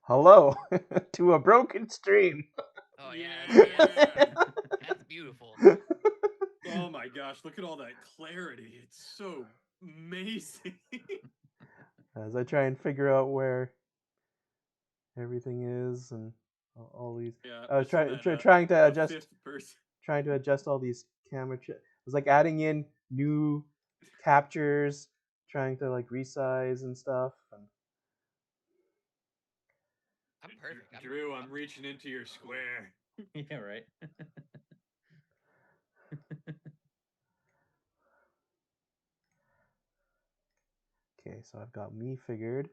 Hello to a broken stream. Oh yeah, Yeah. that's beautiful. Oh my gosh, look at all that clarity. It's so amazing. As I try and figure out where everything is and all these, Yeah, I was missing that trying to the adjust, fifth person. trying to adjust all these camera. It was like adding in new captures, trying to like resize and stuff. And I'm perfect. Drew, I'm reaching into your square. Yeah, right. okay, so I've got me figured.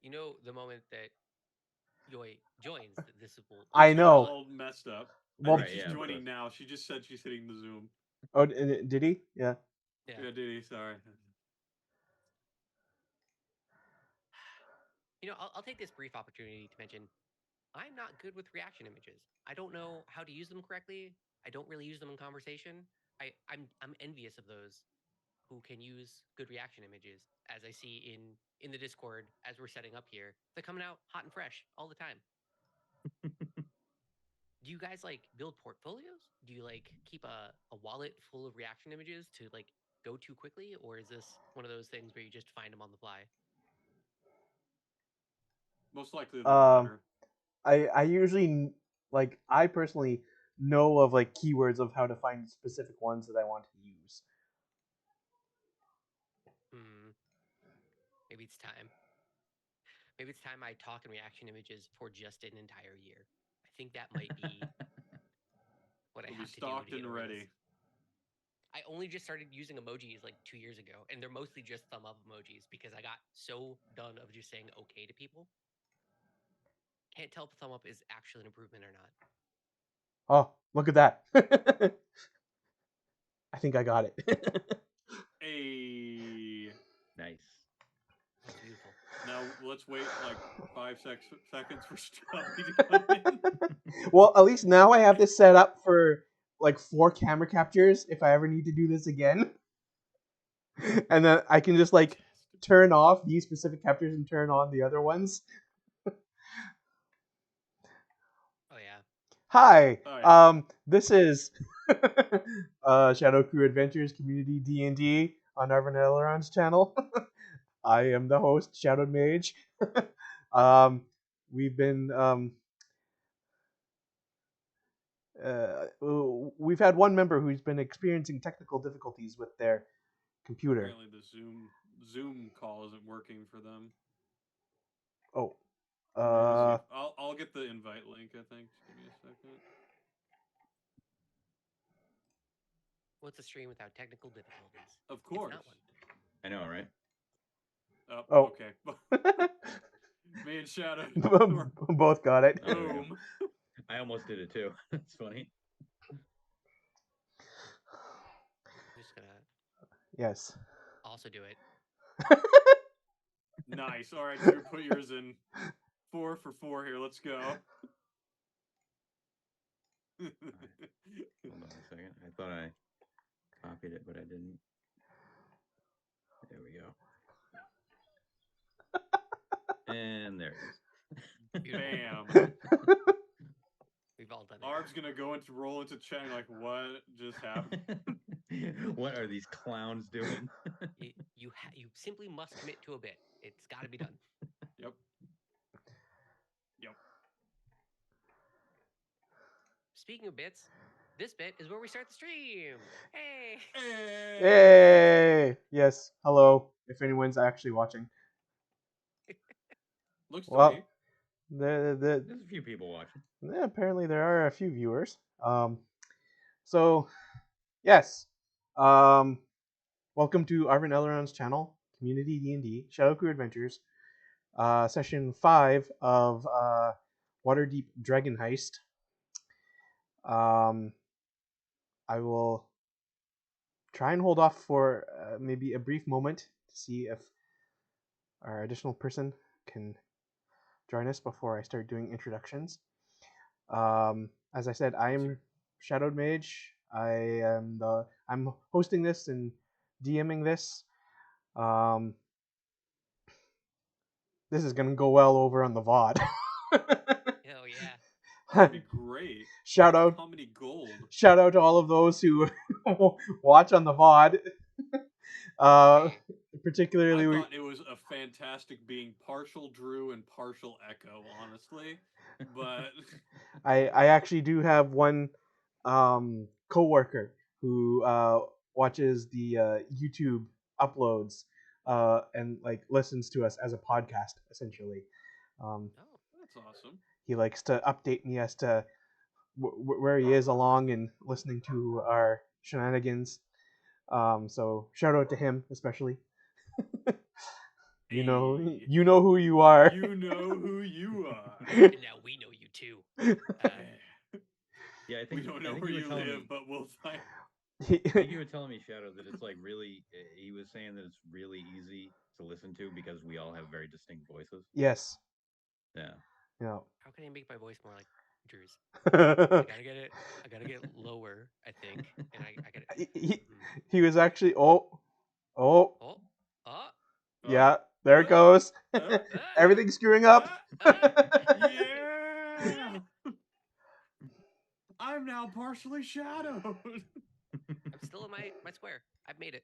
You know, the moment that Yoi joins, this will. I It's know. all messed up. Well, I think Right, she's yeah, of joining course. now. She just said she's hitting the Zoom. Oh, did he? Yeah. Yeah. Yeah, did he? Sorry. You know, I'll take this brief opportunity to mention I'm not good with reaction images. I don't know how to use them correctly. I don't really use them in conversation. I'm envious of those who can use good reaction images, as I see in the Discord as we're setting up here. They're coming out hot and fresh all the time. Do you guys like build portfolios? Do you like keep a wallet full of reaction images to like go too quickly, or is this one of those things where you just find them on the fly? Most likely the latter. I usually like I personally know of like keywords of how to find specific ones that I want to use. Maybe it's time. Maybe it's time I talk in reaction images for just an entire year. I think that might be what I We'll be have to do stocked to get and over ready. this. I only just started using emojis like 2 years ago, and they're mostly just thumb up emojis because I got so done of just saying okay to people. Can't tell if a thumb up is actually an improvement or not. Oh, look at that. I think I got it. Hey. Nice. That's beautiful. Now let's wait like 5 seconds for Stubby to come in. Well, at least now I have this set up for like 4 camera captures if I ever need to do this again. And then I can just like turn off these specific captures and turn on the other ones. Oh yeah. Hi. Hi. This is Shadow Crew Adventures Community D&D on Arvin Aileron's channel. I am the host, Shadowed Mage. We've been we've had one member who's been experiencing technical difficulties with their computer. Apparently the Zoom call isn't working for them. Oh. I'll get the invite link, I think. Just give me a second. What's a stream without technical difficulties? Of course. It's not one. I know, right? Oh, okay. Me and Shadow both got it. Oh, there we go. Boom. I almost did it too. That's funny. I'm just gonna Yes. also do it. Nice. All right, Drew, put yours in. 4 for 4 here. Let's go. Hold on a second. I thought I copied it, but I didn't. There we go. And there it is. Bam. We've all done it. Arb's gonna roll into chat and like, what just happened? What are these clowns doing? You simply must commit to a bit. It's got to be done. Yep. Speaking of bits, this bit is where we start the stream. Hey. Hey. Yes. Hello. If anyone's actually watching. Looks to Well, me. there's a few people watching. Yeah, apparently there are a few viewers. So yes. Welcome to Arvin Aileron's channel, Community D&D, Shadow Crew Adventures, session 5 of Waterdeep Dragon Heist. I will try and hold off for maybe a brief moment to see if our additional person can join us before I start doing introductions. As I said, I am Shadowed Mage. I'm hosting this and DMing this. Um, this is gonna go well over on the VOD. Oh yeah. That'd be great. Shout That's out, comedy gold. shout out to all of those who watch on the VOD. Uh, Hey, particularly, I thought it was a fantastic being partial Drew and partial Echo, honestly. But I actually do have one coworker who watches the YouTube uploads and like listens to us as a podcast essentially. Um, oh, that's awesome. he likes to update me as to where he is along and listening to our shenanigans. So shout out to him especially. Hey, You know who you are. you know who you are. and now we know you too. Yeah, I We think don't I know think where you were you telling live, me. but we'll find. I think you were telling me, Shadow, that it's like really. He was saying that it's really easy to listen to because we all have very distinct voices. Yes. Yeah. Yeah. How can I make my voice more like Drew's? I gotta get it. I gotta get lower, I think, and I gotta. He was actually oh Oh, oh, yeah, there it goes. uh, Everything's screwing up. yeah. I'm now partially shadowed. I'm still in my square. I've made it.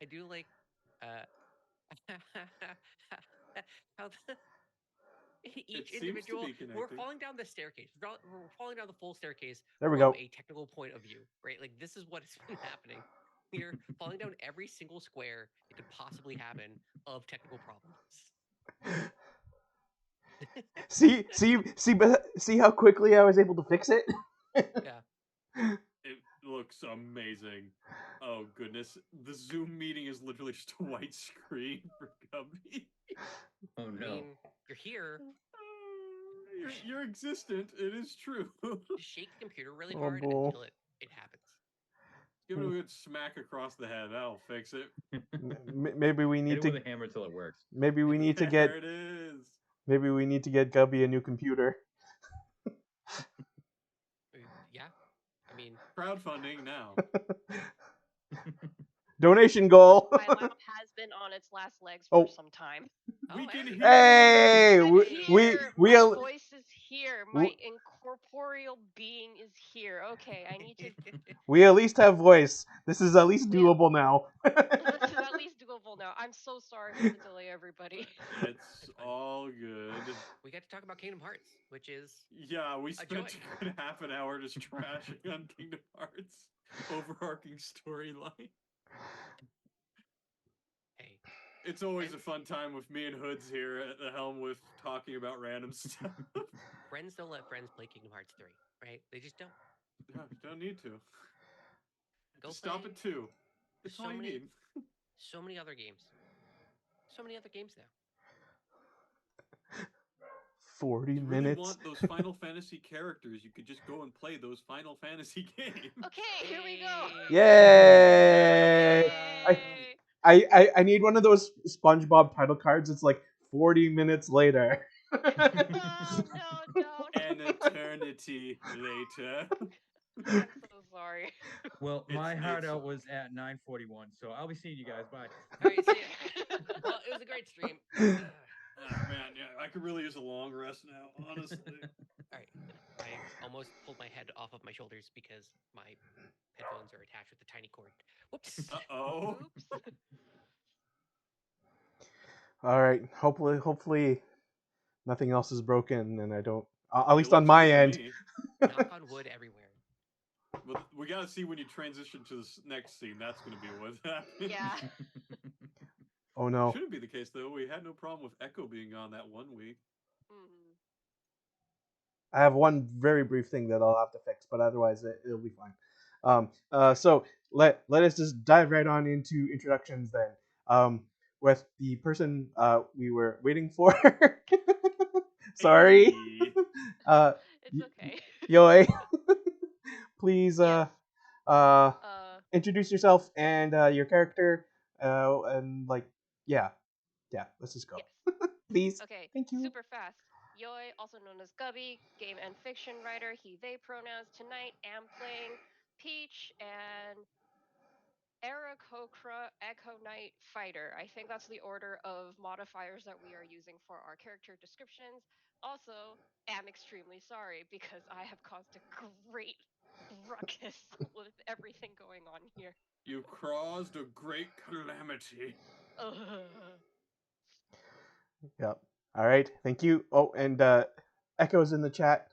I do like uh how It each seems to individual be we're connecting. falling down the staircase. We're falling down the full staircase There we from go. a technical point of view, right? Like this is what has been happening. We're falling down every single square it could possibly happen of technical problems. See how quickly I was able to fix it. Yeah. It looks amazing. Oh goodness, the Zoom meeting is literally just a white screen for Gubby. Oh I no. mean, you're here. You're existent. It is true. Just shake the computer really Oh, hard boy. until it happens. Give it a good smack across the head. That'll fix it. Maybe we Hit need it to. with a hammer till it works. Maybe we need to get. There it is. Maybe we need to get Gubby a new computer. Yeah. I mean, Crowdfunding now. Donation goal. My lap has been on its last legs Oh. for some time. We oh, can hey. hear Hey, you. I'm here. we My al- voice is here. My incorporeal being is here. Okay, I need to. we at least have voice. This is at least Yeah. doable now. This is at least doable now. I'm so sorry for the delay, everybody. It's fine. all good. We got to talk about Kingdom Hearts, which is Yeah, we joy. spent a good half an hour just trashing on Kingdom Hearts overarching storyline. hey, It's always Friends- a fun time with me and Hoods here at the helm with talking about random stuff. friends don't let friends play Kingdom Hearts 3, right? They just don't. No, don't need to. Go Just stop play at 2. That's so all you many- need. So many other games. So many other games now. 40 If you really minutes. want those Final Fantasy characters, you could just go and play those Final Fantasy games. Okay, here we go. Yay! Yay. I need one of those SpongeBob title cards. It's like 40 minutes later. Oh, no, don't. An eternity later. I'm so sorry. Well, my It's- hard it's- out was at 9:41, so I'll be seeing you guys. Bye. All right, see ya. Well, it was a great stream. Ah, man, yeah, I could really use a long rest now, honestly. All right, I almost pulled my head off of my shoulders because my headphones are attached with a tiny cord. Whoops. Uh-oh. Oops. All right. Hopefully nothing else is broken, and I don't. At It least on looks my good to end. me. Knock on wood everywhere. But we gotta see when you transition to this next scene. That's gonna be what happens. Yeah. Oh no. Shouldn't be the case though. We had no problem with Echo being gone that 1 week. Mhm. I have one very brief thing that I'll have to fix, but otherwise it'll be fine. So let us just dive right on into introductions then. With the person we were waiting for. Sorry. Hey. It's okay. Yoi. Please Yes. introduce yourself and your character. And like yeah. Let's just go. Yes. Please. Okay. Thank you. Super fast. Yoi, also known as Gubby, game and fiction writer, he, they pronouns. Tonight, am playing Peach and Aarakocra Echo Knight Fighter. I think that's the order of modifiers that we are using for our character descriptions. Also, am extremely sorry because I have caused a great ruckus with everything going on here. You caused a great calamity. Ugh. Yep. All right. Thank you. Oh, and Echo's in the chat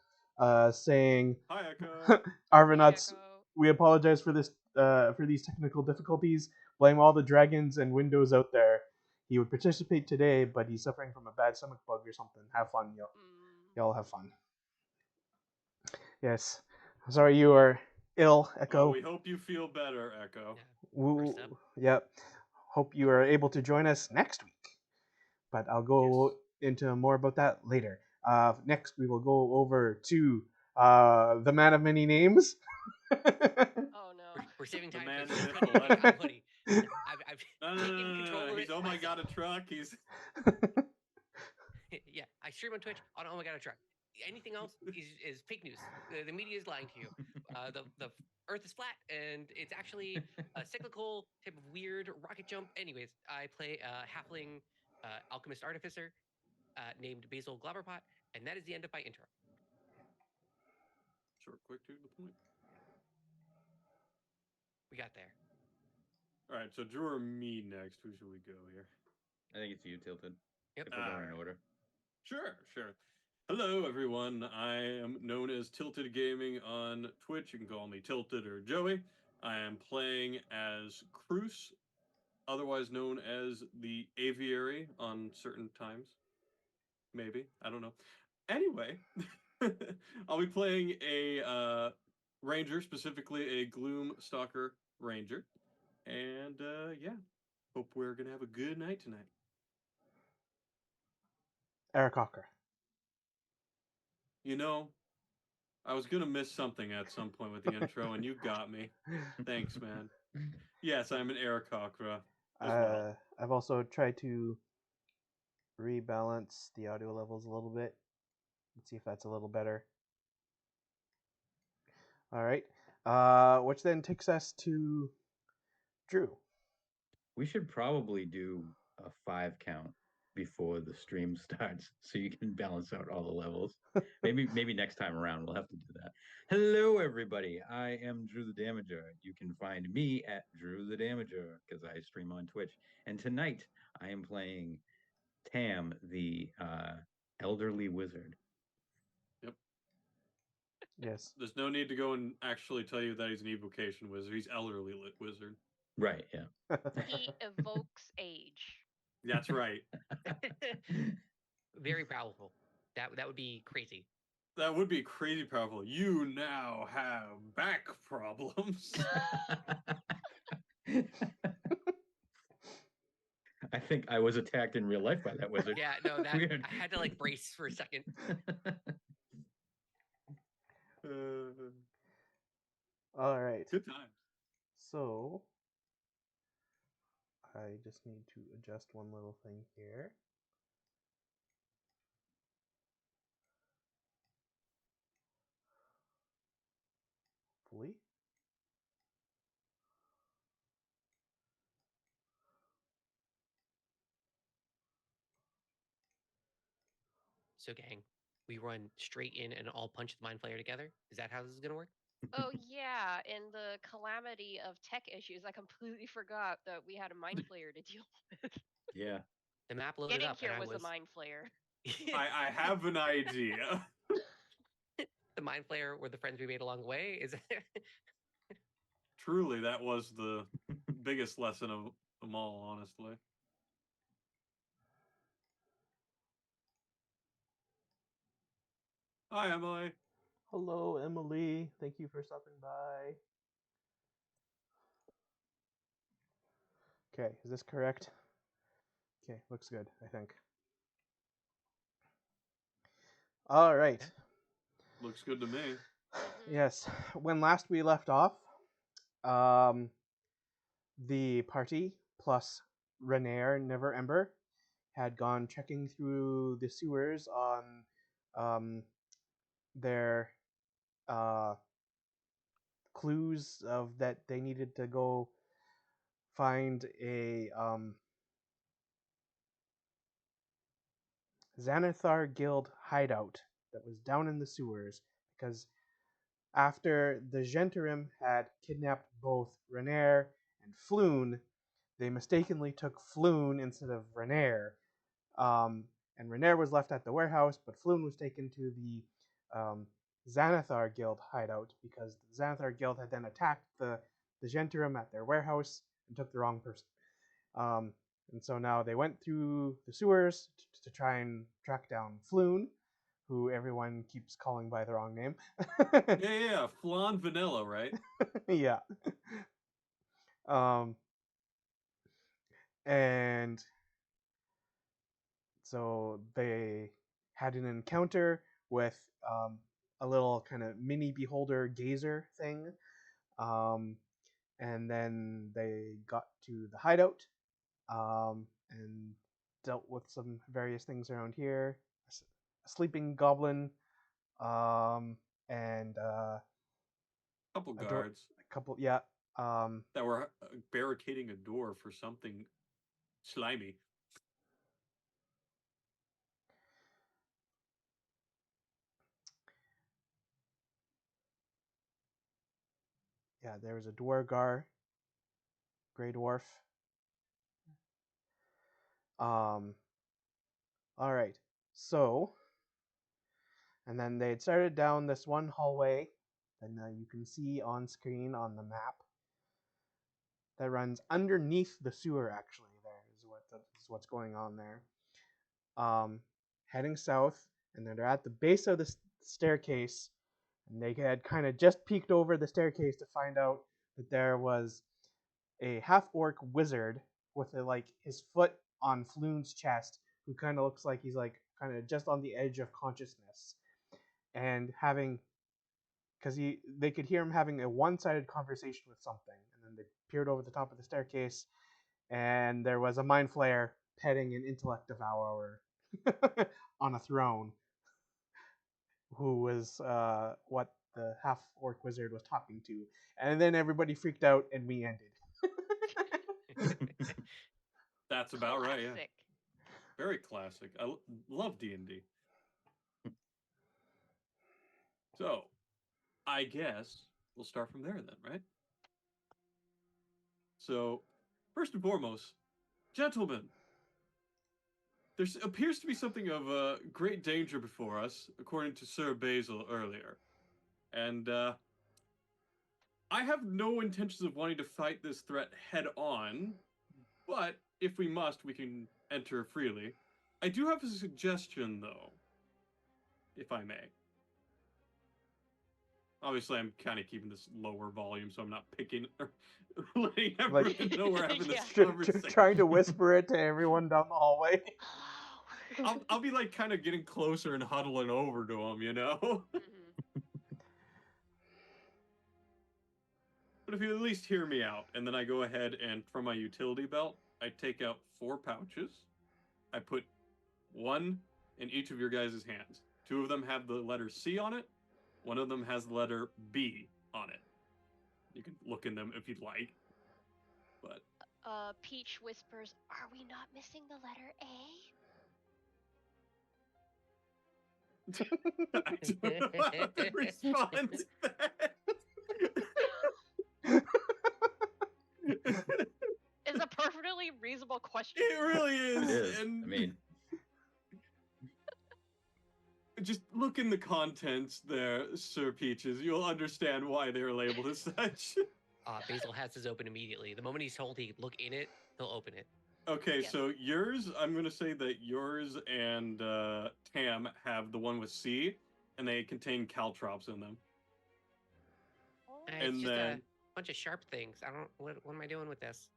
saying, Hi, Echo. Arvanauts, Echo. we apologize for these technical difficulties. Blame all the dragons and windows out there. He would participate today, but he's suffering from a bad stomach bug or something. Have fun, y'all have fun. Yes. Sorry you are ill, Echo. Well, we hope you feel better, Echo. Yeah. Rest up. Yep. Hope you are able to join us next week. But I'll go into more about that later. Next, we will go over to the man of many names. Oh no. We're saving The time man, for the this myth, funny the thing. legend. Honey, I've No, taken control of he's it oh my god myself. a truck. He's Yeah, I stream on Twitch on Oh My God a Truck. Anything else is fake news. The media is lying to you. The Earth is flat and it's actually a cyclical type of weird rocket jump. Anyways, I play a halfling alchemist artificer named Basil Globberpot, and that is the end of my intro. short, quick, to the point. We got there. All right, so Drew or me next? Who should we go here? I think it's you, Tilted. Yep. If we're going in Alright. order. Sure. Hello, everyone. I am known as Tilted Gaming on Twitch. You can call me Tilted or Joey. I am playing as Cruz, otherwise known as the Aviary on certain times. Maybe. I don't know. Anyway, I'll be playing a ranger, specifically a Gloom Stalker Ranger. And yeah, hope we're going to have a good night tonight. Eric Cocker. You know, I was going to miss something at some point with the intro, and you got me. Thanks, man. Yes, I'm an Eric Cockra as well. I've also tried to rebalance the audio levels a little bit. Let's see if that's a little better. All right. Which then takes us to Drew. We should probably do a 5 count before the stream starts so you can balance out all the levels. Maybe next time around we'll have to do that. Hello, everybody. I am Drew the Damager. You can find me at Drew the Damager because I stream on Twitch. And tonight I am playing Tam, the elderly wizard. Yep. Yes. There's no need to go and actually tell you that he's an evocation wizard. He's elderly wizard. Right, yeah. He evokes age. That's right. Very powerful. That would be crazy. That would be crazy powerful. You now have back problems. I think I was attacked in real life by that wizard. Yeah, no, that Weird. I had to like brace for a second. All right. Good times. So I just need to adjust one little thing here. Hopefully. So, gang, we run straight in and all punch the mind flayer together. Is that how this is gonna work? Oh yeah, in the calamity of tech issues, I completely forgot that we had a mind flayer to deal with. Yeah. The map loaded Getting up, here and I was a was mind flayer. I have an idea. the mind flayer were the friends we made along the way. Is Truly, that was the biggest lesson of them all, honestly. Hi, Emily. Hello, Emily. Thank you for stopping by. Okay, is this correct? Okay, looks good, I think. All right. Looks good to me. Yes, when last we left off, the party plus Renair Never Ember had gone trekking through the sewers on their uh, clues of that they needed to go find a Xanathar Guild hideout that was down in the sewers because after the Gentarim had kidnapped both Renair and Floon, they mistakenly took Floon instead of Renair. And Renair was left at the warehouse, but Floon was taken to the um, Xanathar Guild hideout because the Xanathar Guild had then attacked the Gentarim at their warehouse and took the wrong person. Um, and so now they went through the sewers to try and track down Floon, who everyone keeps calling by the wrong name. Yeah. Flan Vanilla, right? Yeah. Um, and so they had an encounter with a little kind of mini beholder gazer thing. Um, and then they got to the hideout and dealt with some various things around here. A sleeping goblin and Couple a door, guards a couple, yeah. Um, that were barricading a door for something slimy. yeah, there was a Dwargar, Grey Dwarf. Um, all right, so and then they had started down this one hallway, and you can see on screen on the map that runs underneath the sewer. Actually, there is what's going on there. Heading south, and then they're at the base of the staircase, and they had kind of just peeked over the staircase to find out that there was a half-orc wizard with like his foot on Floon's chest, who kind of looks like he's like kind of just on the edge of consciousness, and having because they could hear him having a one-sided conversation with something, and then they peered over the top of the staircase, and there was a mind flayer petting an intellect devourer on a throne, who was what the half orc wizard was talking to, and then everybody freaked out, and we ended. That's about right. Yeah. Classic. Very classic. I love D&D. So, I guess we'll start from there then, right? So, first and foremost, gentlemen, there appears to be something of great danger before us, according to Sir Basil earlier. And I have no intentions of wanting to fight this threat head on, but if we must, we can enter freely. I do have a suggestion, though, if I may. Obviously, I'm kind of keeping this lower volume, so I'm not picking or letting everyone know we're having this Yeah. conversation. Trying to whisper it to everyone down the hallway. I'll be like kind of getting closer and huddling over to him, you know? Mhm. But if you at least hear me out, and then I go ahead and from my utility belt, I take out 4 pouches. I put one in each of your guys' hands. 2 of them have the letter C on it. 1 of them has the letter B on it. You can look in them if you'd like. But Peach whispers, "Are we not missing the letter A?" I don't know how to respond to that. It's a perfectly reasonable question. It really is. It is. And I mean, just look in the contents there, Sir Peaches. You'll understand why they're labeled as such. Basil has his open immediately. The moment he's told he look in it, he'll open it. Okay, Yes. so yours, I'm going to say that yours and Tam have the one with C, and they contain caltrops in them. It's And just then a bunch of sharp things. I don't. What am I doing with this?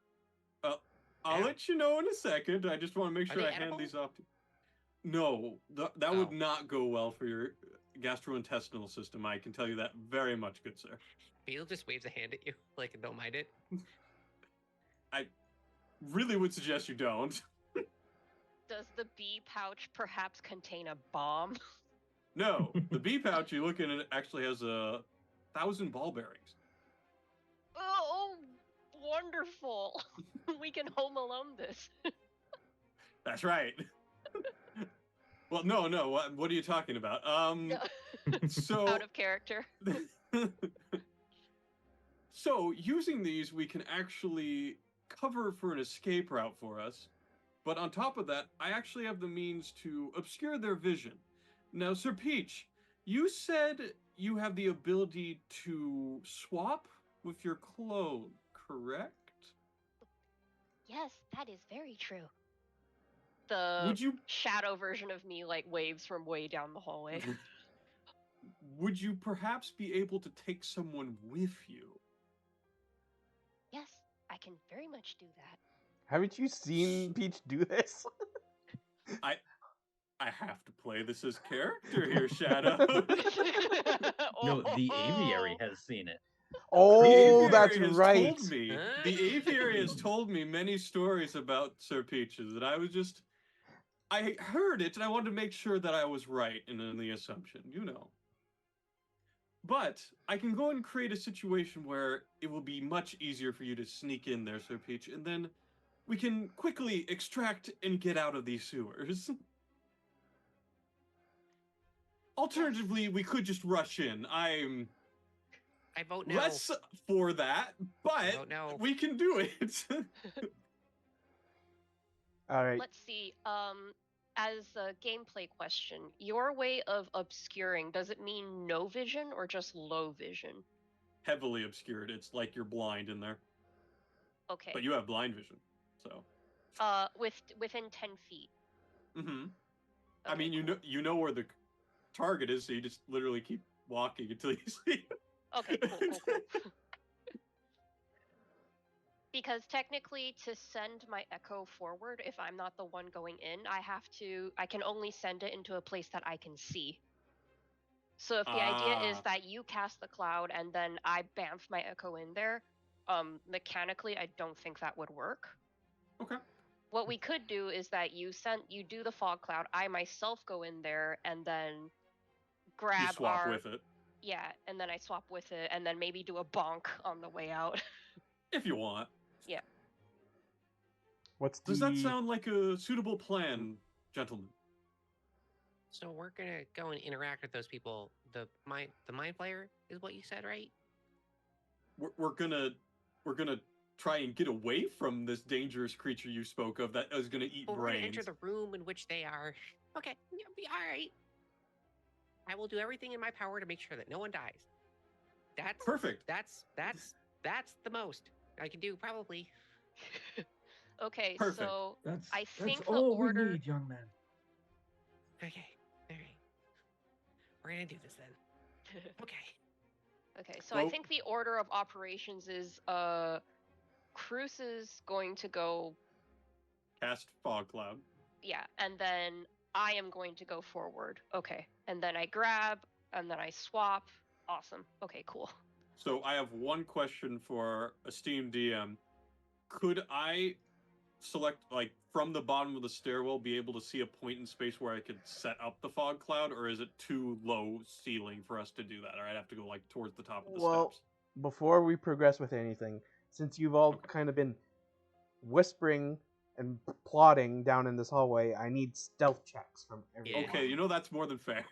I'll Yeah. let you know in a second. I just want to make Are sure they I hand edible? these off to No, that would Oh. not go well for your gastrointestinal system. I can tell you that very much, good sir. Basil just waves a hand at you, like don't mind it. I really would suggest you don't. Does the B pouch perhaps contain a bomb? No, the bee pouch you look in it actually has 1,000 ball bearings. Oh, wonderful! We can Home Alone this. That's right. Well, no. What are you talking about? So Out of character. So using these, we can actually cover for an escape route for us. But on top of that, I actually have the means to obscure their vision. Now, Sir Peach, you said you have the ability to swap with your clone, correct? Yes, that is very true. The Would you shadow version of me like waves from way down the hallway. would you perhaps be able to take someone with you? Yes, I can very much do that. Haven't you seen Peach do this? I have to play this as character here, Shadow. No, the aviary Oh. has seen it. Oh, The that's aviary has right. told me. Huh? The aviary has told me many stories about Sir Peaches, and I heard it, and I wanted to make sure that I was right in the assumption, you know. But I can go and create a situation where it will be much easier for you to sneak in there, Sir Peach, and then we can quickly extract and get out of these sewers. Alternatively, we could just rush in. I'm I vote no. less for that, but vote no. we can do it. All right. Let's see. As a gameplay question, your way of obscuring, does it mean no vision or just low vision? Heavily obscured. It's like you're blind in there. Okay. But you have blind vision, so. Within 10 feet. Mm-hmm. I Okay, mean, cool. you know where the target is, so you just literally keep walking until you see it. Okay, cool. Because technically, to send my echo forward, if I'm not the one going in, I can only send it into a place that I can see. So if the idea is that you cast the cloud and then I bamf my echo in there, mechanically, I don't think that would work. Okay. What we could do is that you do the fog cloud, I myself go in there and then grab You swap with it. Yeah, and then I swap with it and then maybe do a bonk on the way out. If you want. Yeah. Does that sound like a suitable plan, gentlemen? So we're gonna go and interact with those people. The mind flayer is what you said, right? We're gonna try and get away from this dangerous creature you spoke of that is gonna eat Well, we're gonna brains. enter the room in which they are. Okay, yeah, be all right. I will do everything in my power to make sure that no one dies. That's perfect. That's the most I can do, probably. Okay, Perfect. so I think that's the all order. we need, young man. Okay, all right. We're gonna do this then. Okay. Okay, so I think the order of operations is Cruz is going to go cast fog cloud. Yeah, and then I am going to go forward. Okay. And then I grab and then I swap. Awesome. Okay, cool. So I have one question for esteemed DM. Could I select, like, from the bottom of the stairwell, be able to see a point in space where I could set up the fog cloud, or is it too low ceiling for us to do that? Or I'd have to go, like, towards the top of the steps? Before we progress with anything, since you've all kind of been whispering and plotting down in this hallway, I need stealth checks from everyone. Okay, you know that's more than fair.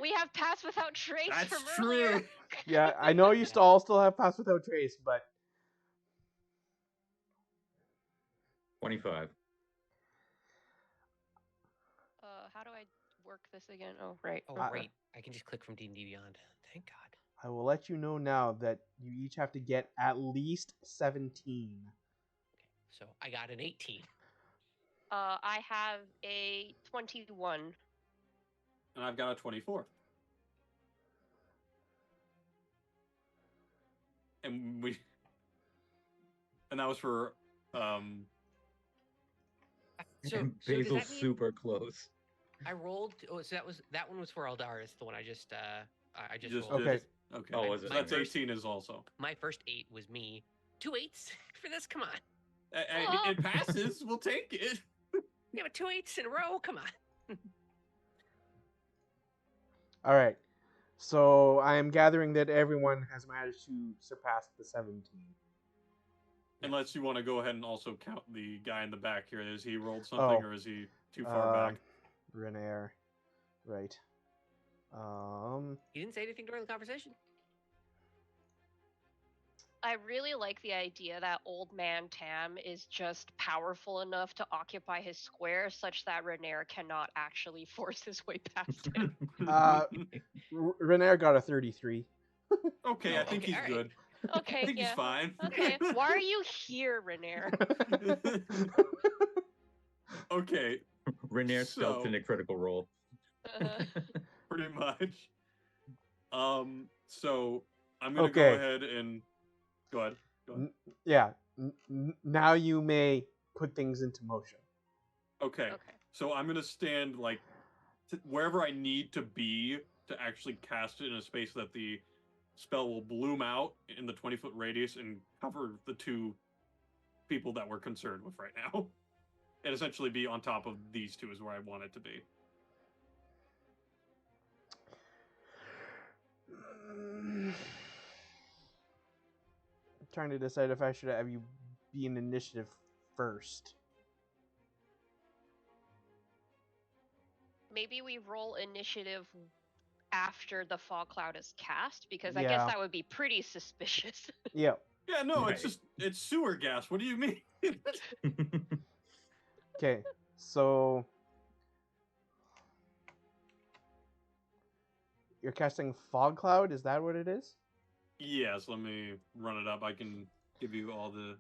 We have pass without trace That's from true. earlier. Yeah, I know you all still have pass without trace, but 25. How do I work this again? Oh, right. Oh, right. I can just click from D&D Beyond. Thank God. I will let you know now that you each have to get at least 17. Okay, so I got an 18. I have a 21. And I've got a 24. And that was for So And does Basil's that mean super close. I rolled? Oh, so that one was for Eldaris, the one I just just rolled. Okay. Okay. Oh, was it? So that's My first- 18 is also. My first 8 was me. 2 8s for this. Come on. It passes. We'll take it. Yeah, but 2 8s in a row. Come on. All right. So I am gathering that everyone has managed to surpass the 17. Unless you want to go ahead and also count the guy in the back here. Is he rolled something, Oh. or is he too far back? Renair. Right. He didn't say anything during the conversation. I really like the idea that old man Tam is just powerful enough to occupy his square such that Renair cannot actually force his way past him. Renair got a 33. Okay, I think Okay, he's alright. good. Okay, I think yeah. he's fine. Okay, why are you here, Renair? Okay, Rainier stealth in a critical role. pretty much. So I'm gonna go Okay. ahead and go ahead. Yeah. Now you may put things into motion. Okay. Okay. So I'm gonna stand like wherever I need to be to actually cast it in a space that the spell will bloom out in the 20-foot radius and cover the two people that we're concerned with right now. And essentially be on top of these two is where I want it to be. I'm trying to decide if I should have you be in initiative first. Maybe we roll initiative after the fog cloud is cast, because I Yeah. guess that would be pretty suspicious. Yeah. Yeah, no, Right. it's sewer gas. What do you mean? Okay. So you're casting fog cloud. Is that what it is? Yes, let me run it up. I can give you all the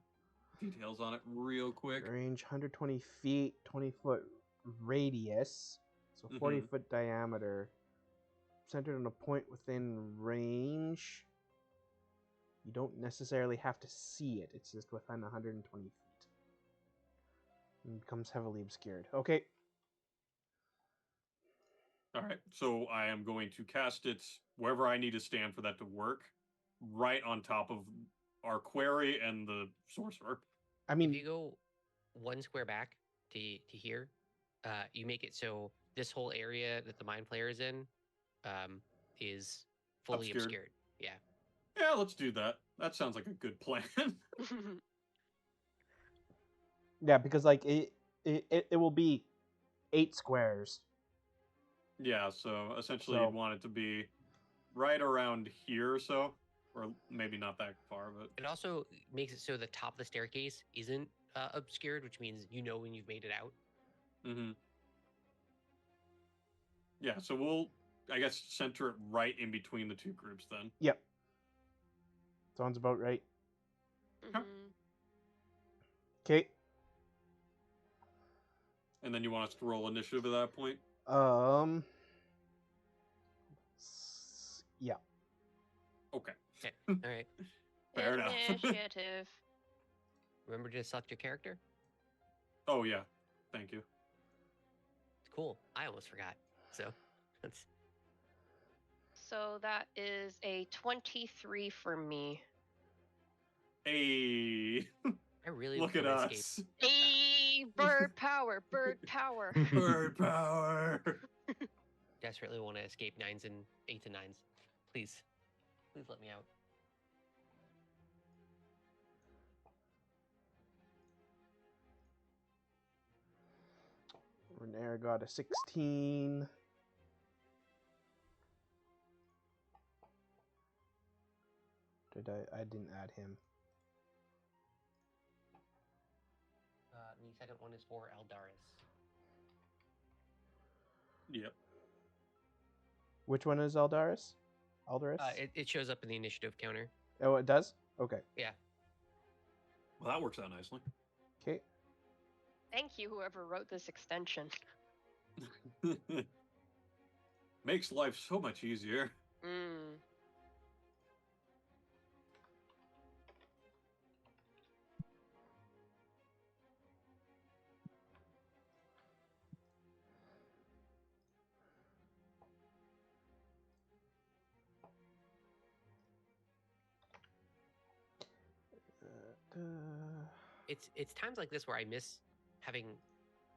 details on it real quick. Range 120 feet, 20-foot radius, so 40-foot diameter. Centered on a point within range. You don't necessarily have to see it. It's just within 120 feet. And becomes heavily obscured. Okay. All right, so I am going to cast it wherever I need to stand for that to work, right on top of our query and the sorcerer. I If mean, you go one square back to here, you make it so this whole area that the mind player is in is fully obscured. Yeah. Yeah, let's do that. That sounds like a good plan. yeah, because like it will be 8 squares. Yeah, so essentially So- you'd want it to be right around here or so, or maybe not that far, but It also makes it so the top of the staircase isn't obscured, which means you know when you've made it out. yeah, so we'll, I guess, center it right in between the two groups then. Yep. Sounds about right. Mhm. Okay. And then you want us to roll initiative at that point? Yeah. Okay. Okay. All right. Fair enough. Initiative. Remember to select your character. Oh, yeah. Thank you. It's cool. I almost forgot. So that's So that is a 23 for me. Hey, I really look at wanna us. escape. Hey, bird power, bird power. Bird power. Desperately want to escape 9s and 8s and 9s. Please let me out. Renair got a 16. I didn't add him. The second one is for Eldaris. Yep. Which one is Eldaris? Eldaris? It shows up in the initiative counter. Oh, it does? Okay. Yeah. Well, that works out nicely. Okay. Thank you, whoever wrote this extension. Makes life so much easier. Mm. It's times like this where I miss having,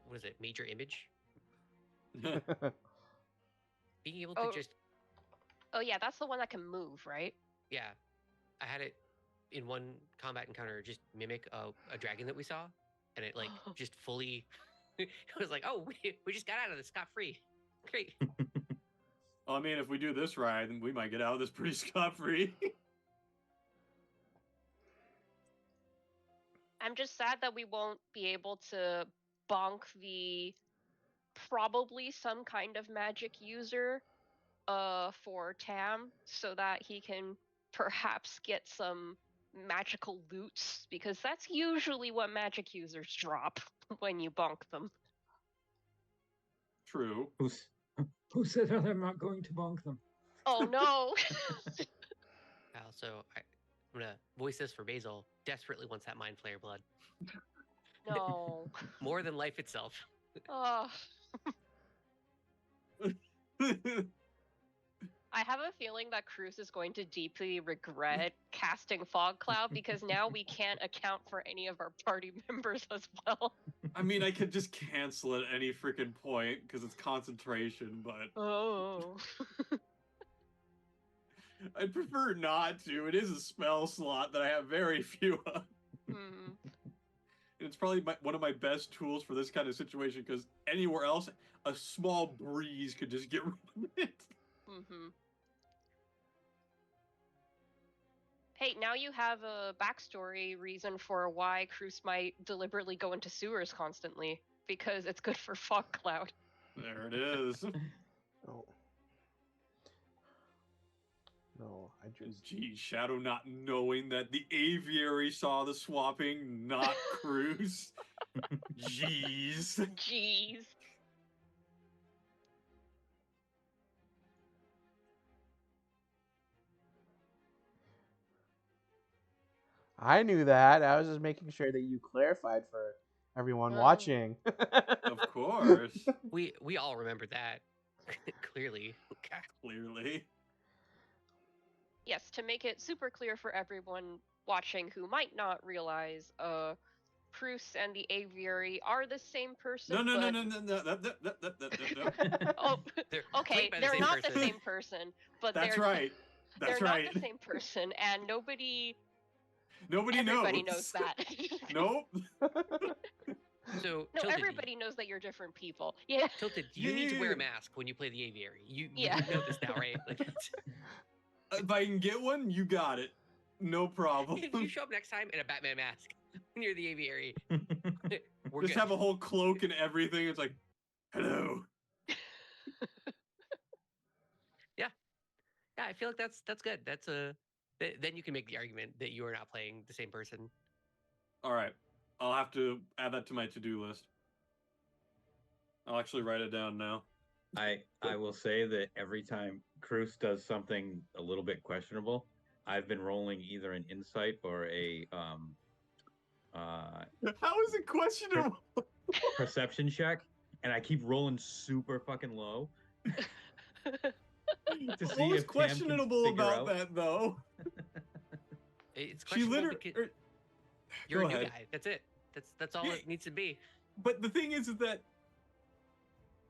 what is it, major image? Being able to Oh. just Oh yeah, that's the one that can move, right? Yeah, I had it in one combat encounter just mimic a dragon that we saw, and it like just fully. It was like, oh, we just got out of this scot free. Great. Well, I mean, if we do this right, then we might get out of this pretty scot free. I'm just sad that we won't be able to bonk the probably some kind of magic user for Tam so that he can perhaps get some magical loots, because that's usually what magic users drop when you bonk them. True. Who said that I'm not going to bonk them? Oh no. Also, I'm gonna voice this for Basil. Desperately wants that mind flayer blood No. more than life itself. Oh. I have a feeling that Cruz is going to deeply regret casting Fog Cloud, because now we can't account for any of our party members as well. I mean, I could just cancel at any freaking point because it's concentration, but Oh. I'd prefer not to. It is a spell slot that I have very few of. Hmm. It's probably one of my best tools for this kind of situation because anywhere else, a small breeze could just get rid of it. Mm-hmm. Hey, now you have a backstory reason for why Cruz might deliberately go into sewers constantly, because it's good for Fog Cloud. There it is. Oh. No, I just. Gee, Shadow not knowing that the aviary saw the swapping, not Cruz. Jeez. Jeez. I knew that. I was just making sure that you clarified for everyone watching. Of course. We all remember that clearly. Clearly. Yes, to make it super clear for everyone watching who might not realize, Cruz and the aviary are the same person. No. Oh, They're okay, played by the they're same not person. the same person, but That's they're right. That's they're right. not the same person, and nobody Nobody everybody knows. knows that. Nope. So No, Tilted, everybody knows that you're different people. Yeah. Tilted, you need to wear Yeah. a mask when you play the aviary. You Yeah. know this now, right? Like, If I can get one, you got it. No problem. if you show up next time in a Batman mask when you're the aviary, we're Just good. have a whole cloak and everything. It's like, hello. Yeah, I feel like that's good. That's then you can make the argument that you are not playing the same person. All right. I'll have to add that to my to-do list. I'll actually write it down now. I will say that every time Cruz does something a little bit questionable, I've been rolling either an insight or a How is it questionable? perception check, and I keep rolling super fucking low to see What was if Tam can questionable figure about out. that, though? It's She questionable literally. because you're Go a new ahead. guy. That's it. That's all Yeah. it needs to be. But the thing is that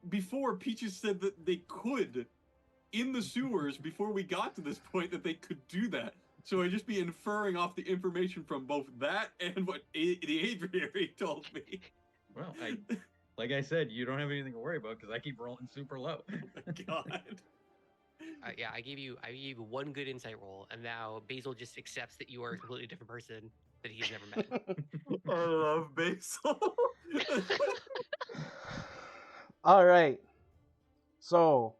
before Peaches said that they could in the sewers before we got to this point that they could do that. So I'd just be inferring off the information from both that and what the aviary told me. Well, like I said, you don't have anything to worry about because I keep rolling super low. Oh my god. Yeah, I gave you one good insight roll, and now Basil just accepts that you are a completely different person that he's never met. I love Basil. All right. So,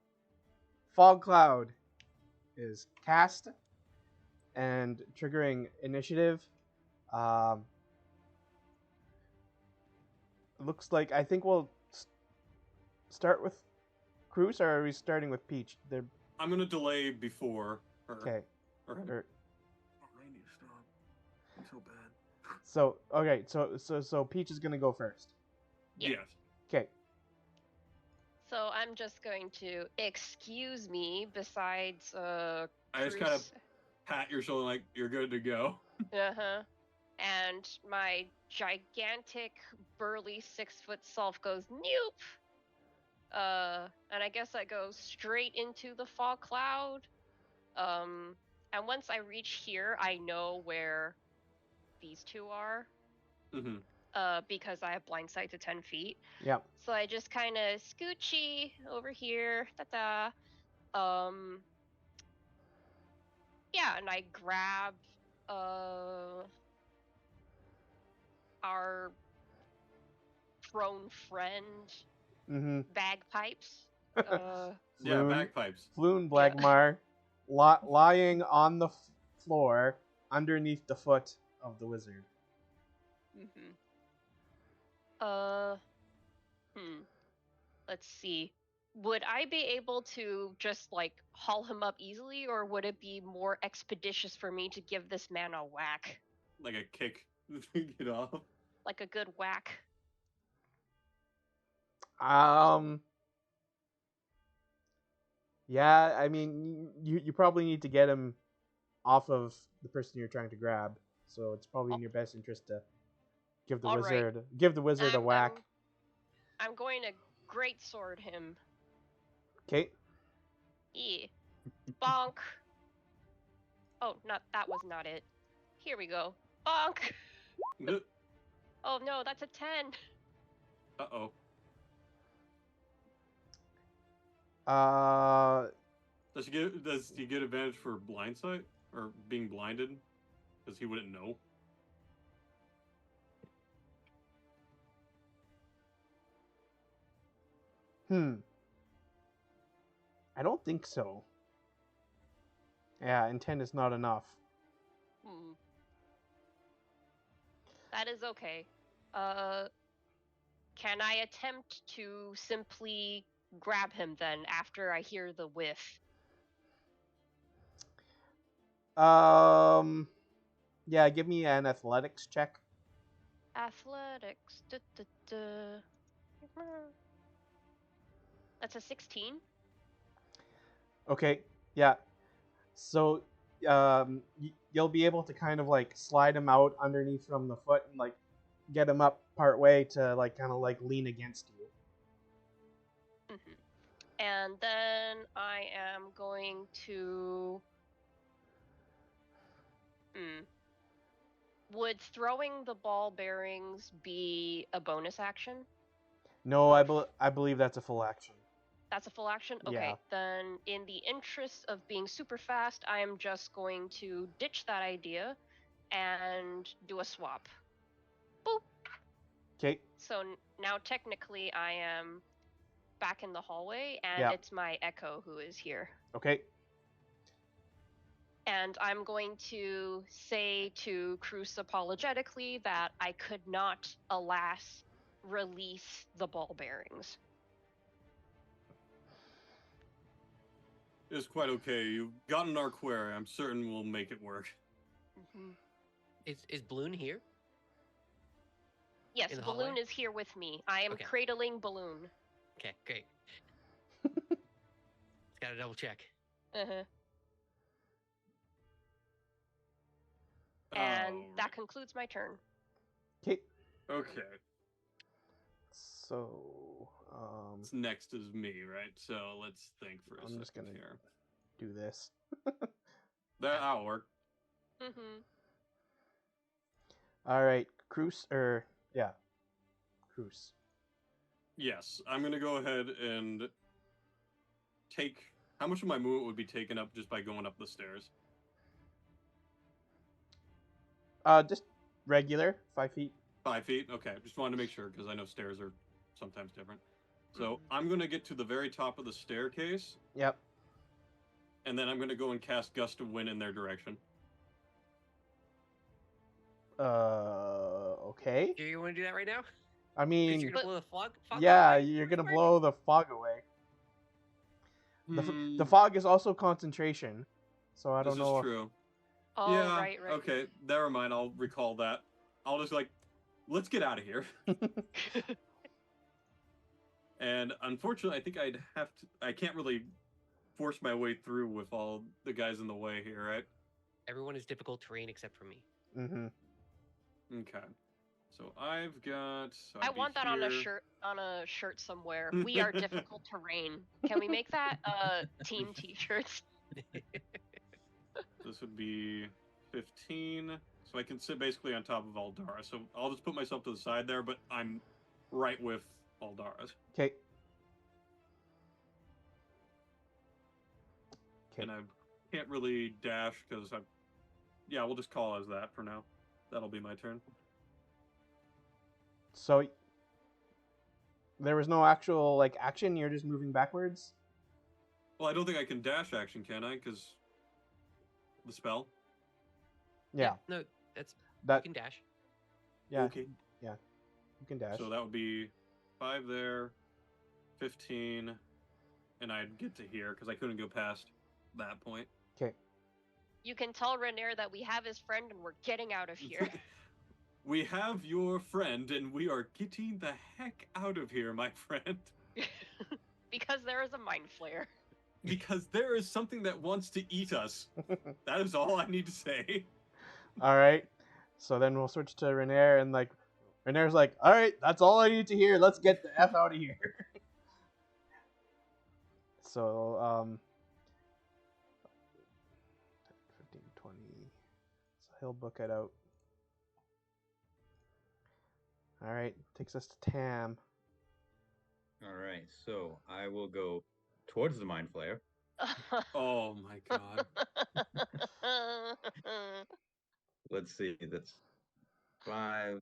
Fog Cloud is cast and triggering initiative. Looks like I think we'll start with Cruz, or are we starting with Peach? They're I'm gonna delay before her. okay. Or- Or- I need to stop. I'm so bad. So okay, so Peach is gonna go first. Yeah. Yes. Okay. So I'm just going to excuse me besides I just Cruz. kind of pat your shoulder like you're good to go. Uh-huh. And my gigantic burly 6-foot self goes nope. And I guess I go straight into the fog cloud. And once I reach here, I know where these two are. Mm-hmm. Because I have blind sight to 10 feet. Yep. So I just kind of scoochy over here. Ta-da. Um, yeah, and I grab our prone friend Mm-hmm. bagpipes. Uh, Yeah, Floon, bagpipes. Floon Yeah. Blagmar, lying on the floor underneath the foot of the wizard. mm-hmm. Uh, Let's see. Would I be able to just like haul him up easily, or would it be more expeditious for me to give this man a whack? Like a kick to get off. Like a good whack? Um. Yeah, I mean, you probably need to get him off of the person you're trying to grab, so it's probably in your best interest to give the All right. wizard a whack. I'm going to great sword him. Okay. Yeah. Bonk. Oh, that was not it. Here we go. Bonk. Oh no, that's a 10. Uh-oh. Uh. Does he get advantage for blind sight? Or being blinded? Because he wouldn't know. I don't think so. Yeah, and 10 is not enough. That is okay. Can I attempt to simply grab him then after I hear the whiff? Yeah, give me an athletics check. Athletics. That's a 16. Okay, yeah. So, you'll be able to kind of like slide him out underneath from the foot and like get him up part way to like kind of like lean against you. And then I am going to. Would throwing the ball bearings be a bonus action? No, Or I believe that's a full action. That's a full action? Okay, Yeah. then in the interest of being super fast, I am just going to ditch that idea and do a swap. Boop! Okay. So now technically I am back in the hallway, and Yeah. it's my Echo who is here. Okay. And I'm going to say to Cruz apologetically that I could not, alas, release the ball bearings. It's quite okay. You've gotten our query. I'm certain we'll make it work. Is Balloon here? Yes, In the Balloon hallway? is here with me. I am Okay. cradling Balloon. Okay, great. Just gotta double check. Uh-huh. And Alright. that concludes my turn. Okay. Okay. So, Next is me, right? So let's think for a I'm second just gonna here. do this. That'll work. All right, Cruz Cruz. Yes, I'm gonna go ahead and take. How much of my movement would be taken up just by going up the stairs? Just regular 5 feet. 5 feet? Okay, just wanted to make sure because I know stairs are sometimes different. So I'm gonna get to the very top of the staircase. Yep. And then I'm gonna go and cast Gust of Wind in their direction. Okay. Do you want to do that right now? I Because mean, you're gonna blow the fog yeah, away? you're gonna First blow the fog away. The fog is also concentration, so I don't know. This is true. Oh, Yeah. right. Okay. Never mind. I'll recall that. I'll just let's get out of here. And unfortunately, I think I can't really force my way through with all the guys in the way here, right? Everyone is difficult terrain except for me. Mm-hmm. Okay. So I've got. I want that on a shirt somewhere. We are difficult terrain. Can we make that team t-shirts? this would be 15. So I can sit basically on top of Aldara. So I'll just put myself to the side there, but I'm right with Aldara. Okay. Okay. And I can't really dash because I. Yeah, we'll just call it as that for now. That'll be my turn. So there was no actual like action. You're just moving backwards. Well, I don't think I can dash action, can I? Because the spell. Yeah. No, that's That. you can dash. Yeah. Okay. Yeah. You can dash. So that would be 5 there, 15, and I'd get to here because I couldn't go past that point. Okay. You can tell Renair that we have his friend and we're getting out of here. We have your friend, and we are getting the heck out of here, my friend. Because there is a mind flayer. Because there is something that wants to eat us. That is all I need to say. All right. So then we'll switch to Renair, and like Renair's like, all right, that's all I need to hear. Let's get the F out of here. So 15, 20. So he'll book it out. All right, takes us to Tam. All right, so I will go towards the mind flayer. Oh my god. Let's see, that's 5,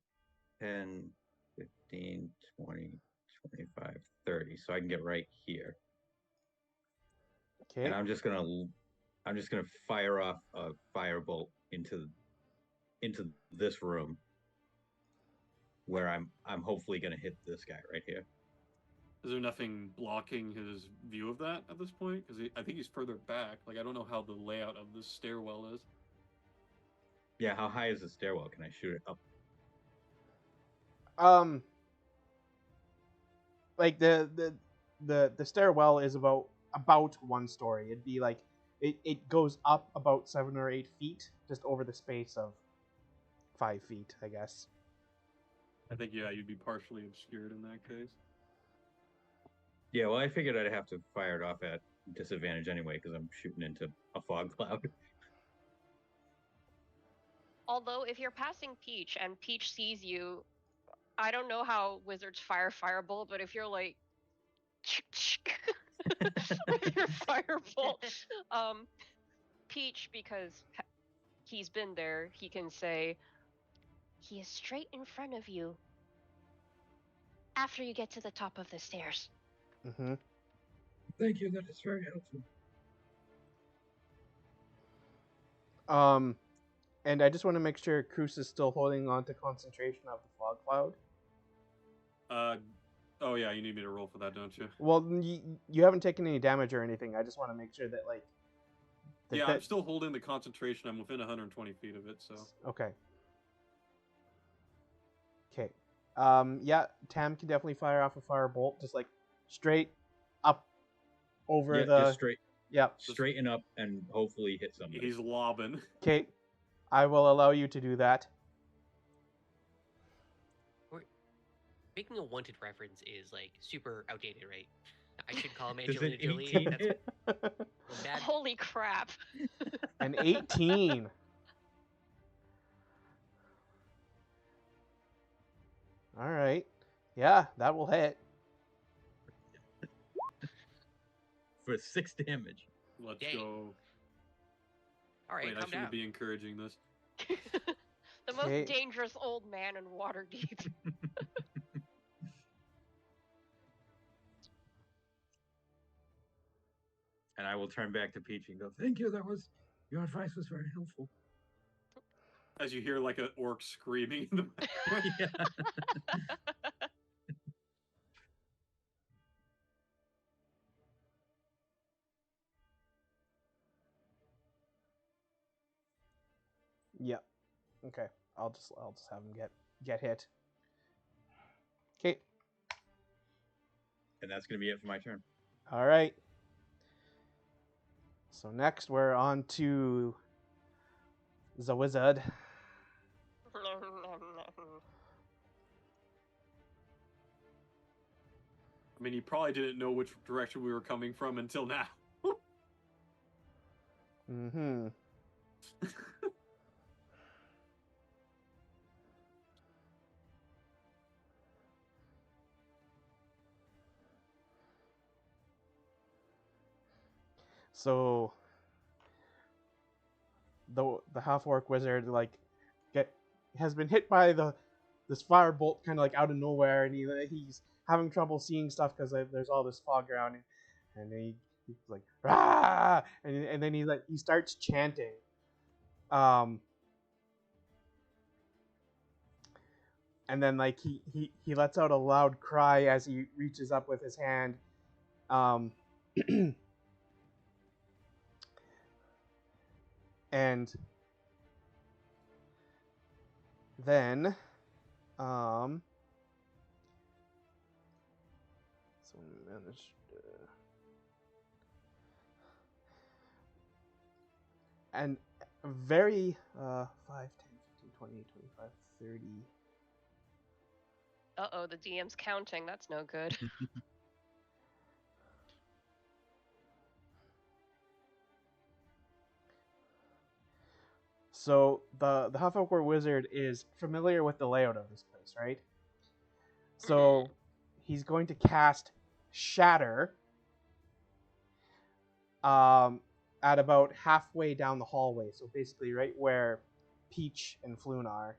10, 15, 20, 25, 30. So I can get right here. Okay. And I'm just gonna fire off a firebolt into this room where I'm hopefully gonna hit this guy right here. Is there nothing blocking his view of that at this point? Because I think he's further back. Like, I don't know how the layout of this stairwell is. Yeah, how high is the stairwell? Can I shoot it up? Like the stairwell is about 1 story. It'd be like it goes up about 7 or 8 feet, just over the space of 5 feet, I guess. I think, yeah, you'd be partially obscured in that case. Yeah, well, I figured I'd have to fire it off at disadvantage anyway because I'm shooting into a fog cloud. Although, if you're passing Peach and Peach sees you, I don't know how wizards fire firebolt, but if you're like with your firebolt, Peach, because he's been there, he can say, he is straight in front of you after you get to the top of the stairs. Mm-hmm. Thank you, that is very helpful. And I just want to make sure Cruz is still holding on to concentration of the fog cloud. Oh yeah, you need me to roll for that, don't you? Well, you haven't taken any damage or anything. I just want to make sure that like. Yeah, I'm still holding the concentration. I'm within 120 feet of it, so. Okay. Okay. Yeah, Tam can definitely fire off a firebolt, just like straight up over the. Just straight. Yeah. Straighten up and hopefully hit somebody. He's lobbing. Okay, I will allow you to do that. Making a wanted reference is like super outdated, right? I should call him Does Angelina an Jolie. 18 That's hit? bad. Holy crap. An 18. All right. Yeah, that will hit. For 6 damage. Let's Dang. go. All right, Wait, I calm shouldn't down. be encouraging this. The Okay. most dangerous old man in Waterdeep. And I will turn back to Peach and go, thank you, your advice was very helpful. As you hear like an orc screaming in the background. Yeah. Yep. Okay. I'll just have him get hit. Okay. And that's going to be it for my turn. All right. So next we're on to the wizard. I mean, you probably didn't know which direction we were coming from until now. Mm-hmm. So the half orc wizard has been hit by this firebolt kind of like out of nowhere, and he's having trouble seeing stuff because there's all this fog around him, and he's like ah, and then he starts chanting, and then like he lets out a loud cry as he reaches up with his hand, and then so managed. And very 5, 10, 15, 20, 25, 30. Uh-oh, the DM's counting. That's no good. So the Hufflepuff Wizard is familiar with the layout of this place, right? So he's going to cast Shatter at about halfway down the hallway. So basically right where Peach and Floon are.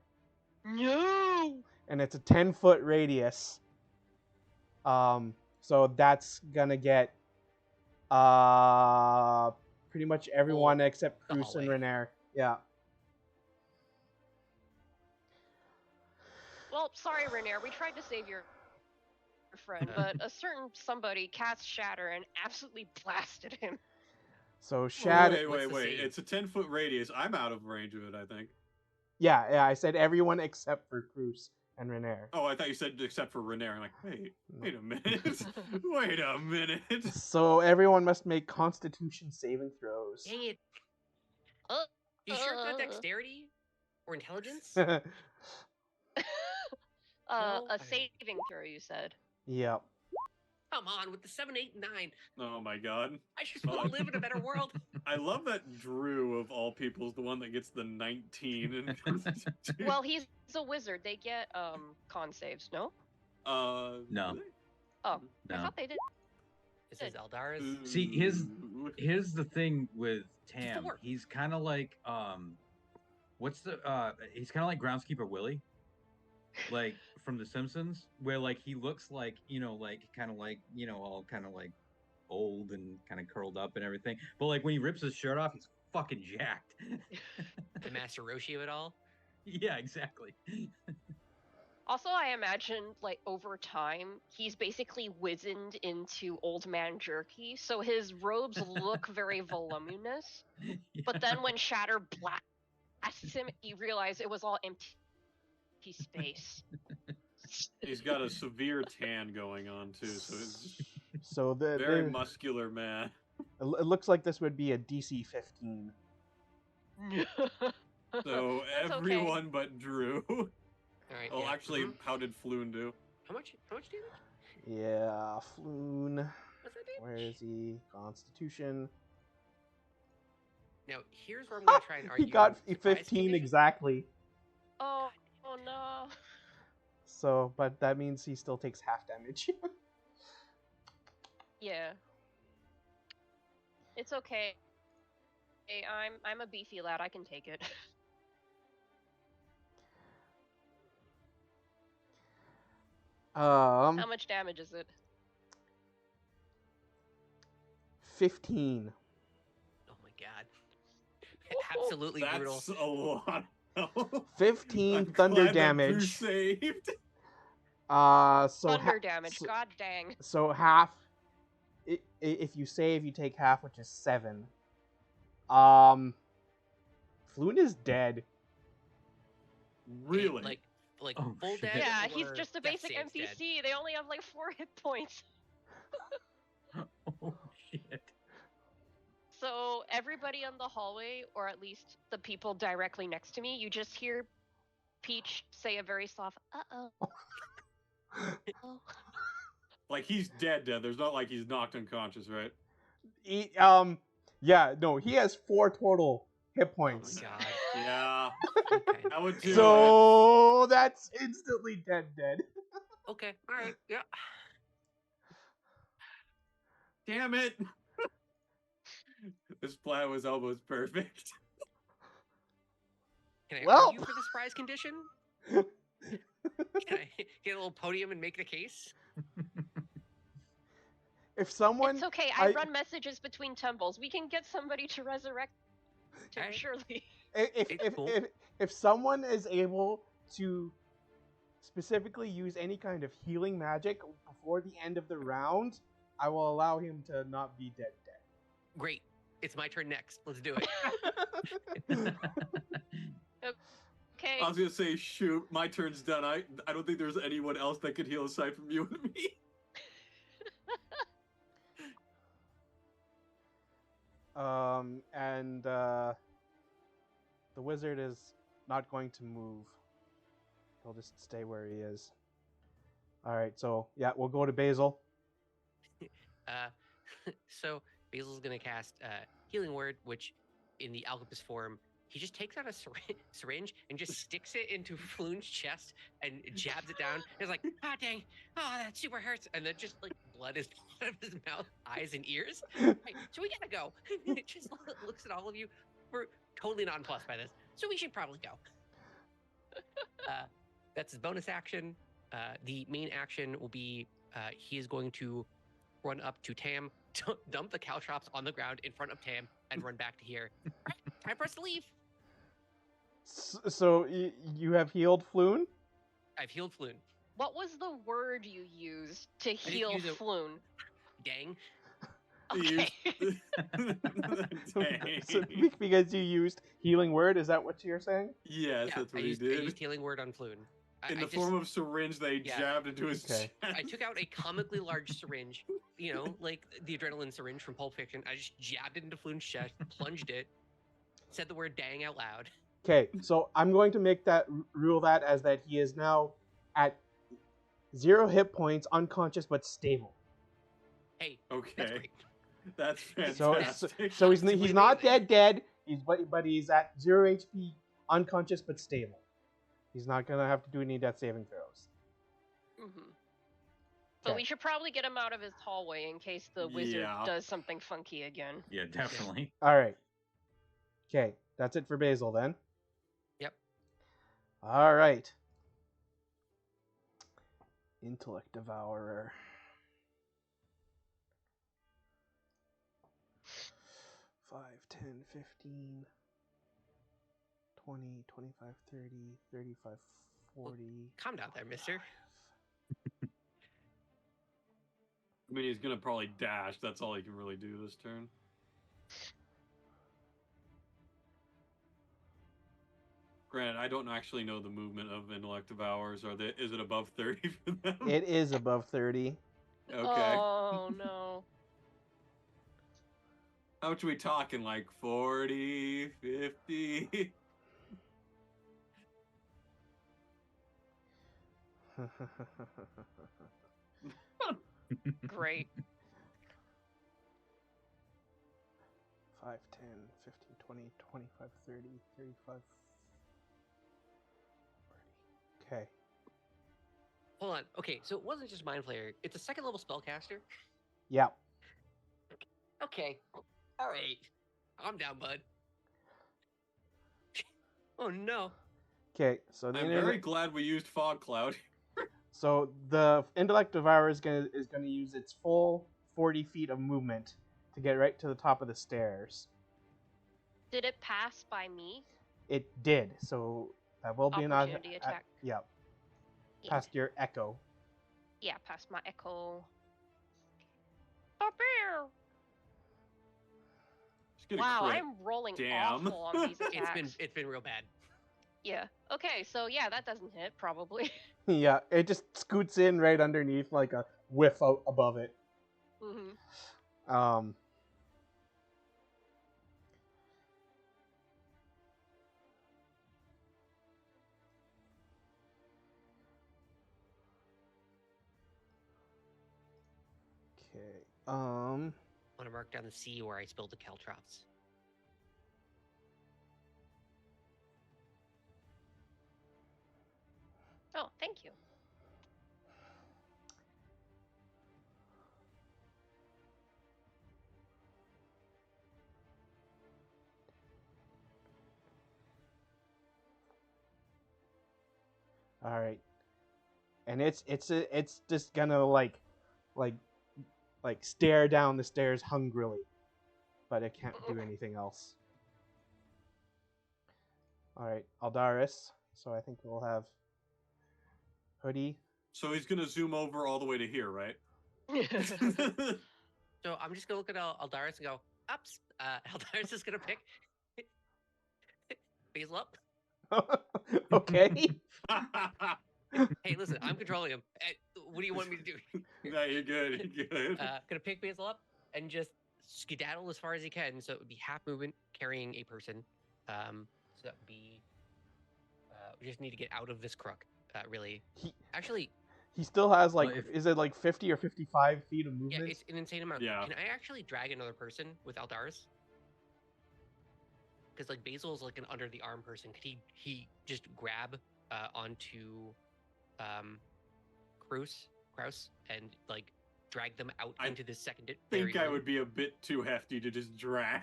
No! And it's a 10-foot radius. So that's gonna get pretty much everyone except the Cruz and hallway. Renair. Yeah. Well, sorry, Rainier. We tried to save your friend, but a certain somebody cast Shatter and absolutely blasted him. So Shatter. What's the Wait. save? It's a 10-foot radius. I'm out of range of it, I think. Yeah. I said everyone except for Cruz and Renair. Oh, I thought you said except for Renair. I'm like, wait a minute. Wait a minute. So everyone must make Constitution saving throws. Dang it. You sure it's not dexterity? Or intelligence? A Alright. saving throw, you said. Yep. Come on, with the 7, 8, and 9. Oh my god. I just want to live in a better world. I love that Drew, of all people, is the one that gets the 19 in Constitution. Well, he's a wizard. They get con saves, no? No. Really? Oh, I No. thought they did. This is Eldar's. See, here's the thing with Tam. 4. He's kind of like he's kind of like Groundskeeper Willie, like from The Simpsons, where like he looks like like kind of like all kind of like old and kind of curled up and everything, but like when he rips his shirt off, he's fucking jacked. The Master Roshi of it all. Yeah, exactly. Also, I imagine, like, over time, he's basically wizened into old man jerky, so his robes look very voluminous. But then when Shatter blasts him, you realize it was all empty space. He's got a severe tan going on, too, so it's So very muscular man. it looks like this would be a DC 15. So That's everyone but Drew. Alright. Oh, yeah. actually, how did Floon do? How much damage? Yeah, Floon. What's that damage? Where is he? Constitution. Now, here's where I'm going to try and argue. He got surprise 15 condition. exactly. oh no. So, but that means he still takes half damage. Yeah. It's okay. Hey, I'm a beefy lad. I can take it. How much damage is it? 15. Oh my god. Absolutely brutal. That's a lot. 15 I'm thunder glad that Drew damage. saved. So Thunder damage. God dang. So half. If you save, you take half, which is 7. Floon is dead. Really? Like Oh, full shit. dead? Yeah, he's or just a death basic saves dead? NPC. They only have like 4 hit points. Oh shit. So everybody in the hallway, or at least the people directly next to me, you just hear Peach say a very soft "uh-oh." Oh. Like, he's dead. There's not like he's knocked unconscious, right? Yeah, no, he has 4 total hit Oh my points. god. Yeah, Okay. that would do it. So that's instantly dead. Okay. All right. Yeah. Damn it! This plan was almost perfect. Can I Well. argue for this prize condition? Can I get a little podium and make the case? If someone, It's okay. I run messages between temples. We can get somebody to resurrect him, Alright. surely. if Cool. if someone is able to specifically use any kind of healing magic before the end of the round, I will allow him to not be dead. Great. It's my turn next. Let's do it. Okay. I was gonna say, shoot, my turn's done. I don't think there's anyone else that could heal aside from you and me. And the wizard is not going to move. He'll just stay where he is. All right, so yeah, we'll go to Basil. So Basil's gonna cast Healing Word, which in the Alchemist form, he just takes out a syringe and just sticks it into Floon's chest and jabs it down. It's like, ah, dang, oh, that super hurts, and then just like blood is out of his mouth, eyes, and ears. Right, so we gotta go. It just looks at all of you. We're totally nonplussed by this, so we should probably go. That's his bonus action. The main action will be he is going to run up to Tam, dump the caltrops on the ground in front of Tam, and run back to here. All right, time for us to leave. So you have healed Floon? I've healed Floon. What was the word you used to heal use a- Floon? Dang. Okay. So, because you used healing word, is that what you're saying? Yes, Yeah, that's what I he used did. Healing Word on Floon. In the form of syringe they jabbed into his chest. I took out a comically large syringe, you know, like the adrenaline syringe from Pulp Fiction. I just jabbed it into Floon's chest, plunged it, said the word dang out loud. Okay, so I'm going to make that rule that as that he is now at 0 hit points, unconscious but stable. Hey, Okay. that's great. That's So fantastic. he's not dead. But he's at 0 HP, unconscious but stable. He's not gonna have to do any death saving throws. Mm-hmm. But we should probably get him out of his hallway in case the wizard does something funky again. Yeah, definitely. All right. Okay, that's it for Basil then. Yep. All right. Intellect Devourer. 5, 10, 15, 20, 25, 30, 35, 40. Calm down there, mister. I mean, he's gonna probably dash. That's all he can really do this turn. Granted, I don't actually know the movement of Intellect Devourers. Is it above 30 for them? It is above 30. Okay. Oh, no. How much are we talking? Like 40, 50? Great. 5, 10, 15, 20, 25, 30, 35, 40. Okay. Hold on. Okay, so it wasn't just Mind Flayer. It's a second level spellcaster. Yeah. Okay. All right. Calm down, bud. Oh no. Okay, so I'm very glad we used Fog Cloud. So the Intellect Devourer is gonna use its full 40 feet of movement to get right to the top of the stairs. Did it pass by me? It did, so that will be Opportunity attack. Yeah. Yeah. Past your echo. Yeah, past my echo. A bear! Wow, crit. I'm rolling Damn. awful on these attacks. It's been real bad. Yeah. Okay, so yeah, that doesn't hit, probably. Yeah, it just scoots in right underneath like a whiff out above it. Mm-hmm. Okay. I want to mark down the C where I spilled the caltrops. Oh, thank you. All right, and it's just gonna like stare down the stairs hungrily, but it can't do anything else. All right, Aldaris. So I think we'll have Hoodie. So he's gonna zoom over all the way to here, right? So I'm just gonna look at Aldaris and go, ups. Aldaris is gonna pick Basil up. Okay. Hey, listen, I'm controlling him. What do you want me to do? No, you're good. You're good. Gonna pick Basil up and just skedaddle as far as he can. So it would be half movement carrying a person. So that would be. We just need to get out of this crook. Really. Actually, He still has Well, if- is it like 50 or 55 feet of yeah, movement? it's an insane amount. Yeah. Can I actually drag another person with Aldaris? Because like Basil's like an under the arm person. Could he just grab onto Kraus and like drag them out I into this second? think I would be a bit too hefty to just drag.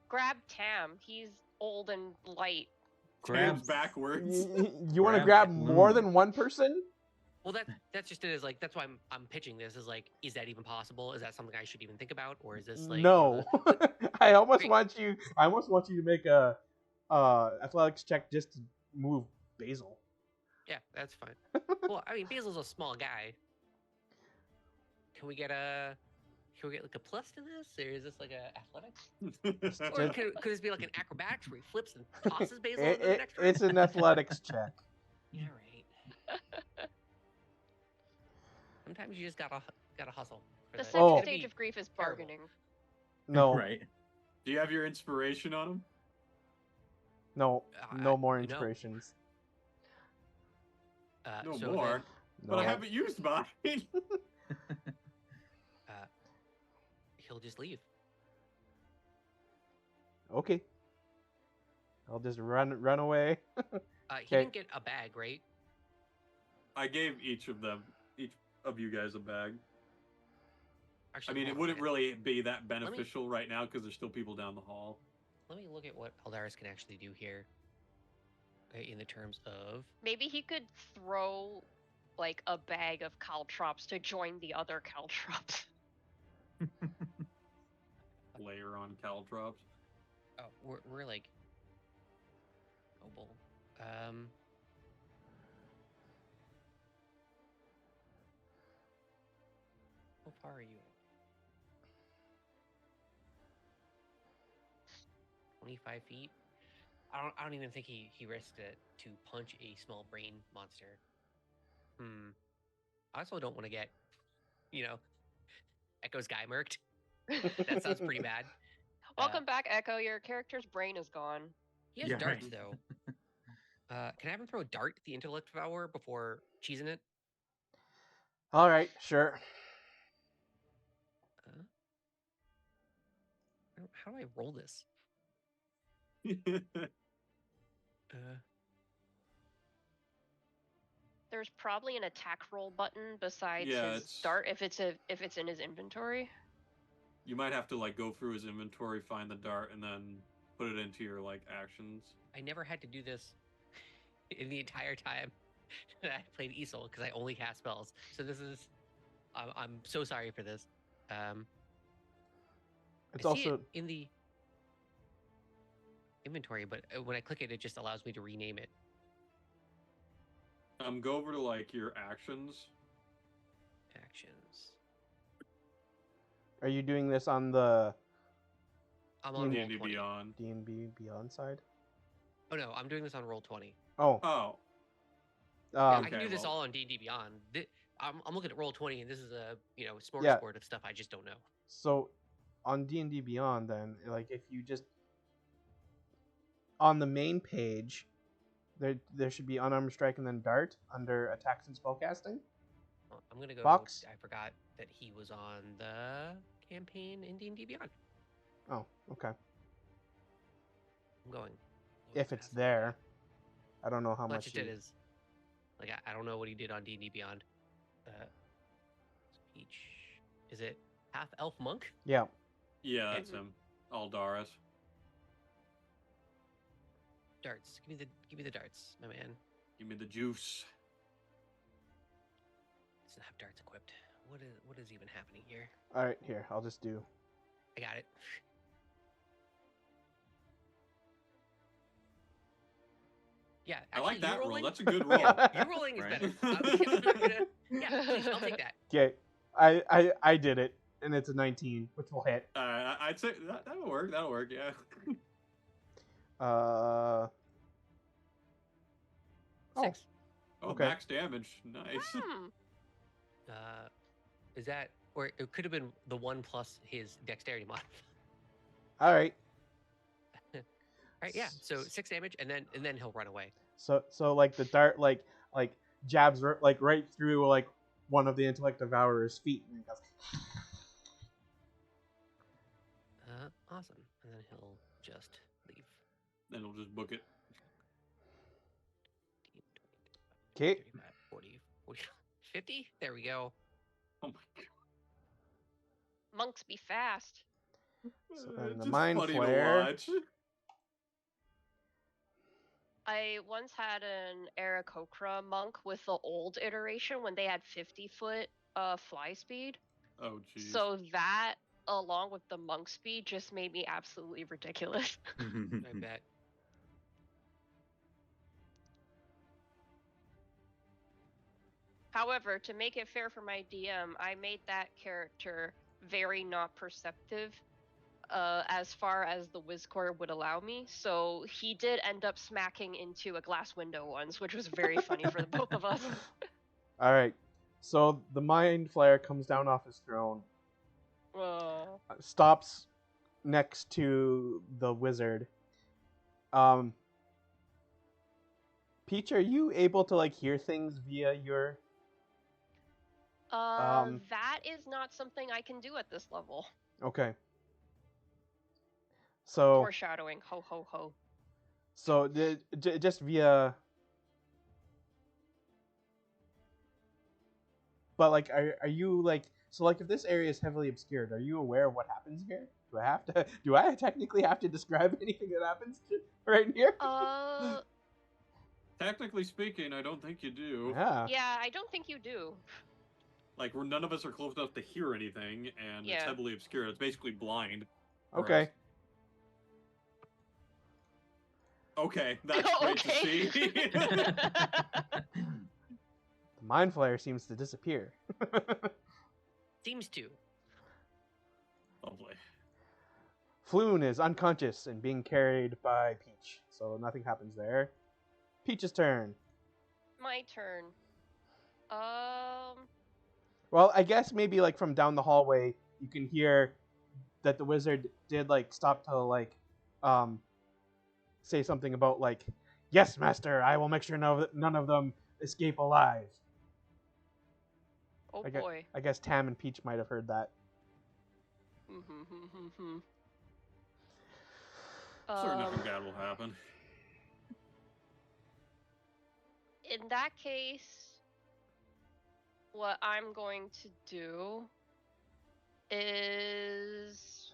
Grab Tam. He's old and light. Grabs backwards. You want to Grab grab more Loon. than one person? Well, that's just it. Is like that's why I'm pitching this. Is like, is that even possible? Is that something I should even think about, or is this like No. I almost Great. want you. I almost want you to make a athletics check just to move Basil. Yeah, that's fine. Well, I mean, Basil's a small guy. Can we get like a plus to this, or is this like a athletics? Or could this be like an acrobatics where he flips and tosses Basil into the next room? It's an athletics check. Yeah, right. Sometimes you just gotta hustle. For The that. second Oh. stage of grief is terrible. bargaining. No, Right. Do you have your inspiration on him? no, no more no. inspirations. No so more. then, But I No. haven't used mine. he'll just leave. Okay. I'll just run away. He Okay. didn't get a bag, right? I gave each of you guys a bag. I Actually, mean, it hold on a wouldn't minute. really be that beneficial right now because there's still people down the hall. Let me look at what Aldaris can actually do here. Okay, in the terms of Maybe he could throw like a bag of caltrops to join the other caltrops. Layer on caltrops. oh, we're like mobile. How far are you? 25 feet. I don't even think he risked it to punch a small brain monster. I also don't want to get, Echo's guy murked. That sounds pretty bad. Welcome back, Echo. Your character's brain is gone. He has Yeah, darts right. though. Can I have him throw a dart at the intellect devour before cheesing it? All right, sure. How do I roll this? There's probably an attack roll button besides Yeah, his it's- dart if it's in his inventory. You might have to like go through his inventory, find the dart, and then put it into your like actions. I never had to do this in the entire time that I played Easel because I only cast spells. So this is, I'm so sorry for this. It's I see also it in the inventory, but when I click it, it just allows me to rename it. Go over to like your actions. Actions. Are you doing this on the I'm on roll D&D 20. Beyond. D&B Beyond side? Oh no, I'm doing this on roll 20. Oh, Oh, Yeah, I um, can Okay, do this well- all on D&D Beyond. I'm looking at roll 20, and this is a smorgasbord Yeah. of stuff I just don't know. so on D&D Beyond, then, like, if you just on the main page, there should be unarmed strike and then dart under attacks and spellcasting. Well, I'm gonna go. Fox? I forgot that he was on the campaign in D&D Beyond. Oh, okay. I'm going. If it's there, I don't know how How much much it you. is. Like I don't know what he did on D&D Beyond. Peach, is it half elf monk? Yeah. Yeah, Okay. that's him. Aldaris. Darts. Give me the darts, my man. Give me the juice. Doesn't have darts equipped. What is even happening here? All right, here. I'll just do. I got it. Yeah, I like actually, you that roll. rolling? That's a good roll. Yeah, you rolling is Right. better. I'm not gonna. Yeah, please, I'll take that. Okay, I did it, and it's a 19, which will hit. I'd say that'll work. That'll work. Yeah. Oh, 6. Oh, Okay. max damage. Nice. Hmm. Is that, or it could have been the 1 plus his dexterity mod. all right. Right? Yeah. So 6 damage, and then he'll run away. So like the dart like jabs like right through like one of the intellect devourer's feet, and it goes. Awesome. And then he'll just leave. Then we'll just book it. 'Kay. 35, 40, 50. There we go. Oh my god. Monks be fast. So then It's the just mind funny flare. to watch. I once had an Aarakocra monk with the old iteration when they had 50-foot fly speed. Oh jeez. So that, along with the monk speed, just made me absolutely ridiculous. I bet. However, to make it fair for my DM, I made that character very not perceptive as far as the Wizcore would allow me. So he did end up smacking into a glass window once, which was very funny for the both of us. All right. So the mind flare comes down off his throne, stops next to the wizard. Peach, are you able to like hear things via your? That is not something I can do at this level. Okay. So Foreshadowing. Ho ho ho. so just via. But like, are you like so like if this area is heavily obscured, are you aware of what happens here? Do I technically have to describe anything that happens right here? Technically speaking, I don't think you do. Yeah, I don't think you do. Like, none of us are close enough to hear anything, and it's Yeah. heavily obscured. It's basically blind. for Okay. us. Okay, that's great to see. The mind flare seems to disappear. Seems to. Lovely. Floon is unconscious and being carried by Peach, so nothing happens there. Peach's turn. My turn. Well, I guess maybe like from down the hallway, you can hear that the wizard did like stop to like say something about like, "Yes, master, I will make sure none of them escape alive." Oh I boy. I guess Tam and Peach might have heard that. Sure, nothing bad will happen. In that case, what I'm going to do is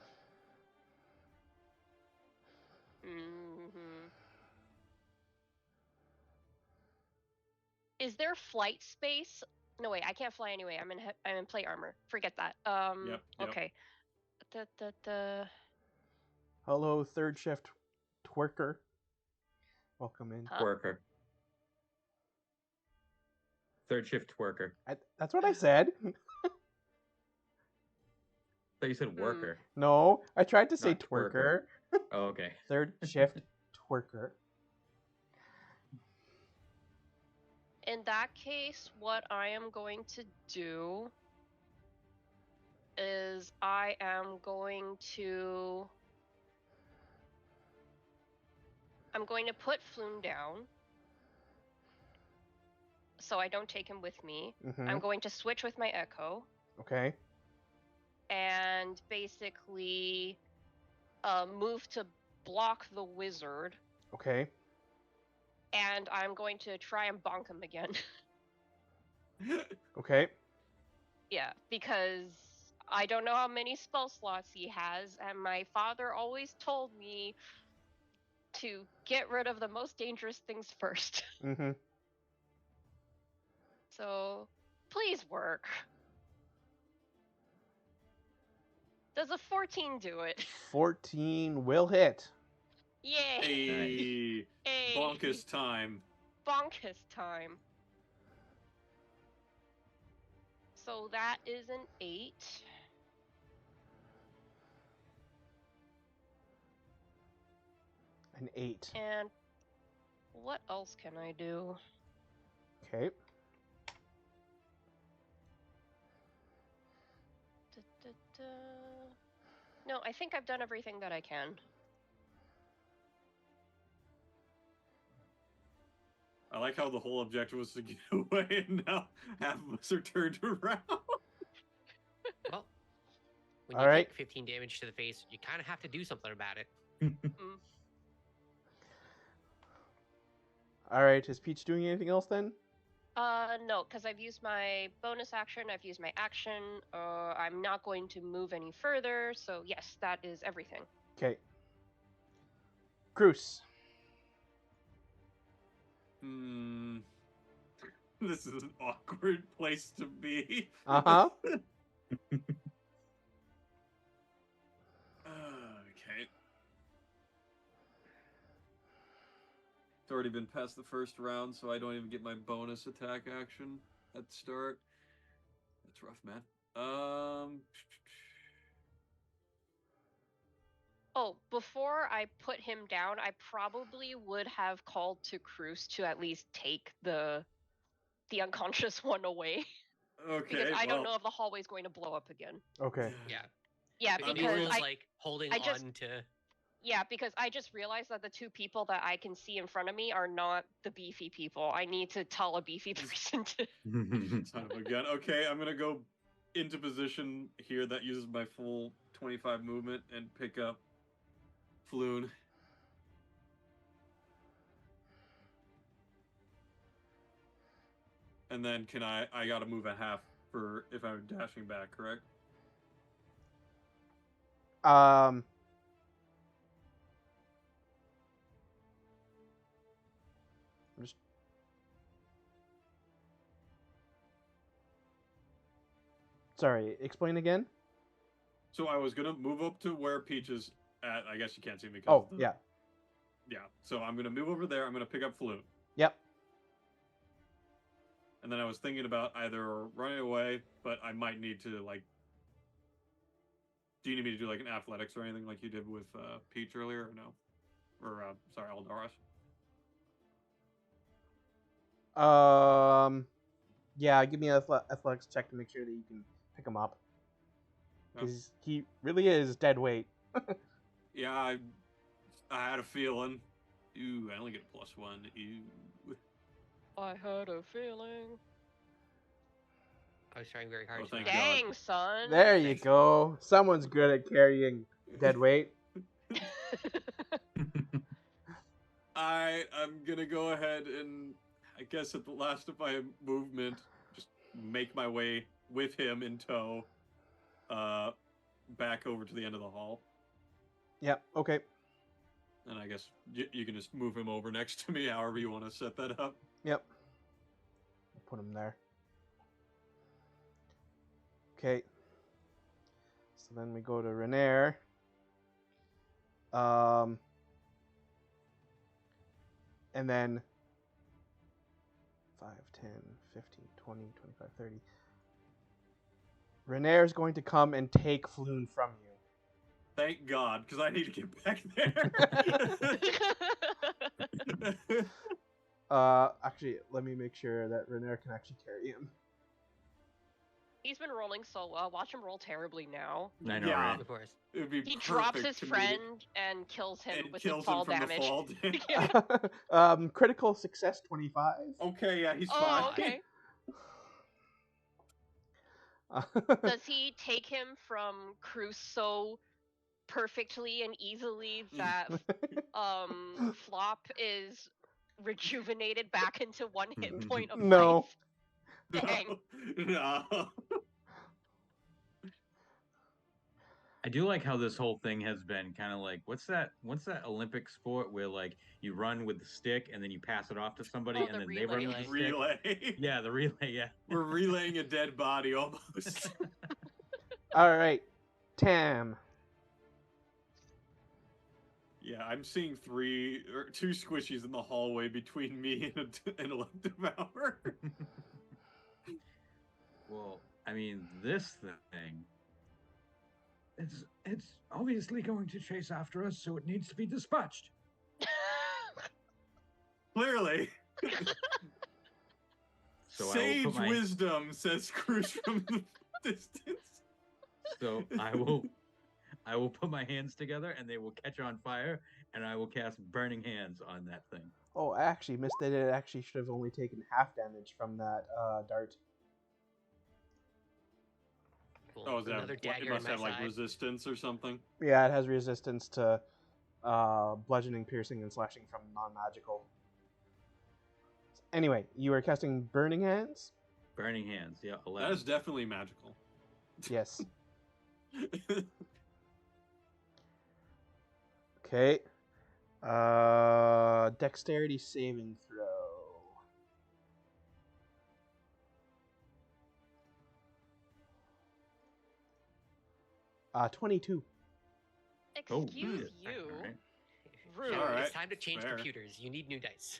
Is there flight space? No, wait, I can't fly anyway. I'm in plate armor. Forget that. Yep. Okay. Hello, third shift twerker. Welcome in. Huh? Twerker. Third shift twerker. That's what I said. I thought you said worker. No, I tried to say Not twerker. twerker. Oh, okay. Third shift twerker. In that case, what I am going to do is I am going to put Floon down so I don't take him with me. I'm going to switch with my Echo. Okay. And basically move to block the wizard. Okay. and I'm going to try and bonk him again. Okay. Yeah, because I don't know how many spell slots he has, and my father always told me to get rid of the most dangerous things first. Mm-hmm. So, please work. Does a 14 do it? 14 will hit. Yay! A Hey! bonkus time. Bonkus time. So that is an 8. An 8. And what else can I do? Okay. Da, da, da. No, I think I've done everything that I can. I like how the whole objective was to get away, and now half of us are turned around. Well, when All you right. take 15 damage to the face, you kind of have to do something about it. Mm. All right. Is Peach doing anything else then? No, because I've used my bonus action, I've used my action, I'm not going to move any further, so yes, that is everything. Okay. Cruz. This is an awkward place to be. Uh-huh. Okay. It's already been past the first round, so I don't even get my bonus attack action at the start. That's rough, man. Oh, before I put him down, I probably would have called to Cruz to at least take the unconscious one away. Because Okay, I don't well, know if the hallway's going to blow up again. Okay. Yeah. Yeah, But because Muriel's like holding I just on to. yeah, because I just realized that the two people that I can see in front of me are not the beefy people. I need to tell a beefy person to. son of a gun. Okay, I'm gonna go into position here that uses my full 25 movement and pick up Floon. And then can I gotta move a half for if I'm dashing back, correct? Um. I'm just. Sorry. Explain again. So I was gonna move up to where Peach is at. I guess you can't see me because Oh, yeah. Yeah. So I'm gonna move over there. I'm gonna pick up Floon. Yep. And then I was thinking about either running away, but I might need to like. Do you need me to do like an athletics or anything like you did with Peach earlier, or no? Or sorry, Aldaris. Yeah. Give me an athletics check to make sure that you can pick him up. Oh. Because he really is dead weight. Yeah, I had a feeling. Ooh, I only get a +1. Ooh. I had a feeling. I was trying very hard Oh, to thank not. God. Dang, son. There you Thanks. go. Someone's good at carrying dead weight. I'm gonna go ahead and I guess at the last of my movement, just make my way with him in tow, back over to the end of the hall, Yep. Okay. and I guess you can just move him over next to me, however you want to set that up. Yep. Put him there. Okay. So then we go to Renair. And then 5, 10, 15, 20, 25, 30. Renair is going to come and take Floon from you. Thank God, because I need to get back there. Actually, let me make sure that Renair can actually carry him. He's been rolling so well. Watch him roll terribly now. I know, Yeah. right? Of course. It would be He perfect drops his to meet friend it and kills him and with kills the fall him from damage. the fall. Yeah. Critical success 25. Okay, yeah, he's Oh, fine. okay. Does he take him from Cruz so perfectly and easily that Flop is rejuvenated back into 1 hit point of No. life? Dang. No. I do like how this whole thing has been kind of like what's that Olympic sport where like you run with the stick and then you pass it off to somebody Oh, and the then they run with the stick. Relay. Yeah, the relay. Yeah. We're relaying a dead body almost. All right, Tam. Yeah, I'm seeing two squishies in the hallway between me and an elective hour. Well, I mean, this thing. It's obviously going to chase after us, so it needs to be dispatched. Clearly. So Sage wisdom, says Cruz from the distance. So I will put my hands together and they will catch on fire, and I will cast Burning Hands on that thing. Oh, I actually missed that. It actually should have only taken half damage from that dart. Cool. Oh, is that Another it dagger must in my have like side. resistance or something? Yeah, it has resistance to bludgeoning, piercing, and slashing from non-magical. Anyway, you are casting Burning Hands? Burning Hands, yeah, 11. That is definitely magical. Yes. Okay. Dexterity saving throw. 22. Excuse shit. you. All right. Rude. All right, It's time to change fair. computers. You need new dice.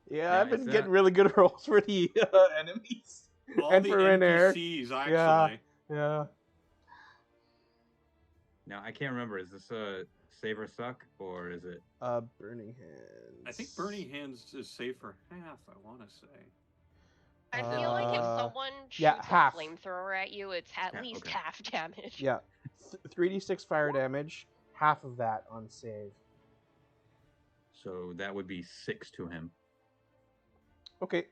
Yeah, Now, I've been is getting that- really good rolls for the enemies. All and the for Renair. NPCs, actually. Yeah. Yeah. Now, I can't remember. Is this a save or suck, or is it? Burning Hands. I think Burning Hands is safe for half, I want to say. I feel like if Uh, someone yeah, shoots half. a flamethrower at you, it's at Yeah, least okay. half damage. Yeah. 3d6 fire damage. Half of that on save. So that would be 6 to him. Okay.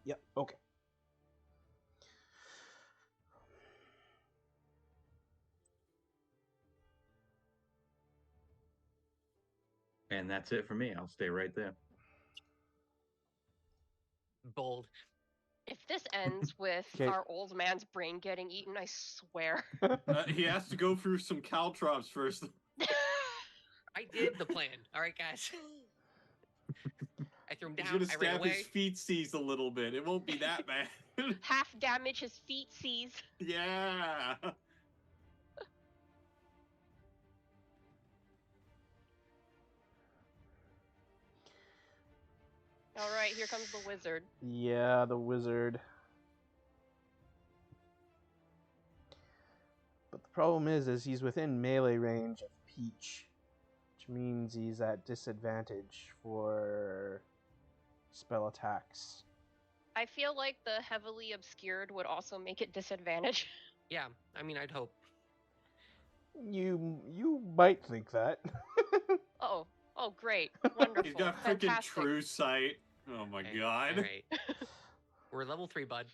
Yep, okay. And that's it for me. I'll stay right there. Bold. If this ends with Okay. our old man's brain getting eaten, I swear. He has to go through some caltrops first. I did the plan. All right, guys. I threw him He's down. gonna I ran stab away. his feet seized a little bit. It won't be that bad. Half damage his feet sees. Yeah. Alright, here comes the wizard. Yeah, the wizard. But the problem is he's within melee range of Peach, which means he's at disadvantage for spell attacks. I feel like the heavily obscured would also make it disadvantage. Yeah, I mean, I'd hope. You might think that. Oh, great. Wonderful. He's got freaking Fantastic. true sight. Oh my Okay, god. All right. We're level 3, bud.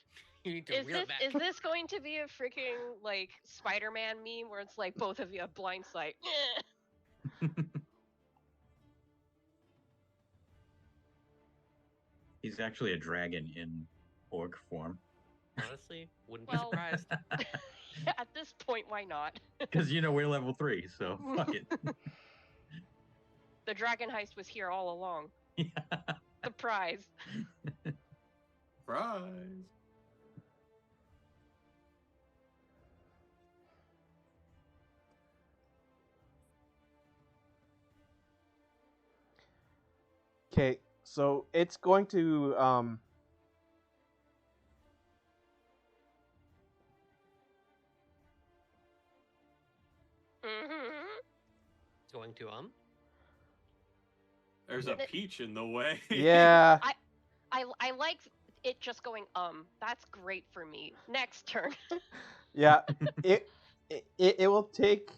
You need to Is reel it back. this going to be a freaking like Spider-Man meme where it's like both of you have blind sight? He's actually a dragon in orc form. Honestly, wouldn't be Well- surprised. At this point, why not? Because we're level 3, so fuck it. The dragon heist was here all along. Surprise. Surprise. Okay, so it's going to Mm-hmm. It's going to There's a peach in the way. yeah. I like it just going that's great for me. Next turn. Yeah, it will take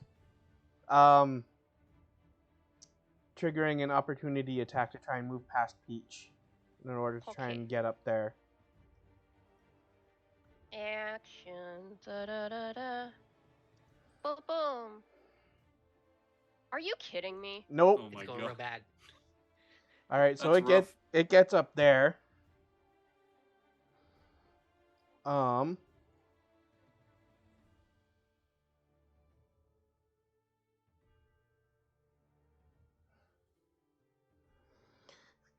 triggering an opportunity attack to try and move past Peach in order to try Okay. and get up there. Action. Da da da da. Boom boom. Are you kidding me? Nope. Oh my It's going god. real bad. All right, so That's rough. it gets up there.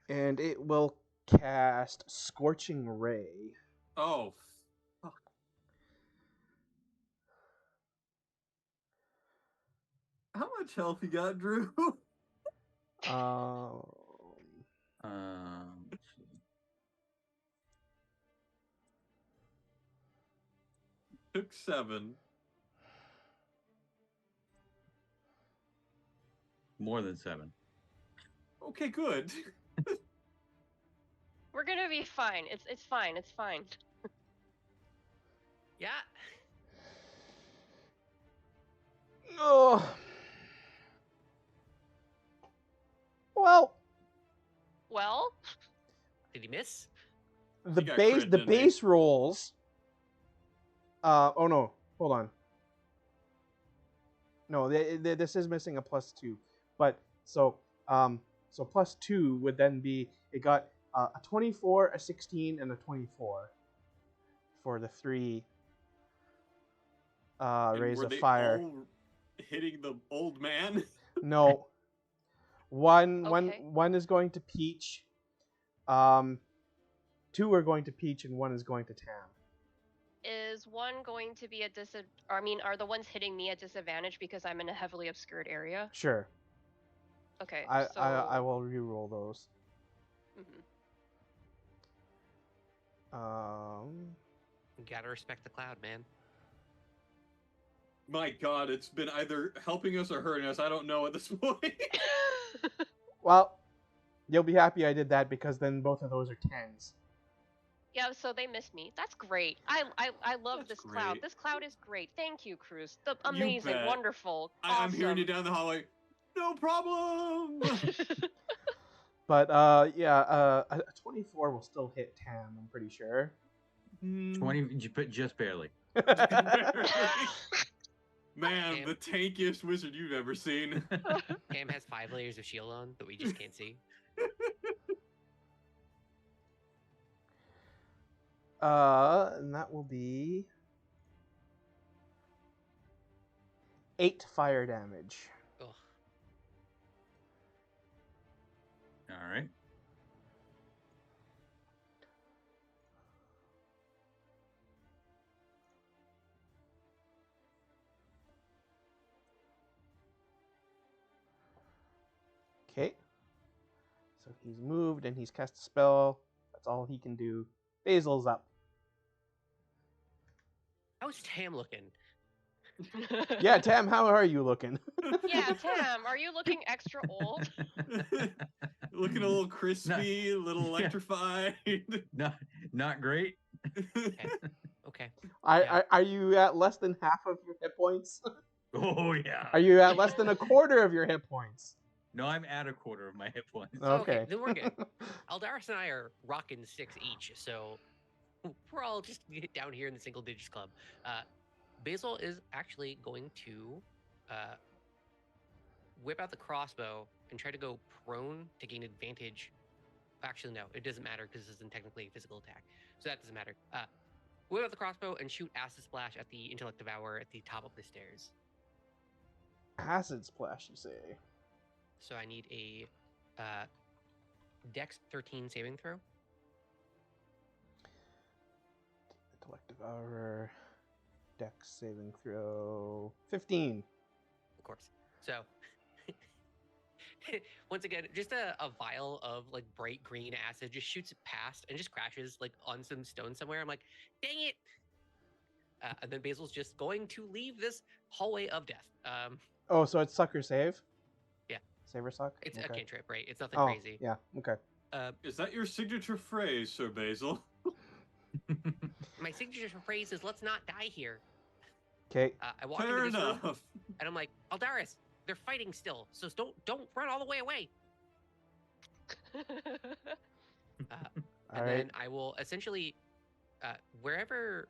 And it will cast Scorching Ray. Oh, fuck. How much health you got, Drew? Um, Let's see. Took 7. More than 7. Okay, good. We're gonna be fine. It's fine. It's fine. Yeah. oh. Well, Well, Did he miss? the got base crit, the didn't he? base rolls. Oh no, hold on. No, this is missing a +2, but so +2 would then be it got a 24, a 16, and a 24 for the 3 And rays were of they fire. all hitting the old man? No, one okay. one is going to Peach. 2 are going to Peach, and 1 is going to Tam. Is one going to be a are the ones hitting me at disadvantage because I'm in a heavily obscured area? Sure, Okay, I so will re-roll those. mhm. You gotta respect the cloud, man. My god, it's been either helping us or hurting us. I don't know at this point. Well, you'll be happy I did that because then both of those are 10s. Yeah, so they missed me. That's great. I love That's this cloud. great. This cloud is great. Thank you, Cruz. The You amazing, bet. wonderful, I'm hearing you awesome. down the hallway. No problem. But yeah, a 24 will still hit Tam, I'm pretty sure. 20, but just barely. Man, Damn. the tankiest wizard you've ever seen. Cam has 5 layers of shield on that we just can't see. And that will be 8 fire damage. Ugh. All right. Okay. So he's moved and he's cast a spell. That's all he can do. Basil's up. How's Tam looking? Yeah, Tam, how are you looking? Yeah, Tam, are you looking extra old? Looking a little crispy, a little electrified. Not great. Okay. Are you at less than half of your hit points? Oh yeah. Are you at less than a quarter of your hit points? No, I'm at a quarter of my hit points. Okay. Then we're good. Aldaris and I are rocking 6 each, so we're all just down here in the single digits club. Basil is actually going to whip out the crossbow and try to go prone to gain advantage. Actually, no, it doesn't matter because this isn't technically a physical attack, so that doesn't matter. Whip out the crossbow and shoot acid splash at the intellect devourer at the top of the stairs. Acid splash, you say? So I need a Dex 13 saving throw. Intellect devourer. Dex saving throw 15. Of course. So once again, just a vial of like bright green acid just shoots past and just crashes like on some stone somewhere. I'm like, dang it! And then Basil's just going to leave this hallway of death. Oh, so it's suck or save? Yeah. Save or suck? It's a cantrip, right? It's nothing Oh, crazy. yeah, okay. Is that your signature phrase, Sir Basil? My signature phrase is "Let's not die here." Okay. I walk Fair into this room enough. and I'm like, Aldaris, they're fighting still, so don't run all the way away. Uh, All and right. then I will essentially wherever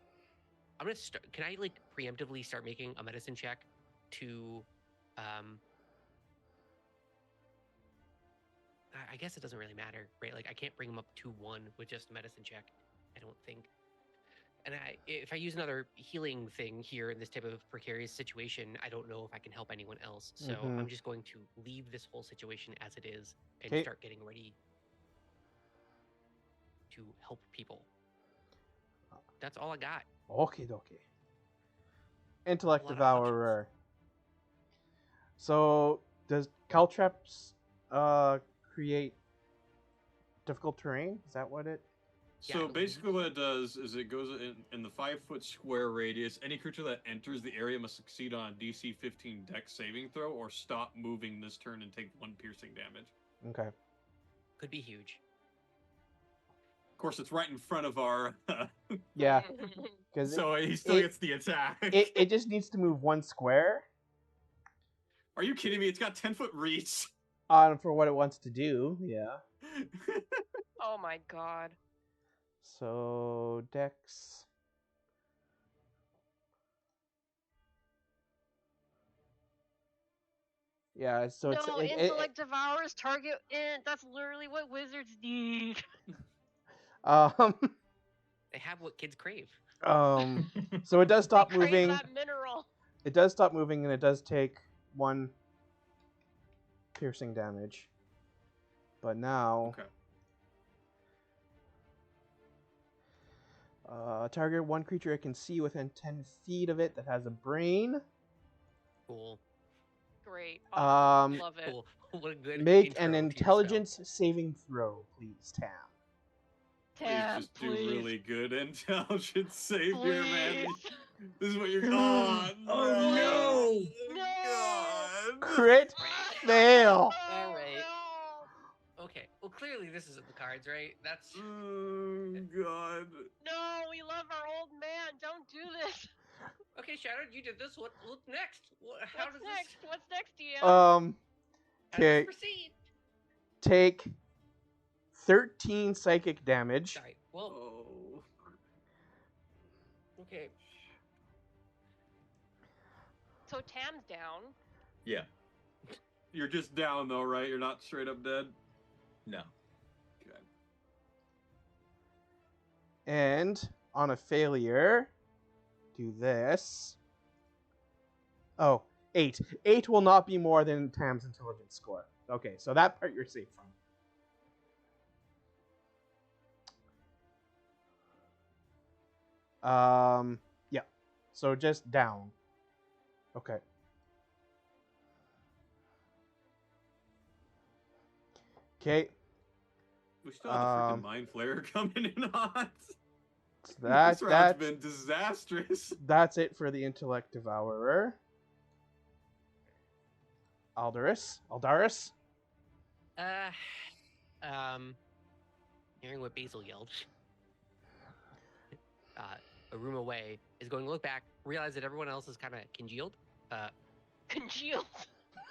I'm gonna start. Can I like preemptively start making a medicine check to um I guess it doesn't really matter, right? Like I can't bring him up to 1 with just a medicine check, I don't think. And if I use another healing thing here in this type of precarious situation, I don't know if I can help anyone else. So Mhm. I'm just going to leave this whole situation as it is and 'Kay. start getting ready to help people. That's all I got. Okay, dokie. A Intellect lot of options. Devourer. So, does Caltrops create difficult terrain? Is that what it? Yeah, So I basically, believe what it does is it goes in the 5-foot square radius. Any creature that enters the area must succeed on a DC 15 Dex saving throw, or stop moving this turn and take 1 piercing damage. Okay. could be huge. Of course, it's right in front of our. Yeah, because So he still it- gets the attack. it just needs to move 1 square Are you kidding me? It's got 10-foot reach. for what it wants to do. Yeah. Oh my god. So Dex. Yeah. So No, it's intellect devours target. That's literally what wizards need. um They have what kids crave. so it does They stop crave moving. that mineral. It does stop moving, and it does take 1 piercing damage. But now, Okay. target 1 creature it can see within 10 feet of it that has a brain. Cool. Great. Awesome. Um, Love it. Cool. What a good Make intro an to your intelligence saving throw, please, Tam. Please Tam, just do please. really good intelligence save here, man. Please. This is what you're. Oh, Oh, no! No. God. Crit Spell. fail. All right. No. Okay. Well, clearly this isn't the cards, right? That's Oh, God. No, we love our old man. Don't do this. okay. Shadow, you did this. What's next? How What's does next? this? What's next, DM? How does this Okay. proceed? Take 13 psychic damage. Sorry. Well. Oh. Okay. So Tam's down. Yeah. You're just down, though, right? You're not straight up dead? No. Okay. And on a failure, do this. Oh, 8. 8 will not be more than Tam's intelligence score. Okay, so that part you're safe from. Yeah. So just down. Okay. Okay. We still have the freaking Mind Flayer coming in hot. That This round's that's been disastrous. that's it for the intellect devourer. Aldaris. Hearing what Basil yelled, a room away is going to look back, realize that everyone else is kind of congealed. Congealed.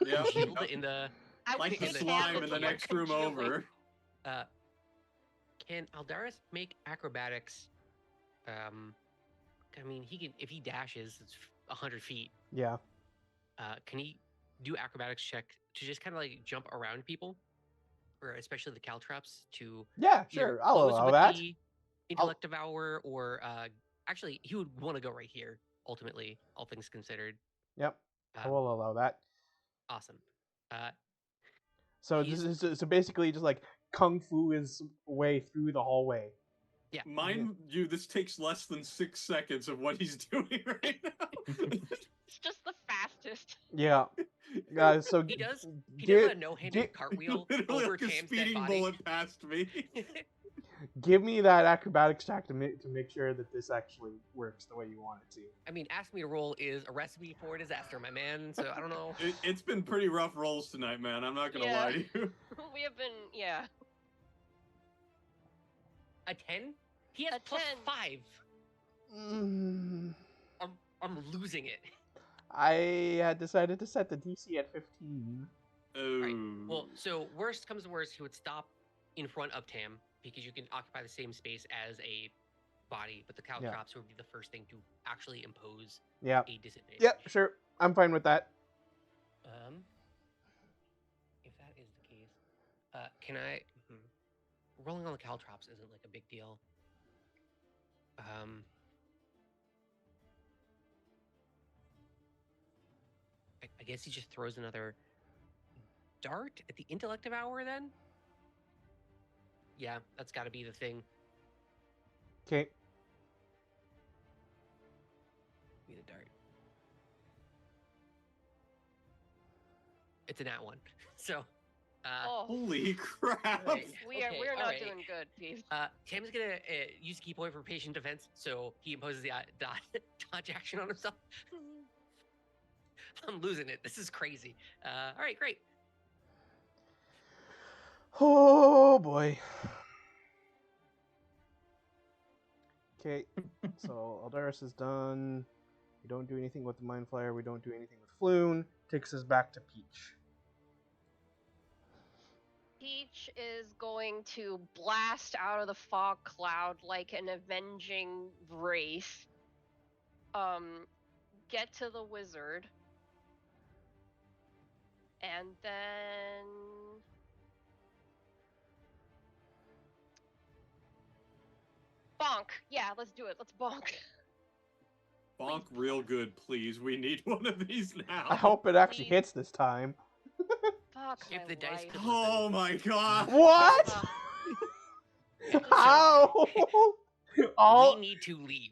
Yeah. Congealed in the. I would Like the take Tam slime if in the you were next room congealing. over. Can Aldaris make acrobatics? I mean, he can if he dashes, it's 100 feet. Yeah. Can he do acrobatics check to just kind of like jump around people, or especially the caltrops to Yeah, either sure. I'll close allow with that. the intellect devour, or actually he would want to go right here. Ultimately, all things considered. Yep. I will allow that. Awesome. So this is so basically just like kung fu his way through the hallway. Yeah. Mind you, this takes less than 6 seconds of what he's doing right now. It's just the fastest. Yeah. So He does give, a no-handed cartwheel Literally over like a Tam's dead speeding body. bullet past me. give me that acrobatics check to make sure that this actually works the way you want it to. I mean, ask me to roll is a recipe for disaster, my man. So I don't know. It's been pretty rough rolls tonight, man. I'm not gonna Yeah. lie to you. We have been, yeah. A 10? He has A plus 10. 5. Mm, I'm losing it. I had decided to set the DC at 15. Oh. Right. Well, so worst comes to worst, he would stop in front of Tam, because you can occupy the same space as a body, but the caltrops would be the first thing to actually impose Yeah. a disadvantage. Yep, sure. I'm fine with that. If that is the case, can I? Rolling on the caltrops isn't like a big deal. I guess he just throws another dart at the intellective hour then? Yeah, that's got to be the thing. Okay. Be the dart. It's a nat one. So, Holy crap! Right. We're all not right. doing good, Pete. Tam's gonna use a key point for patient defense, so he imposes the dodge action on himself. I'm losing it. This is crazy. All right, great. Oh boy. Okay, so Aldaris is done. We don't do anything with the Mind Flyer. We don't do anything with Floon. Takes us back to Peach. Peach is going to blast out of the fog cloud like an avenging wraith. Get to the wizard. And then bonk. Yeah, let's do it. Let's bonk. Bonk real good, please. We need one of these now. I hope it actually Please. hits this time. Fuck If my the dice life. could Oh my god! What? How? All we need to leave.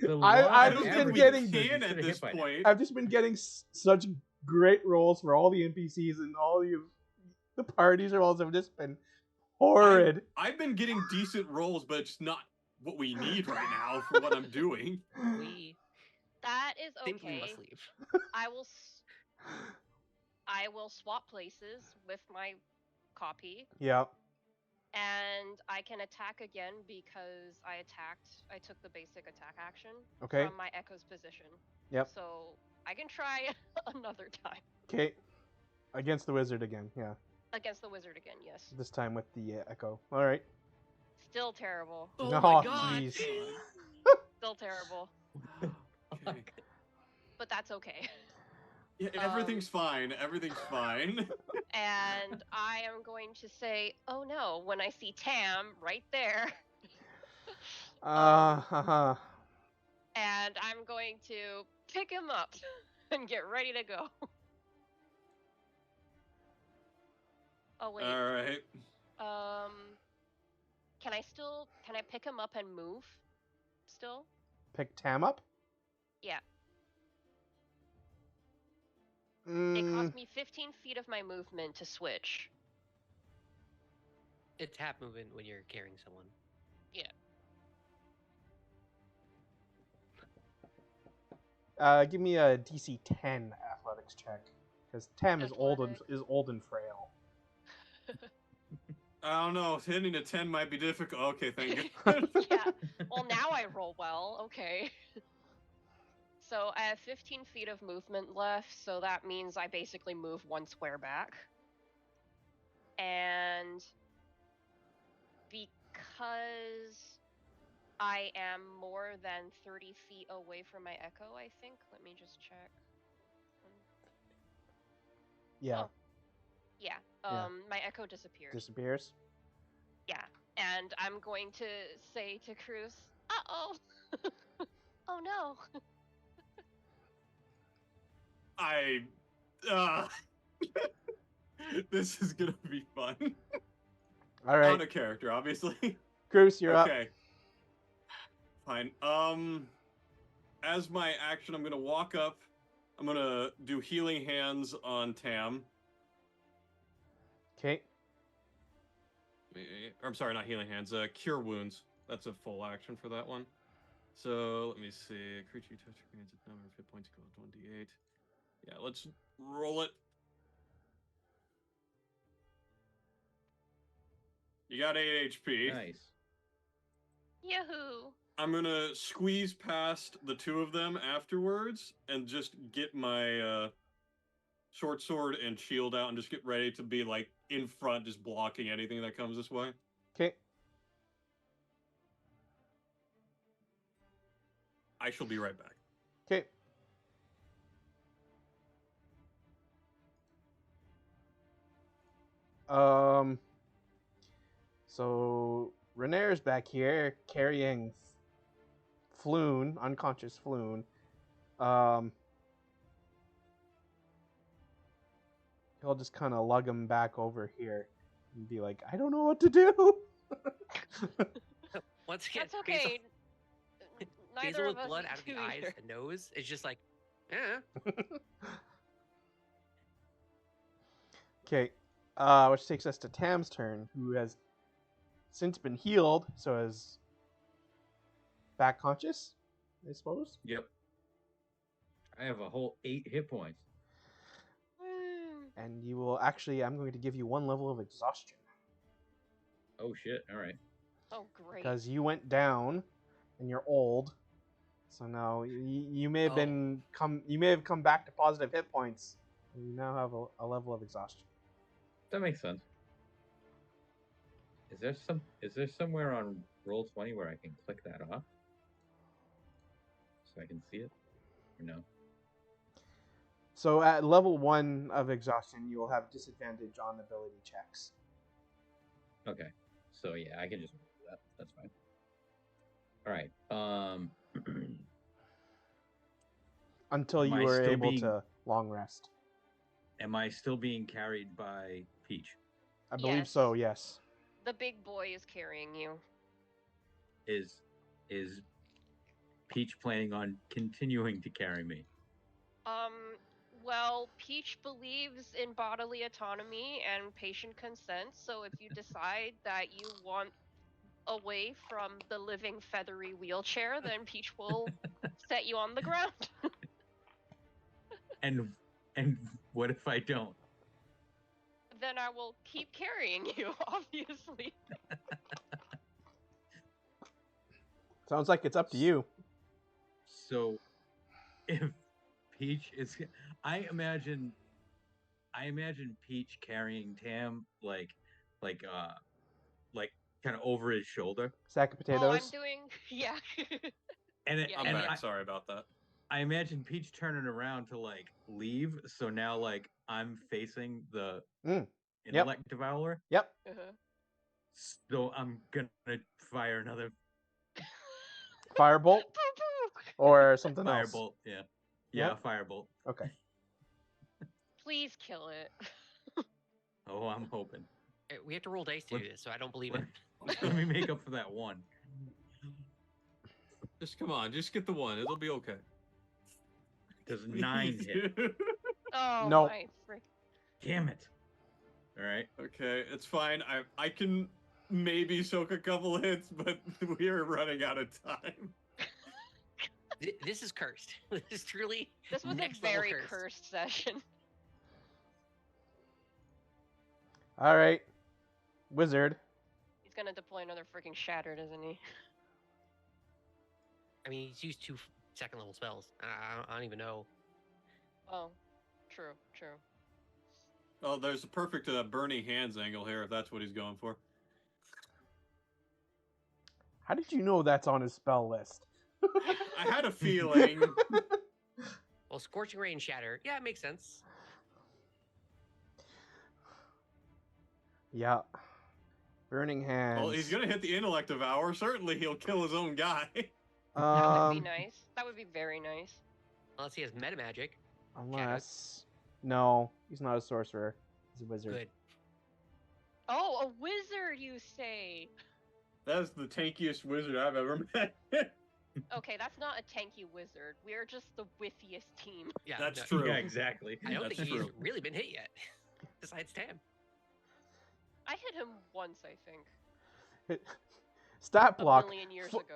The I law I I've of don't just think been we getting can at should've this hit by now. point. I've just been getting such great rolls for all the NPCs and all the parties rolls have just been horrid. I've been getting decent rolls, but it's not what we need right now for what I'm doing. We That is simply okay. must leave. I will swap places with my copy, Yeah. and I can attack again because I took the basic attack action Okay. from my Echo's position. Yep. So I can try another time Okay. Against the wizard again. Yeah. against the wizard again. Yes. This time with the echo. All right. Still terrible. Oh No, my god! jeez. Still terrible. Okay. But that's okay. Yeah, everything's fine. Everything's fine. And I am going to say, "Oh no!" when I see Tam right there. Haha. And I'm going to pick him up and get ready to go. Oh wait. All right. Can I pick him up and move still? Pick Tam up. Yeah. It Mm, cost me 15 feet of my movement to switch. It's half movement when you're carrying someone. give me a DC 10 athletics check because Tam is old and frail. I don't know. Hitting a 10 might be difficult. Okay, thank you. Yeah. Well, now I roll well. Okay. So I have 15 feet of movement left, so that means I basically move 1 square back. And because I am more than 30 feet away from my Echo, I think. Let me just check. Yeah. Oh. Yeah. My Echo disappears. Disappears. Yeah. And I'm going to say to Cruz, "Uh-oh." Oh no. This is gonna be fun. All right. Out of character, obviously. Cruz, you're up. Okay. Fine. As my action, I'm gonna walk up. I'm gonna do healing hands on Tam. Okay. I'm sorry, not healing hands. Cure wounds. That's a full action for that one. So let me see. Creature you touch gains a number of hit points equal to 1d8. Yeah, let's roll it. You got 8 HP. Nice. Yahoo. I'm gonna squeeze past the two of them afterwards and just get my short sword and shield out and just get ready to be like in front, just blocking anything that comes this way. Okay. I shall be right back. Okay. So Renair's back here carrying Floon, unconscious Floon. He'll just kind of lug him back over here and be like, I don't know what to do. Once again, That's okay. Neither Basil of with us blood out of do the eyes either. and nose is just like, eh. Okay, which takes us to Tam's turn, who has since been healed, so is back conscious, I suppose. Yep. I have a whole 8 hit points. And you will actually, I'm going to give you 1 level of exhaustion. Oh shit! All right. Oh, great. Because you went down, and you're old. So now you may have come back to positive hit points, and you now have a level of exhaustion. That makes sense. Is there somewhere on Roll20 where I can click that off so I can see it? Or no? So at level 1 of exhaustion, you will have disadvantage on ability checks. Okay. So yeah, I can just do that. That's fine. All right. Until Am you I are still able being- to long rest. Am I still being carried by Peach? I believe Yes. so, yes. The big boy is carrying you. Is Peach planning on continuing to carry me? Well, Peach believes in bodily autonomy and patient consent, so if you decide that you want away from the living feathery wheelchair, then Peach will set you on the ground. And what if I don't? Then I will keep carrying you, obviously. Sounds like it's up to you. So if Peach is, I imagine Peach carrying Tam like kind of over his shoulder, Sack of Oh, I'm potatoes. doing, yeah. and Yeah, I'm and back. I, Sorry about that. I imagine Peach turning around to like leave. So now like I'm facing the intellect devourer. Yep. Uh-huh. So I'm gonna fire another Firebolt or something else. firebolt. Yeah, Yep. firebolt. Okay. Please kill it. Oh, I'm hoping. We have to roll dice to do this, so I don't believe it. Let me make up for that one. Just come on, just get the one. It'll be okay. Does 9 hit? Oh No. my frick. Damn it! All right. Okay, it's fine. I can maybe soak a couple hits, but we are running out of time. This is cursed. This is truly This was next a very level cursed session. All right. Wizard. He's gonna deploy another freaking shattered, isn't he? I mean, he's used 2 second level spells. I don't even know. Oh, true, true. Oh, there's a perfect burning hands angle here if that's what he's going for. How did you know that's on his spell list? I had a feeling. Well, Scorching Ray and Shatter. Yeah, it makes sense. Yeah. Burning hands. Well, he's gonna hit the intellect devour. Certainly, he'll kill his own guy. That would be nice. That would be very nice. Unless he has meta magic. Unless... No, he's not a sorcerer. He's a wizard. Good. Oh, a wizard, you say? That's the tankiest wizard I've ever met. Okay, that's not a tanky wizard. We're just the whiffiest team. Yeah, That's no, true. Yeah, exactly. I don't That's think he's true. really been hit yet. Besides Tam. I hit him once, I think. Stat A block. million years Fo- ago.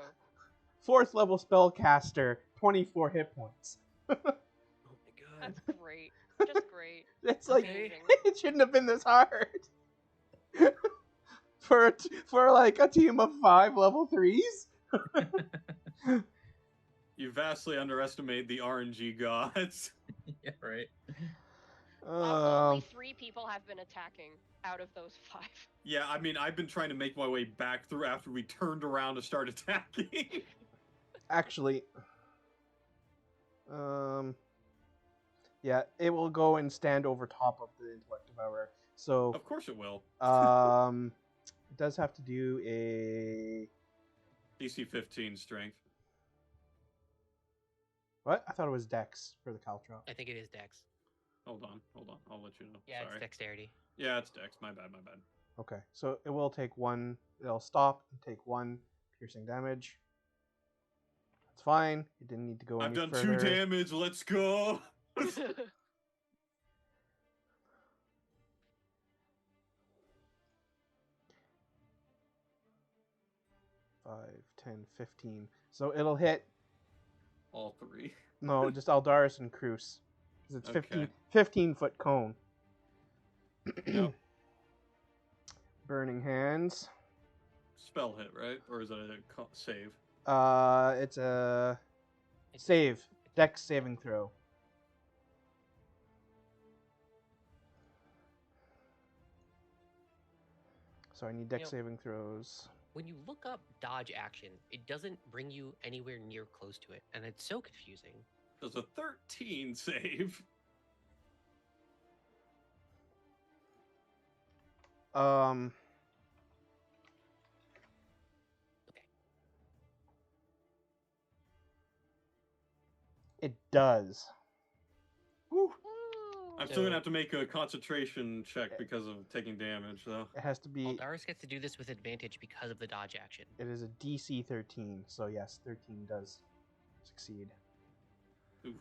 4th level spellcaster, 24 hit points. Oh my god. That's great. Just great. It's like, Amazing. it shouldn't have been this hard. for like a team of 5 level 3s? You vastly underestimate the RNG gods. Yeah, right. Only 3 people have been attacking out of those 5. Yeah, I mean, I've been trying to make my way back through after we turned around to start attacking. Actually, Yeah, it will go and stand over top of the intellect devourer. So Of course it will. it does have to do a DC 15 strength. what? I thought it was Dex for the caltrops. I think it is Dex. Hold on. I'll let you know. Yeah, Sorry. it's dexterity. Yeah, it's Dex. My bad. Okay, so it will take one. It'll stop and take one piercing damage. That's fine. You didn't need to go I've any done further. 2 damage. Let's go. 5, 10, 15. So it'll hit. All 3. No, just Aldaris and Cruz. Because it's Okay. 15-foot cone. Yep. Burning Hands. Spell hit, right? Or is it a save? It's a save. Dex saving throw. So I need Dex saving throws. When you look up dodge action, it doesn't bring you anywhere near close to it, and it's so confusing. Does a 13 save? It does. Woo. I'm Ooh. still gonna have to make a concentration check because of taking damage, though. It has to be. Aldaris gets to do this with advantage because of the dodge action. It is a DC 13, so yes, 13 does succeed. Oof.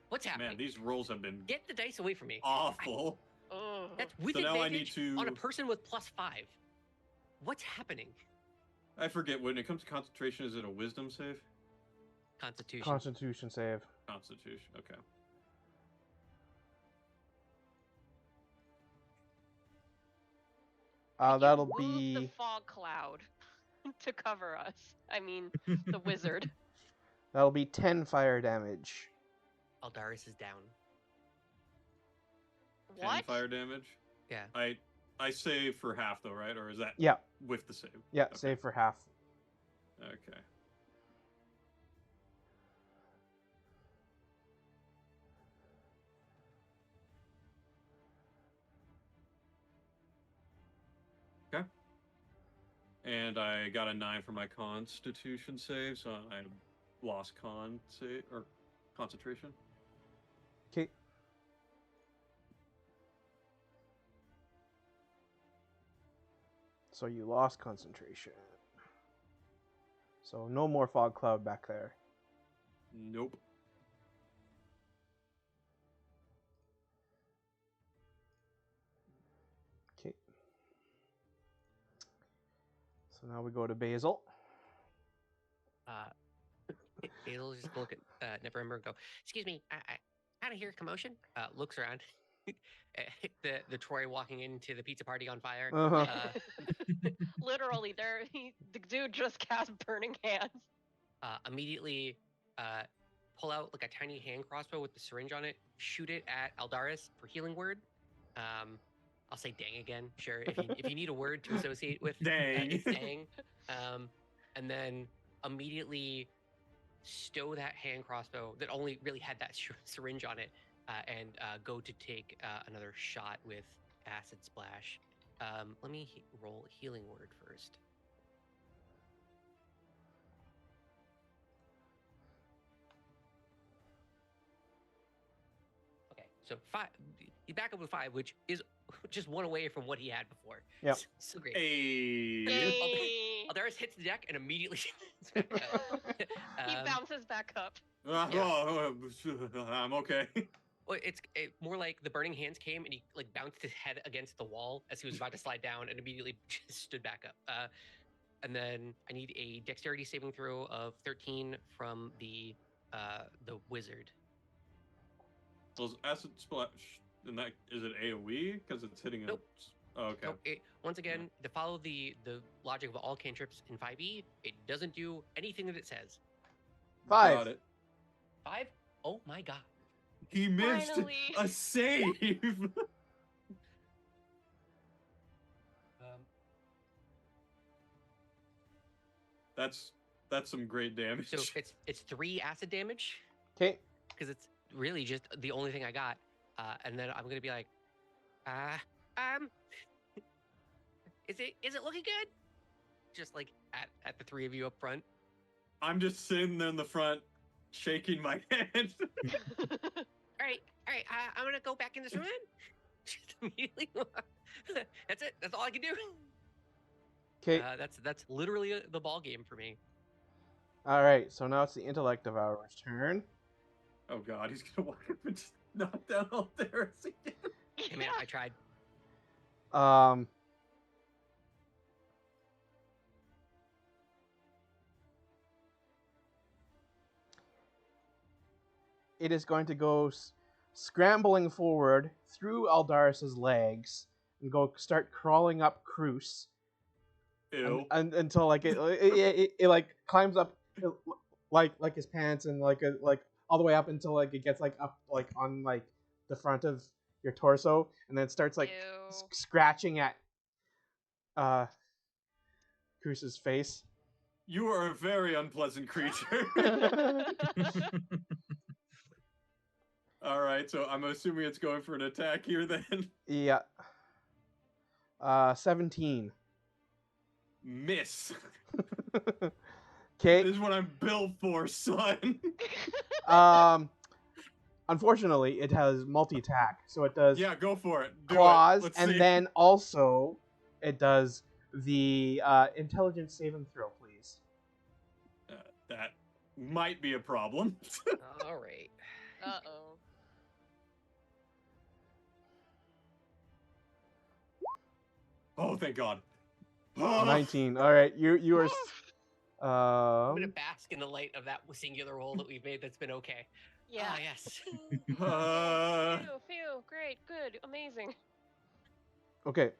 What's happening? Man, these rolls have been Get the dice away from me. awful. Ugh. That's with So now I need advantage to- on a person with +5. What's happening? I forget, when it comes to concentration, is it a wisdom save? Constitution. Constitution save. Constitution, okay. That'll Move be. the fog cloud to cover us. I mean, the wizard. That'll be 10 fire damage. Aldaris is down. 10 What? fire damage? Yeah. I save for half, though, right? Or is that Yeah, with the save? yeah, Okay. save for half. Okay. Okay. And I got a 9 for my constitution save, so I lost con save or concentration. Okay. So you lost concentration. So no more fog cloud back there. Nope. Okay. So now we go to Basil. Basil just look at Neverember and go, "Excuse me, I kind of hear commotion." Looks around. the Troy walking into the pizza party on fire. Uh-huh. Literally, the dude just cast Burning Hands. Immediately pull out like a tiny hand crossbow with the syringe on it, shoot it at Aldaris for healing word. I'll say dang again, sure. If you need a word to associate with Dang. it's dang. And then immediately stow that hand crossbow that only really had that syringe on it, and go to take another shot with acid splash. Let me roll healing word first. Okay, so 5. You back up with 5, which is just 1 away from what he had before. Yep. So great. Hey. Hey. Aldaris hits the deck and immediately he He bounces back up. I'm okay. Well, it's more like the burning hands came and he like bounced his head against the wall as he was about to slide down and immediately just stood back up. And then I need a dexterity saving throw of 13 from the wizard. Those acid splash, and that is it AOE because it's hitting a. Nope. Oh, okay. So once again, to follow the logic of all cantrips in 5e, it doesn't do anything that it says. 5. Got it. 5? Oh my god. He missed Finally. a save. That's some great damage. So it's 3 acid damage. Okay. because it's really just the only thing I got. And then I'm gonna be like, um, is it looking good? Just like at the three of you up front. I'm just sitting there in the front, shaking my head. All right. I'm gonna go back in this room. Just immediately. That's it. That's all I can do. Okay. That's literally the ball game for me. All right. So now it's the intellect of ours turn. Oh God, he's gonna walk up and just knock down all Darius again. Hey man, I tried. It is going to go scrambling forward through Aldaris's legs and go start crawling up Cruz Ew. until like it like climbs up like his pants and like all the way up until like it gets like up like on like the front of your torso and then it starts like Ew. scratching at Cruz's face. You are a very unpleasant creature. All right, so I'm assuming it's going for an attack here then. Yeah. 17. Miss. Okay. This is what I'm built for, son. Unfortunately, it has multi-attack, so it does Yeah, go for it. Do claws, it. Let's and see. then also it does the intelligence saving throw, please. That might be a problem. All right. Uh-oh. Oh, thank God. Oh. 19. All right, you are. I'm gonna bask in the light of that singular roll that we've made. That's been okay. Yeah. Ah, yes. Phew, great, good, amazing. Okay.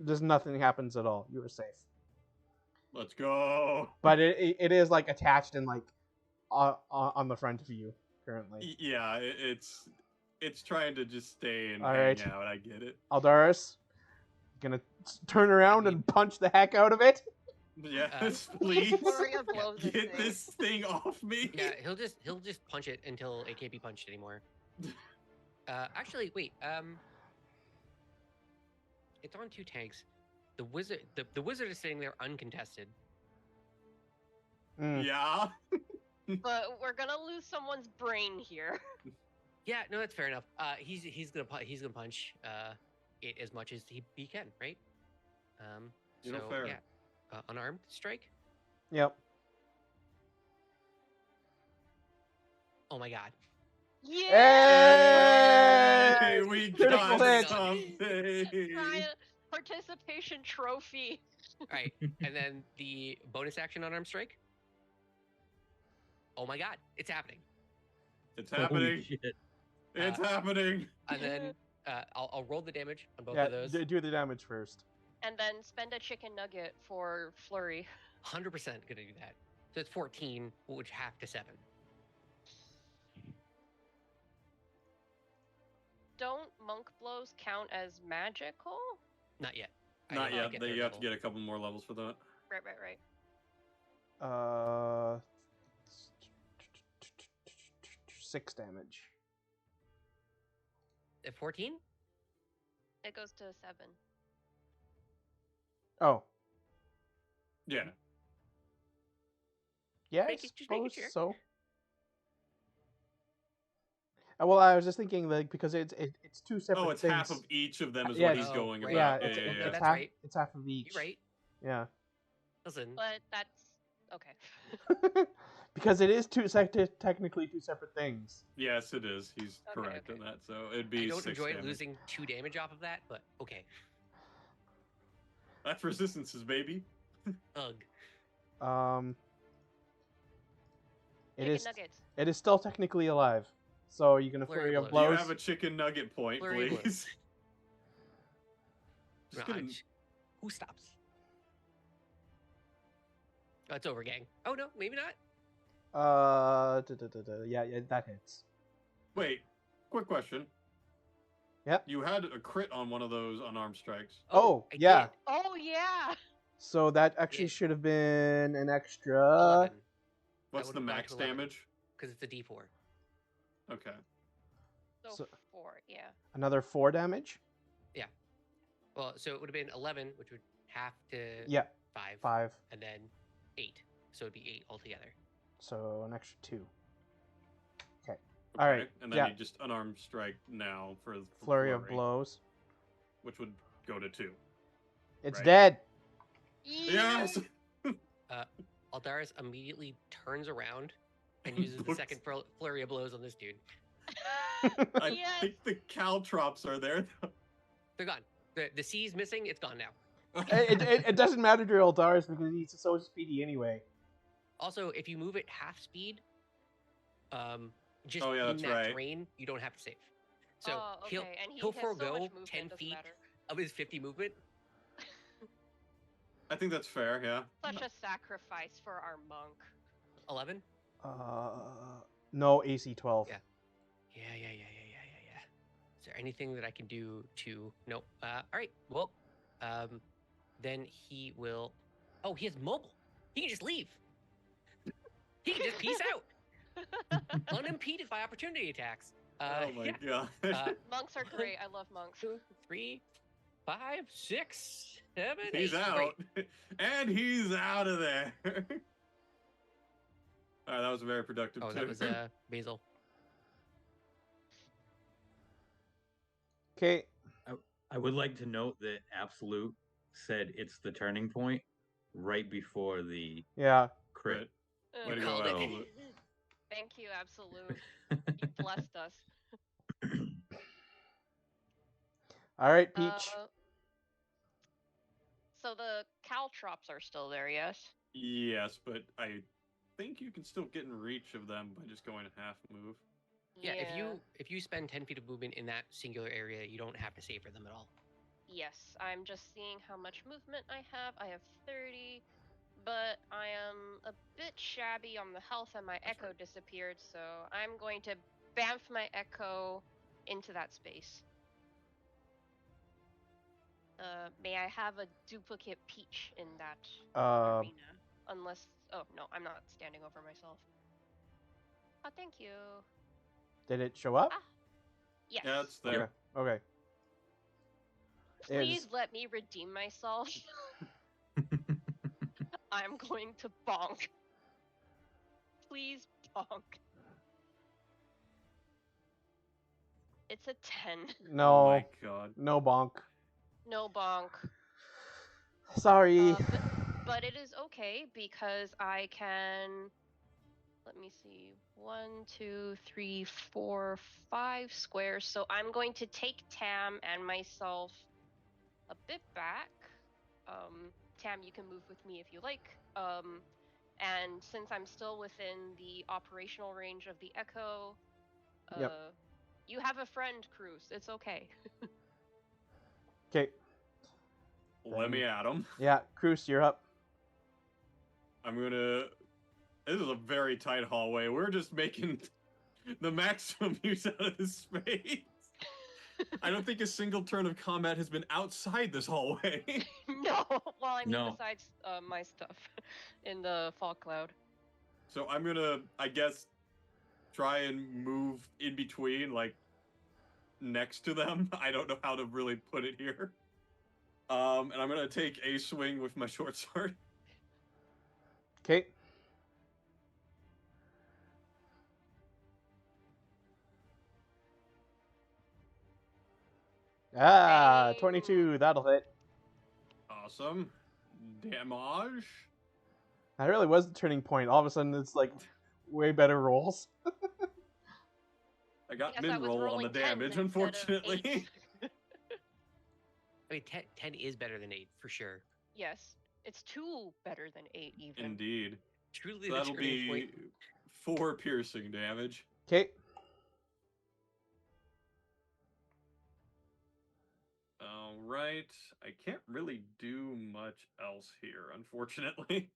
Just nothing happens at all. You are safe. Let's go. But it is like attached and like on the front of you currently. Yeah, it's trying to just stay and All hang right. out. I get it. Aldaris, gonna turn around and punch the heck out of it. Yes, please. Flurry of blows this Get thing. this thing off me. Yeah, he'll just punch it until it can't be punched anymore. Actually, wait. It's on two tanks. The wizard is sitting there uncontested. Yeah. But we're gonna lose someone's brain here. Yeah, no, that's fair enough. He's gonna punch it as much as he can, right? You know, So fair. yeah, unarmed strike. Yep. Oh my God. Yeah! Hey, we Critical got hit. something. Participation trophy. All right, and then the bonus action unarmed strike. Oh my God, it's happening. It's Holy happening. shit. It's happening. And then I'll roll the damage on both Yeah. of those. Do the damage first. And then spend a chicken nugget for flurry. 100% gonna do that. So it's 14, which half to 7. Don't monk blows count as magical? Not yet. I Not didn't yet. get You their have to level. get a couple more levels for that. Right. 6 damage. At 14? It goes to 7. Oh. Yeah. Yeah, I Just making suppose sure. so. Well, I was just thinking like because it's two separate Oh, it's things. half of each of them is Yeah, what he's Oh, going right. Yeah, about. it's, Yeah, it's that's half. right. It's half of each. You're right. Yeah. Listen, But that's okay. Because it is technically two separate things. Yes, it is. He's Okay, correct okay. in that. So it'd be I don't 6 enjoy damage. losing 2 damage off of that, but okay. That's resistances, baby. Ugh. Chicken nuggets. It is still technically alive. So you can a Flurry flurry of of Do you blows. have a chicken nugget point, Flurry of blows. please? No, Just gonna... who stops? Oh, it's over, gang. Oh no, maybe not. Yeah, that hits. Wait, quick question. Yep. You had a crit on one of those unarmed strikes. Oh, I yeah. did. Oh yeah. So that actually Yeah. should have been an extra. 11. What's the max damage? Because it's a D4. Okay. So 4, yeah. Another 4 damage. Well, so it would have been 11, which would half to Yeah, 5, 5. and then 8. So it'd be 8 altogether. So an extra 2. Okay. Okay. All right. And then Yeah. you just unarmed strike now for Flurry of blows. which would go to 2. It's Right. dead. Yes. Aldaris immediately turns around and uses the Books. second flurry of blows on this dude. I Yes. think the caltrops are there. They're gone. The C's missing. It's gone now. It doesn't matter to Eldaris because he's so speedy anyway. Also, if you move at half speed, just Oh, yeah, in that's that right. terrain, you don't have to save. So Oh, okay. And he he'll has so forego much movement, 10 doesn't feet matter. of his 50 movement. I think that's fair. Yeah. Such a sacrifice for our monk. 11. No, AC 12. Yeah. Yeah. Is there anything that I can do to? No. All right. Well, then he will. Oh, he has mobile. He can just leave. He can just peace out, unimpeded by opportunity attacks. Oh my god. Monks are great. I love monks. 2, 3, 5, 6, 7, He's 8. out. Great. And he's out of there. All right, that was very productive Oh, too. that was Basil. Okay. I would like to note that Absolute said it's the turning point right before the Yeah. crit. Way to You go, called it. Absolute. Thank you, Absolute. You blessed us. All right, Peach. So the caltrops are still there, yes? Yes, but I think you can still get in reach of them by just going half move. Yeah, if you spend 10 feet of movement in that singular area, you don't have to save for them at all. Yes, I'm just seeing how much movement I have. I have 30, but I am a bit shabby on the health and my echo right. disappeared, so I'm going to bamf my echo into that space. May I have a duplicate Peach in that arena? Unless, oh no, I'm not standing over myself. Oh, thank you. Did it show up? Ah, yes. Yeah, it's there. Okay. Please let me redeem myself. I'm going to bonk. Please bonk. It's a 10. No. Oh my god. No bonk. No bonk. Sorry. But it is okay because I can. Let me see. 1, 2, 3, 4, 5 squares. So I'm going to take Tam and myself a bit back. Tam, you can move with me if you like. And since I'm still within the operational range of the echo, Yep. you have a friend, Cruz. It's okay. Okay. Let me at him. Yeah, Cruz, you're up. I'm gonna. This is a very tight hallway. We're just making the maximum use out of this space. I don't think a single turn of combat has been outside this hallway. No. Well, I mean, No. besides my stuff in the fog cloud. So I'm gonna, I guess, try and move in between, like, next to them. I don't know how to really put it here. And I'm gonna take a swing with my short sword. Okay. Ah, 22. That'll hit. Awesome. Damage. That really was the turning point. All of a sudden, it's like way better rolls. I got Yes, I was min-roll on the rolling 10s damage, instead of unfortunately. 8s. I mean, 10 is better than 8 for sure. Yes, it's 2 better than 8 even. Indeed. Truly, So the that'll turning be point. 4 piercing damage. Okay. All right. I can't really do much else here, unfortunately.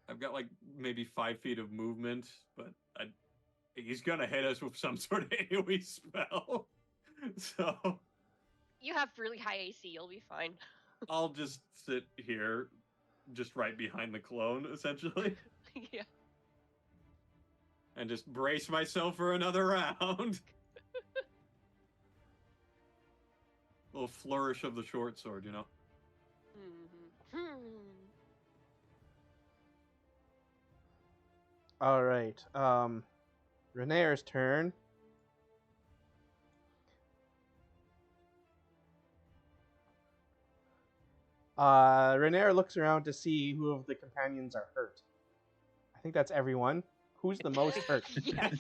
I've got like maybe 5 feet of movement, but he's gonna hit us with some sort of AoE spell. So You have really high AC, you'll be fine. I'll just sit here, just right behind the clone, essentially. Yeah. and just brace myself for another round. Little flourish of the short sword, you know. All right. Renair's turn. Renair looks around to see who of the companions are hurt. I think that's everyone. Who's the most hurt? Yes.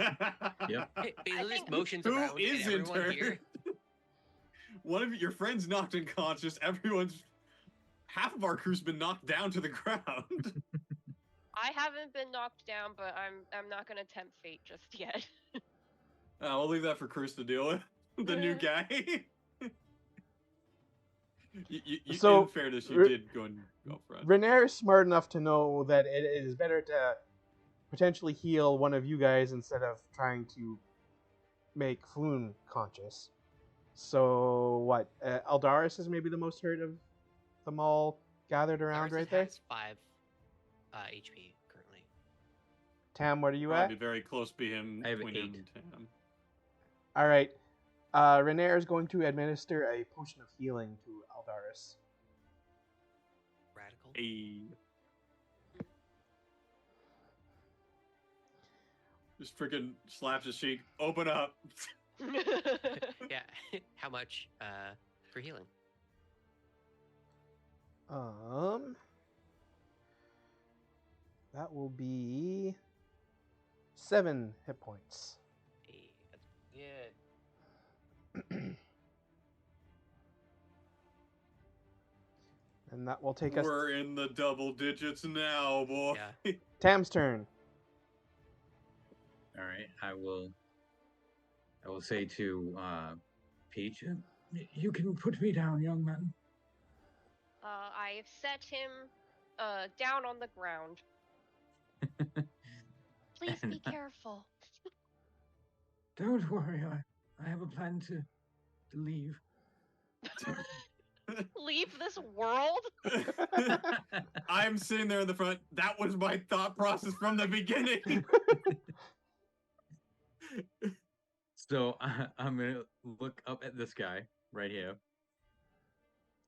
Yep. Basil just think- motions Who around and isn't everyone hurt? here. One of your friends knocked unconscious. Half of our crew's been knocked down to the ground. I haven't been knocked down, but I'm not gonna tempt fate just yet. We'll leave that for Cruz to deal with. The new guy. So, in fairness, you did go for it. Renair is smart enough to know that it is better to potentially heal one of you guys instead of trying to make Floon conscious. So what? Aldaris is maybe the most hurt of them all gathered around Cyrus right there. has 5 HP currently. Tam, what are you I'd at? be very close between I have him 8. and Tam. All right. Renair is going to administer a potion of healing to Aldaris. Radical. Just freaking slaps his cheek. Open up. Yeah. How much for healing? That will be 7 hit points. Hey, that's good. And that will take us. We're in the double digits now, boy. Yeah. Tam's turn. All right, I will say to Peach, you can put me down, young man. I've set him down on the ground. Please be careful. Don't worry, I have a plan to leave. Leave this world? I'm sitting there in the front. That was my thought process from the beginning. So I'm gonna look up at this guy right here,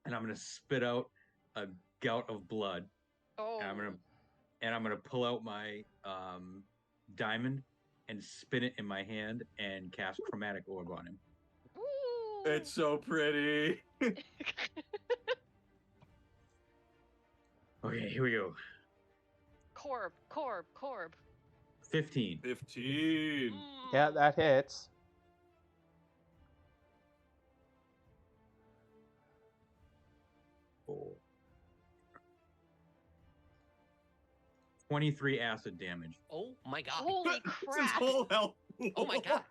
and I'm gonna spit out a gout of blood. Oh. And I'm gonna pull out my diamond and spin it in my hand and cast chromatic orb on him. Ooh. It's so pretty. Okay, here we go. Corb. 15. 15. Yeah, that hits. Oh. 23 acid damage. Oh my god. Holy It's his crap. whole health. Oh my god.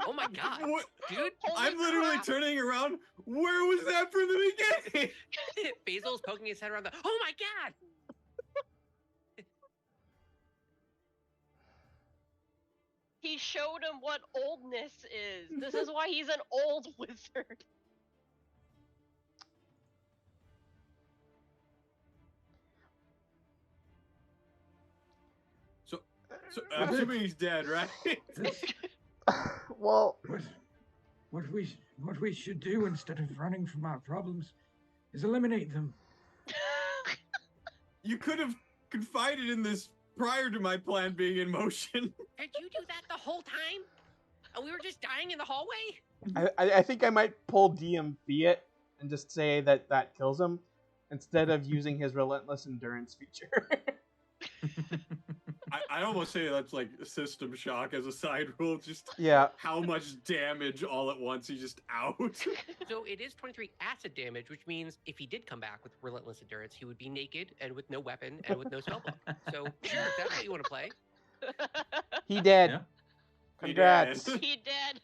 Oh my god. What? Dude, Holy I'm literally crap. turning around. Where was that from the beginning? Basil's poking his head around the. Oh my god. He showed him what oldness is. This is why he's an old wizard. So I'm assuming he's dead, right? Well, What we should do instead of running from our problems is eliminate them. You could have confided in this prior to my plan being in motion. Did you do that the whole time? And we were just dying in the hallway? I think I might pull DM Fiat and just say that that kills him instead of using his relentless endurance feature. I almost say that's like system shock as a side rule. Just Yeah. how much damage all at once. He's just out. So it is 23 acid damage, which means if he did come back with relentless endurance, he would be naked and with no weapon and with no spellbook. So sure, if that's what you want to play. He dead. Yeah. Congrats. He He dead.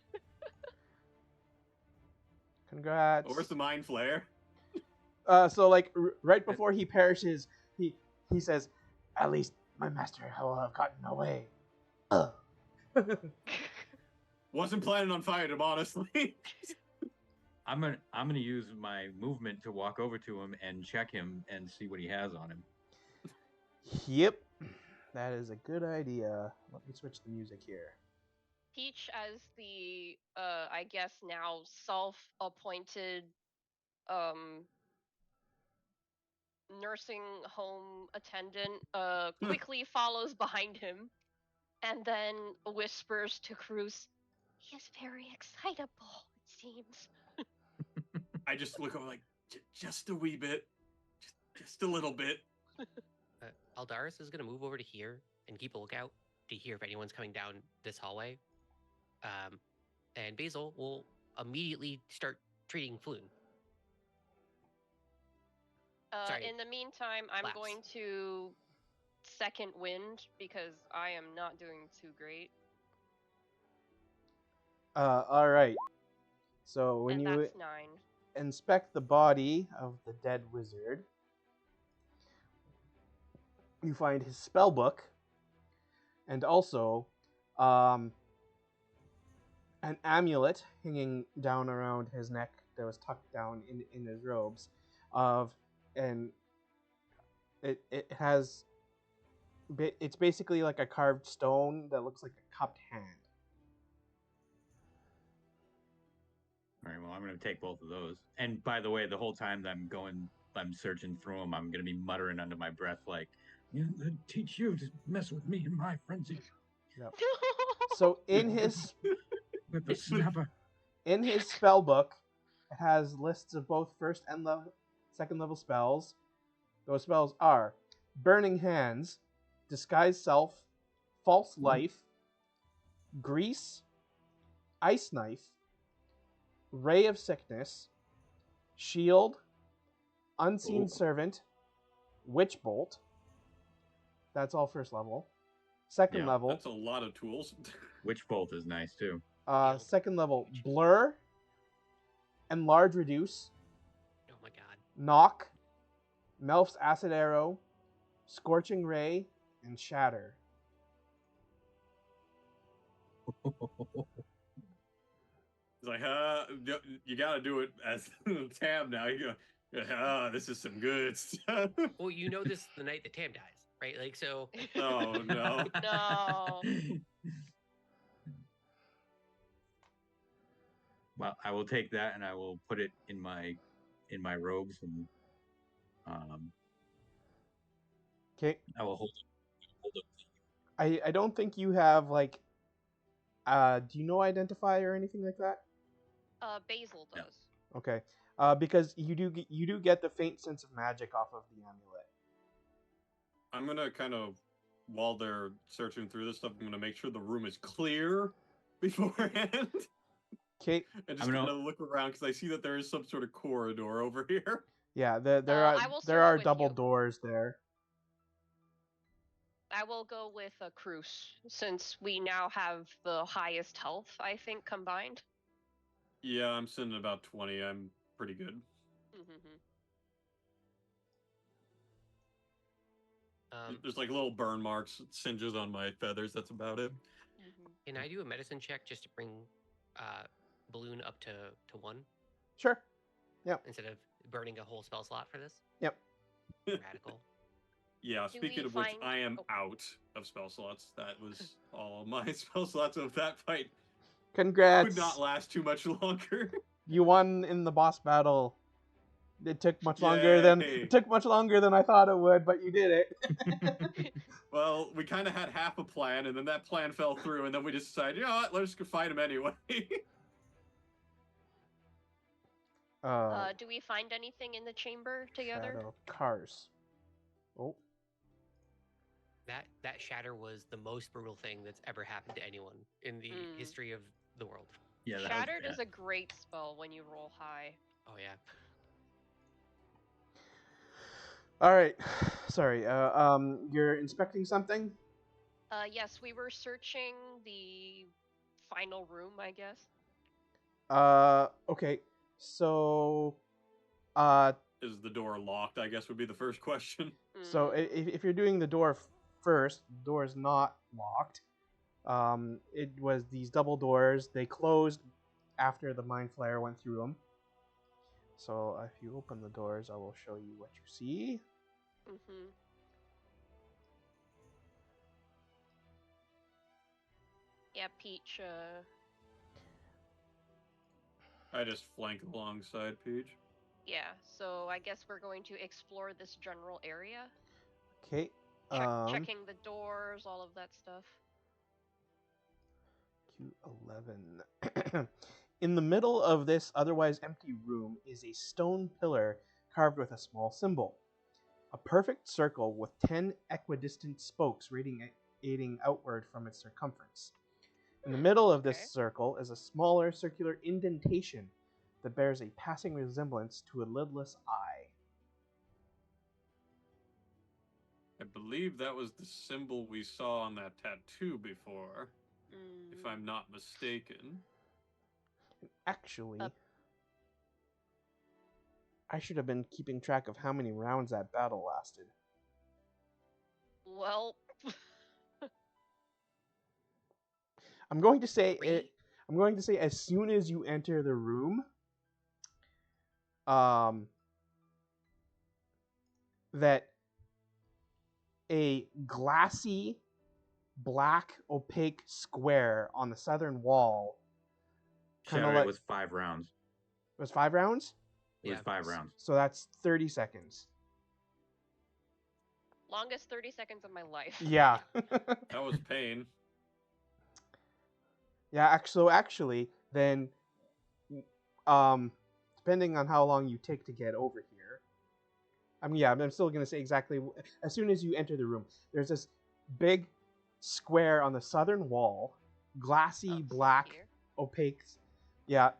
Congrats. Oh, where's the mind flare? So like right before he perishes, he says, "At least my master will have gotten away." Wasn't planning on fighting him, honestly. I'm gonna use my movement to walk over to him and check him and see what he has on him. Yep, that is a good idea. Let me switch the music here. Peach, as the I guess now self-appointed nursing home attendant, quickly follows behind him and then whispers to Cruz, "He is very excitable, it seems." I just look over like, just a wee bit, just a little bit. Aldaris is going to move over to here and keep a lookout to hear if anyone's coming down this hallway. And Basil will immediately start treating Floon. Sorry. In the meantime, I'm Laps. going to second wind because I am not doing too great. All right. So when And you that's 9. inspect the body of the dead wizard, you find his spell book, and also an amulet hanging down around his neck that was tucked down in his robes, and it's basically like a carved stone that looks like a cupped hand. All right, well, I'm going to take both of those. And by the way, the whole time that I'm searching through them, I'm going to be muttering under my breath, like, teach you to mess with me in my frenzy. Yep. So in his Whippersnapper. in his spell book, it has lists of both first and second level spells. Those spells are Burning Hands, Disguise Self, False Life, Grease, Ice Knife, Ray of Sickness, Shield, Unseen Ooh. Servant, Witch Bolt. That's all first level. Second Yeah, level. That's a lot of tools. Witch Bolt is nice, too. Shield. Second level, Blur, Enlarge Reduce, Oh my god. Knock, Melf's Acid Arrow, Scorching Ray, and Shatter. It's like, you gotta do it as Tam now. You go, this is some good stuff. Well, you know this the night that Tam dies, right? Like, so. Oh, no. No. Well, I will take that and I will put it in my robes, and Okay. I will hold it. I don't think you have, like, do you know Identify or anything like that? Basil No. does. Okay. Because you do get the faint sense of magic off of the amulet. I'm gonna kind of, while they're searching through this stuff, I'm gonna make sure the room is clear beforehand. Okay. And just kind of look around because I see that there is some sort of corridor over here. Yeah, there I will there search are with double you. doors there. I will go with a Cruz, since we now have the highest health, I think, combined. Yeah, I'm sitting at about 20. I'm pretty good. There's like little burn marks, singes on my feathers. That's about it. Can I do a medicine check just to bring Balloon up to 1? Sure. Yep. Instead of burning a whole spell slot for this? Yep. Radical. Yeah, Do speaking we of which, find- I am out of spell slots. That was all my spell slots of that fight. Congrats. Could not last too much longer. You won in the boss battle. It took much longer than I thought it would, but you did it. Well, we kind of had half a plan, and then that plan fell through, and then we just decided, you know what, let's go fight him anyway. Do we find anything in the chamber together? Shadow Cars. Oh. That shatter was the most brutal thing that's ever happened to anyone in the history of the world. Yeah, Shattered is a great spell when you roll high. Oh yeah. All right. Sorry. You're inspecting something? Yes, we were searching the final room, I guess. Okay. So, Is the door locked, I guess, would be the first question. So if you're doing the door first, the door is not locked. It was these double doors. They closed after the mind flare went through them. So if you open the doors, I will show you what you see. Yeah, Peach. I just flank alongside Peach. Yeah, so I guess we're going to explore this general area. Okay. Checking the doors, all of that stuff. Q11. In the middle of this otherwise empty room is a stone pillar carved with a small symbol. A perfect circle with 10 equidistant spokes radiating outward from its circumference. In the middle of this circle is a smaller circular indentation that bears a passing resemblance to a lidless eye. I believe that was the symbol we saw on that tattoo before, if I'm not mistaken. Actually, I should have been keeping track of how many rounds that battle lasted. Well, I'm going to say 3? it. I'm going to say as soon as you enter the room, that a glassy, black, opaque square on the southern wall. Kind of Shatter, like it was 5 rounds. It was 5 rounds. It was 5 rounds. So that's 30 seconds. longest 30 seconds of my life. Yeah. That was pain. Yeah. So actually, then, depending on how long you take to get over here. I mean, yeah, I'm still gonna say exactly as soon as you enter the room. There's this big square on the southern wall, glassy, black, opaque. Yeah.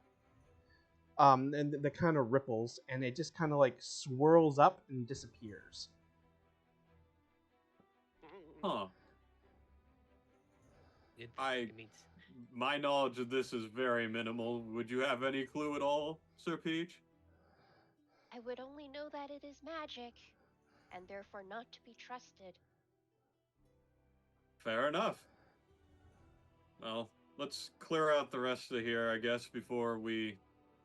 And the kind of ripples, and it just kind of like swirls up and disappears. Huh. It means My knowledge of this is very minimal. Would you have any clue at all, Sir Peach? I would only know that it is magic, and therefore not to be trusted. Fair enough. Well, let's clear out the rest of here, I guess, before we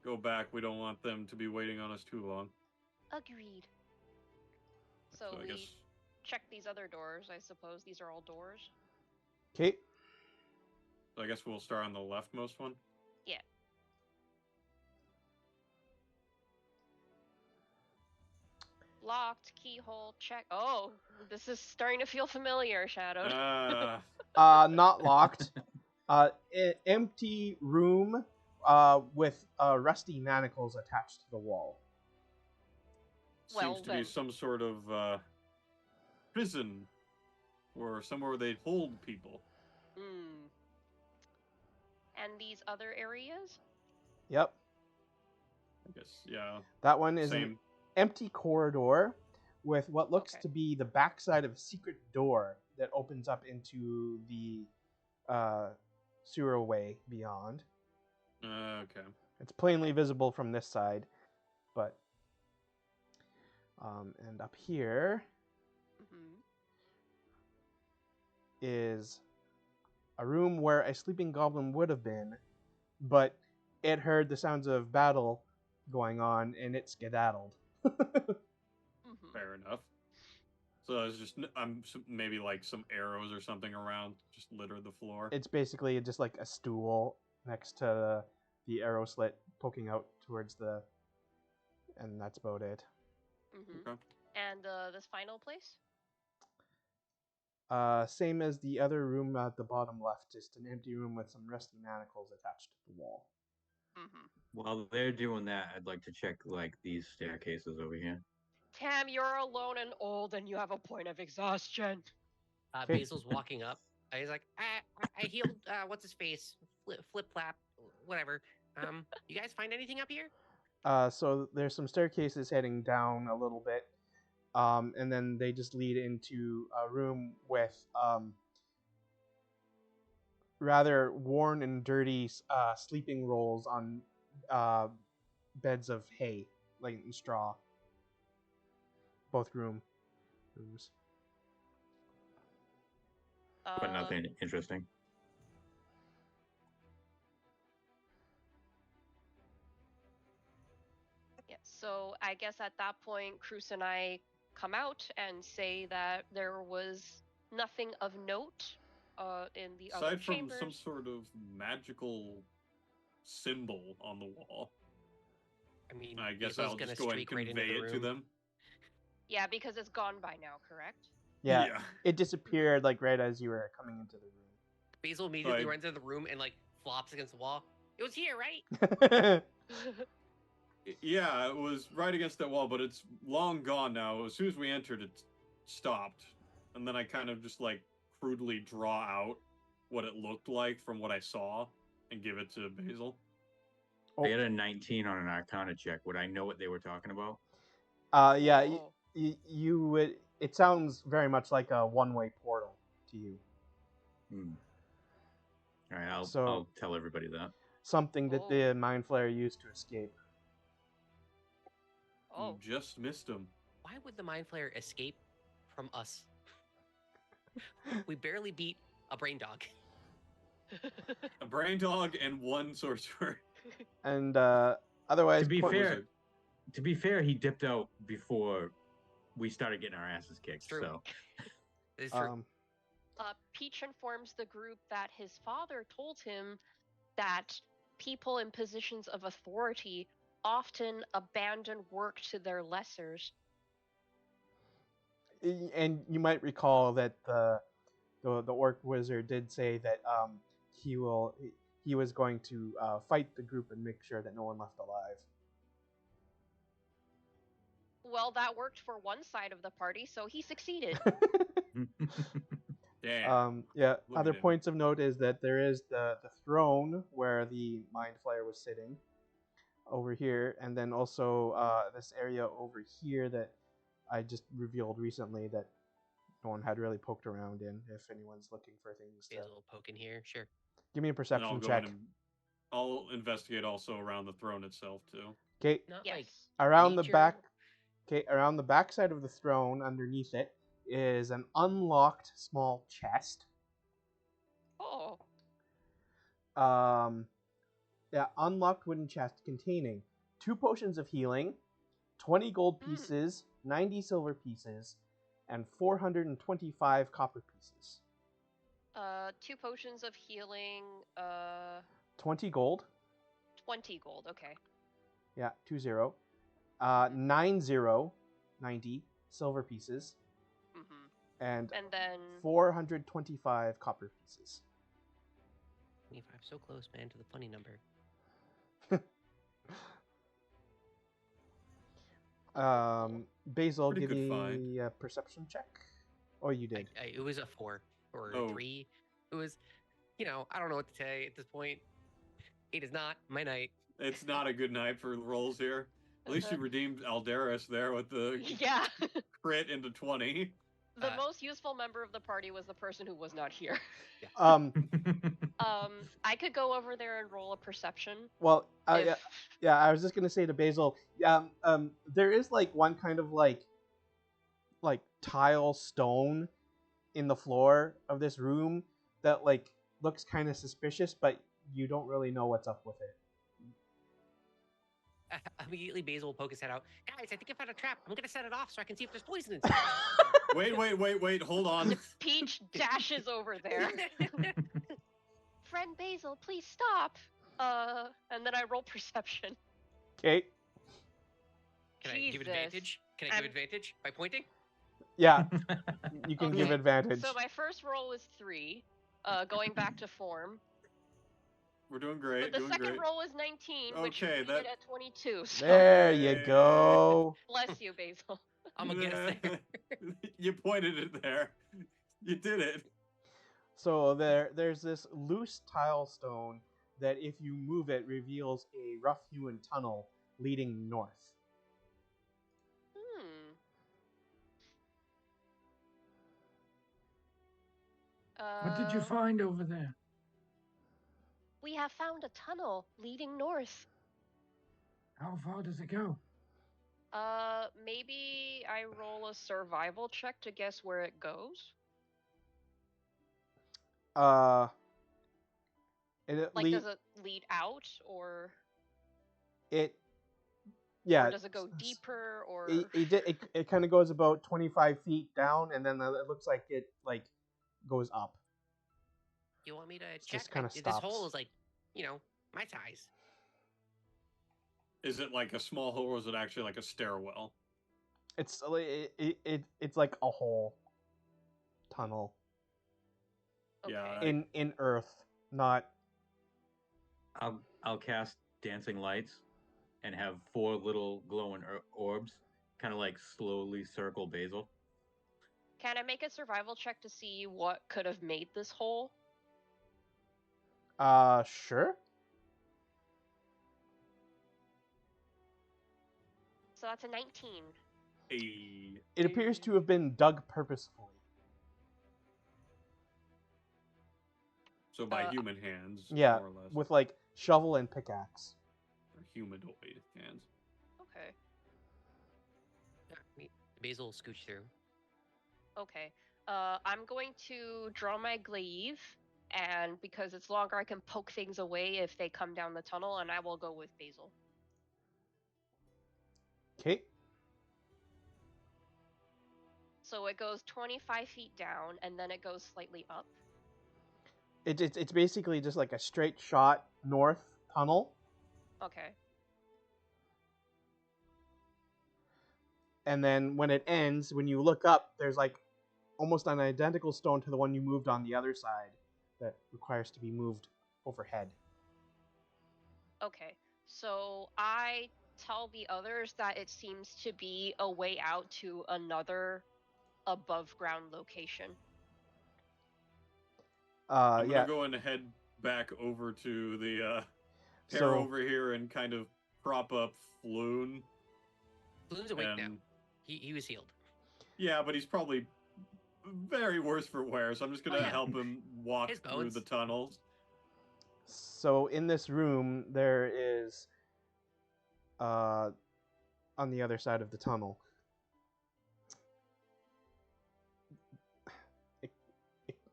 go back. We don't want them to be waiting on us too long. Agreed. So I we guess check these other doors, I suppose. These are all doors. Okay. I guess we'll start on the leftmost one. Yeah. Locked, keyhole, check. Oh, this is starting to feel familiar, Shadowed. Not locked. Empty room with rusty manacles attached to the wall. Seems to be some sort of prison or somewhere where they hold people. And these other areas? Yep. I guess, yeah. That one is an empty corridor with what looks to be the backside of a secret door that opens up into the sewerway beyond. Okay. It's plainly visible from this side, but and up here is a room where a sleeping goblin would have been, but it heard the sounds of battle going on and it skedaddled. Fair enough. So it's just maybe like some arrows or something around, just litter the floor. It's basically just like a stool next to the arrow slit poking out towards the, and that's about it. Okay. And this final place? Same as the other room at the bottom left, just an empty room with some rusty manacles attached to the wall. While they're doing that, I'd like to check like these staircases over here. Tam, you're alone and old, and you have a point of exhaustion. Basil's walking up. He's like, I healed, what's his face? Flip flap, whatever. You guys find anything up here? So there's some staircases heading down a little bit, and then they just lead into a room with rather worn and dirty sleeping rolls on beds of hay, like straw. Both rooms. But nothing interesting. Yeah, so I guess at that point, Cruz and I come out and say that there was nothing of note in the other Aside from chambers. some sort of magical symbol on the wall, I mean, I guess Basil's I'll gonna just go ahead and streak right into convey the it to room. them. Yeah, because it's gone by now, correct? Yeah, it disappeared like right as you were coming into the Basil immediately I- runs into the room and like flops against the wall. It was here, right? room. Yeah, it was right against that wall, but it's long gone now. As soon as we entered, it stopped. And then I kind of just like crudely draw out what it looked like from what I saw and give it to Basil. I got a 19 on an Arcana check. Would I know what they were talking about? Yeah, Whoa. you would. It sounds very much like a one-way portal to you. All right, I'll So- tell everybody that. Something that Oh. the Mind Flayer used to escape. Oh. You just missed him. Why would the Mind Flayer escape from us? We barely beat a brain dog. A brain dog and one sorcerer. And otherwise, To be point- fair, he dipped out before we started getting our asses kicked. True. So It's true. Peach informs the group that his father told him that people in positions of authority often abandon work to their lessers. and you might recall that the orc wizard did say that he was going to fight the group and make sure that no one left alive. Well, that worked for one side of the party, so he succeeded. Damn. Yeah. Look Other at him. points of note is that there is the throne where the Mind Flayer was sitting over here, and then also this area over here that I just revealed recently that no one had really poked around in. If anyone's looking for things, to... Basil poke in here, sure. give me a And I'll perception go check. in and I'll investigate also around the throne itself too. Okay, Not Yes. like around the nature. back. Okay, around the back side of the throne, underneath it, is an unlocked small chest. Oh. Yeah, unlocked wooden chest containing 2 potions of healing, 20 gold pieces, 90 silver pieces, and 425 copper pieces. 2 potions of healing, 20 gold. 20 gold, okay. Yeah, 20. 90 silver pieces, Mm-hmm. and And then 425 copper pieces. 25, so close, man, to the funny number. Basil, Pretty give good me find. a perception check. Oh, you did. It was a 4 or Oh. 3. It was, I don't know what to say at this point. 8 is not my night. It's not a good night for rolls here. At least you redeemed Aldaris there with the yeah. crit into 20. The Uh, most useful member of the party was the person who was not here. I could go over there and roll a perception. Well, if... yeah, I was just gonna say to Basil, there is like one kind of like tile stone in the floor of this room that like looks kind of suspicious, but you don't really know what's up with it. Immediately, Basil will poke his head out. Guys, I think I found a trap. I'm gonna set it off so I can see if there's poison inside. Wait, hold on. Peach dashes over there. Friend Basil, please stop. And then I roll perception. Okay. Can I give Jesus. advantage? Can I give advantage by pointing? Yeah, you can give Okay, advantage. So my first roll was 3, going back to form. We're doing great. But the doing second great. roll was 19, which Okay, made that- it at 22. So There you go. bless you, Basil. I'm gonna get us there. You pointed it there. You did it. So there's this loose tile stone that if you move it reveals a rough-hewn tunnel leading north. What did you find over there? We have found a tunnel leading north. How far does it go? Maybe I roll a survival check to guess where it goes. Does it lead out, or yeah, or does it go deeper, or it kind of goes about 25 feet down, and then it looks like it goes up. You want me to check? just kinda This hole stops. is like, you know, my size. Is it like a small hole, or is it actually like a stairwell? It's like a hole tunnel Okay. Yeah, in earth, not. I'll cast dancing lights and have 4 little glowing orbs, kind of like slowly circle Basil. Can I make a survival check to see what could have made this hole? Sure. So that's a 19. It appears to have been dug purposefully. so by Uh, human hands, Yeah, more or less, with like shovel and pickaxe. or humanoid hands. Okay. Basil scooch through. Okay. I'm going to draw my glaive, and because it's longer, I can poke things away if they come down the tunnel, and I will go with Basil. Okay. So it goes 25 feet down, and then it goes slightly up. It's basically just like a straight shot north tunnel, Okay. and then when it ends, when you look up, there's like almost an identical stone to the one you moved on the other side that requires to be moved overhead. Okay. So I tell the others that it seems to be a way out to another above ground location. I'm Yeah. gonna go and head back over to the pair So over here and kind of prop up Floon. Floon's awake now. And He was healed. yeah, but he's probably very worse for wear, so I'm just gonna yeah. help him walk His through bones. the tunnels. so in this room there is on the other side of the tunnel.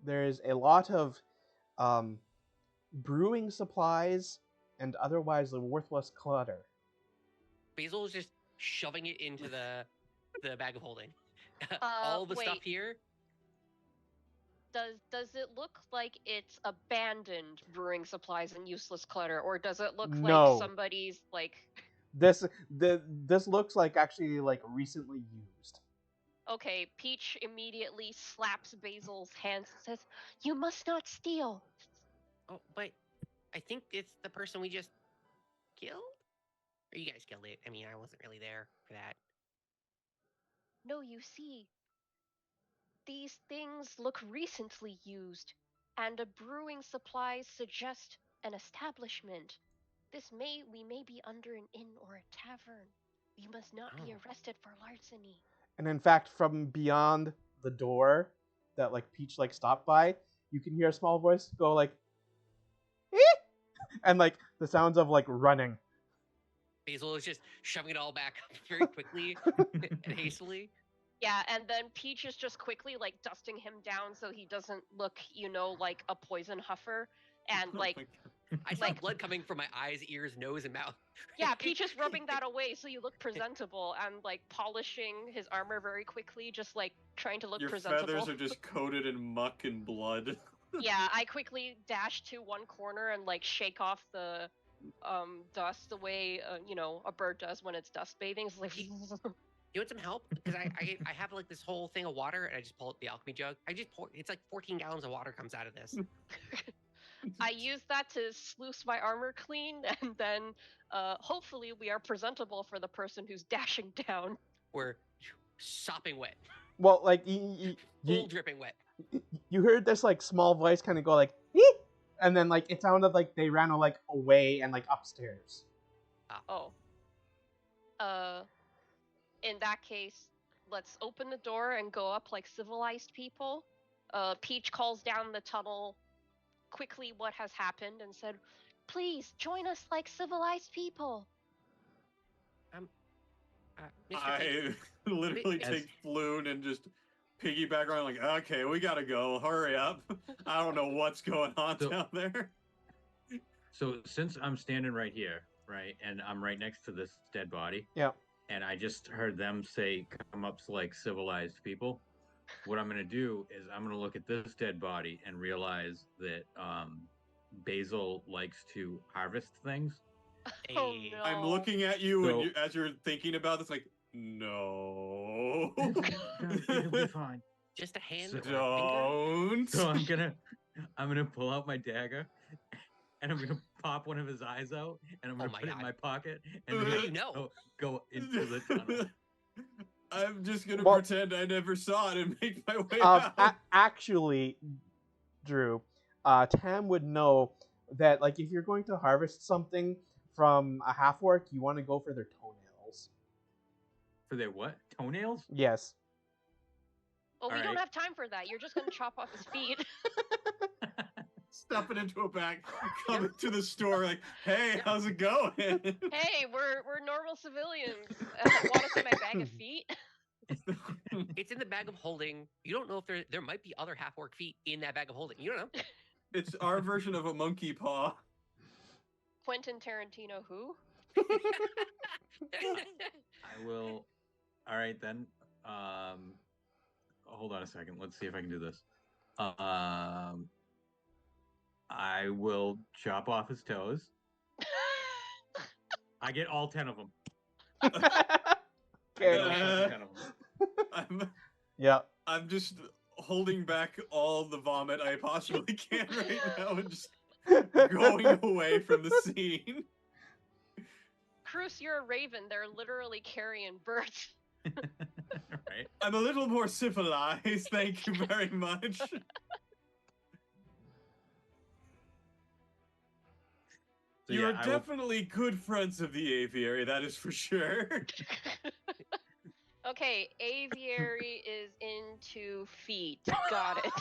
There is a lot of brewing supplies and otherwise worthless clutter. Basil is just shoving it into the bag of holding. All the stuff Wait. here. Does it look like it's abandoned brewing supplies and useless clutter, or does it look like No. somebody's like? This looks like actually like recently used. Okay, Peach immediately slaps Basil's hands and says, "You must not steal." Oh, but I think it's the person we just killed. Or you guys killed it. I mean, I wasn't really there for that. No, you see, these things look recently used, and a brewing supplies suggest an establishment. We may be under an inn or a tavern. We must not be Oh. arrested for larceny. And in fact, from beyond the door that like Peach like stopped by, you can hear a small voice go like, "Eh!" and like the sounds of like running. Basil is just shoving it all back very quickly and hastily. Yeah, and then Peach is just quickly like dusting him down so he doesn't look, like a poison huffer. And Oh like, my God. I saw blood coming from my eyes, ears, nose, and mouth. yeah, Peach is rubbing that away so you look presentable and like polishing his armor very quickly, just like trying to look Your presentable. feathers are just coated in muck and blood. Yeah, I quickly dash to one corner and like shake off the dust the way a bird does when it's dust bathing. It's like You want some help? Because I have like this whole thing of water, and I just pull up the alchemy jug. I just pour. It's like 14 gallons of water comes out of this. I use that to sluice my armor clean, and then hopefully we are presentable for the person who's dashing down. We're sopping wet, Well, like full dripping wet. you heard this like small voice kind of go like, "Eek!" And then like it sounded like they ran like away and like upstairs. Oh. In that case, let's open the door and go up like civilized people. Peach calls down the tunnel quickly what has happened and said, "Please join us like civilized people." Mr. Peach, I literally As- take Floon and just piggyback around like, okay, we gotta go. Hurry up. I don't know what's going on So- down there. So since I'm standing right here, right, and I'm right next to this dead body, Yeah. and I just heard them say, "Come up like civilized people." what I'm gonna do is I'm gonna look at this dead body and realize that Basil likes to harvest things. Oh Hey, no. I'm looking at you, and So- as you're thinking about this, like, no. It'll be fine. just a hand So- or a finger? Don't. So I'm gonna pull out my dagger, and I'm gonna pop one of his eyes out, and I'm Oh gonna my put it in God. my pocket, and How then do you know? go into the tunnel. I'm just gonna Well- pretend I never saw it and make my way Um, out. actually, Drew, Tam would know that like if you're going to harvest something from a half orc, you want to go for their toenails. For their what? Toenails? Yes. Well, we All don't right. have time for that. You're just gonna chop off his feet. Stuff it into a bag, coming to the store like, hey, how's it going? Hey, we're normal civilians. Want to see my bag of feet? It's in the bag of holding. You don't know if there might be other half orc feet in that bag of holding. You don't know. It's our version of a monkey paw. Quentin Tarantino, who? I will. All right then. Hold on a second. Let's see if I can do this. I will chop off his toes. I get all 10 of them. I get all Okay. fucking 10 of them. Yeah. I'm just holding back all the vomit I possibly can right now and just going away from the scene. Cruz, you're a raven. They're literally carrion birds. Right? I'm a little more civilized, thank you very much. So, You yeah, are definitely good friends of the aviary, that is for sure. Okay, aviary is into feet. Got it.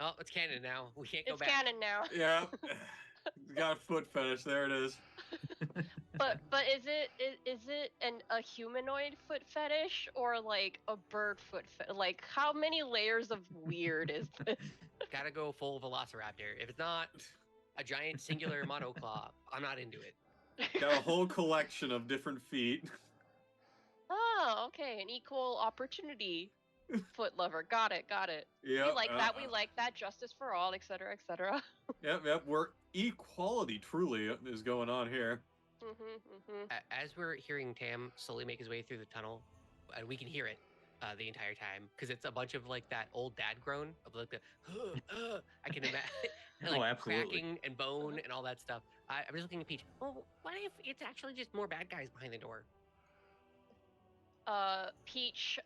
Oh, it's canon now. We can't go It's back. canon now. Yeah. Got a foot fetish, there it is. But is it a humanoid foot fetish or like a bird foot like how many layers of weird is this? Gotta go full velociraptor. If it's not a giant singular monoclaw, I'm not into it. Got a whole collection of different feet. Oh, okay, an equal opportunity foot lover. Got it, got it. Yep, We like that. We like that. Justice for all, etc., etc. Yep. We're equality truly is going on here. As we're hearing Tam slowly make his way through the tunnel, and we can hear it the entire time because it's a bunch of like that old dad groan of like the I can imagine like absolutely. cracking and bone and all that stuff. I'm just looking at Peach. Oh, what if it's actually just more bad guys behind the door? Peach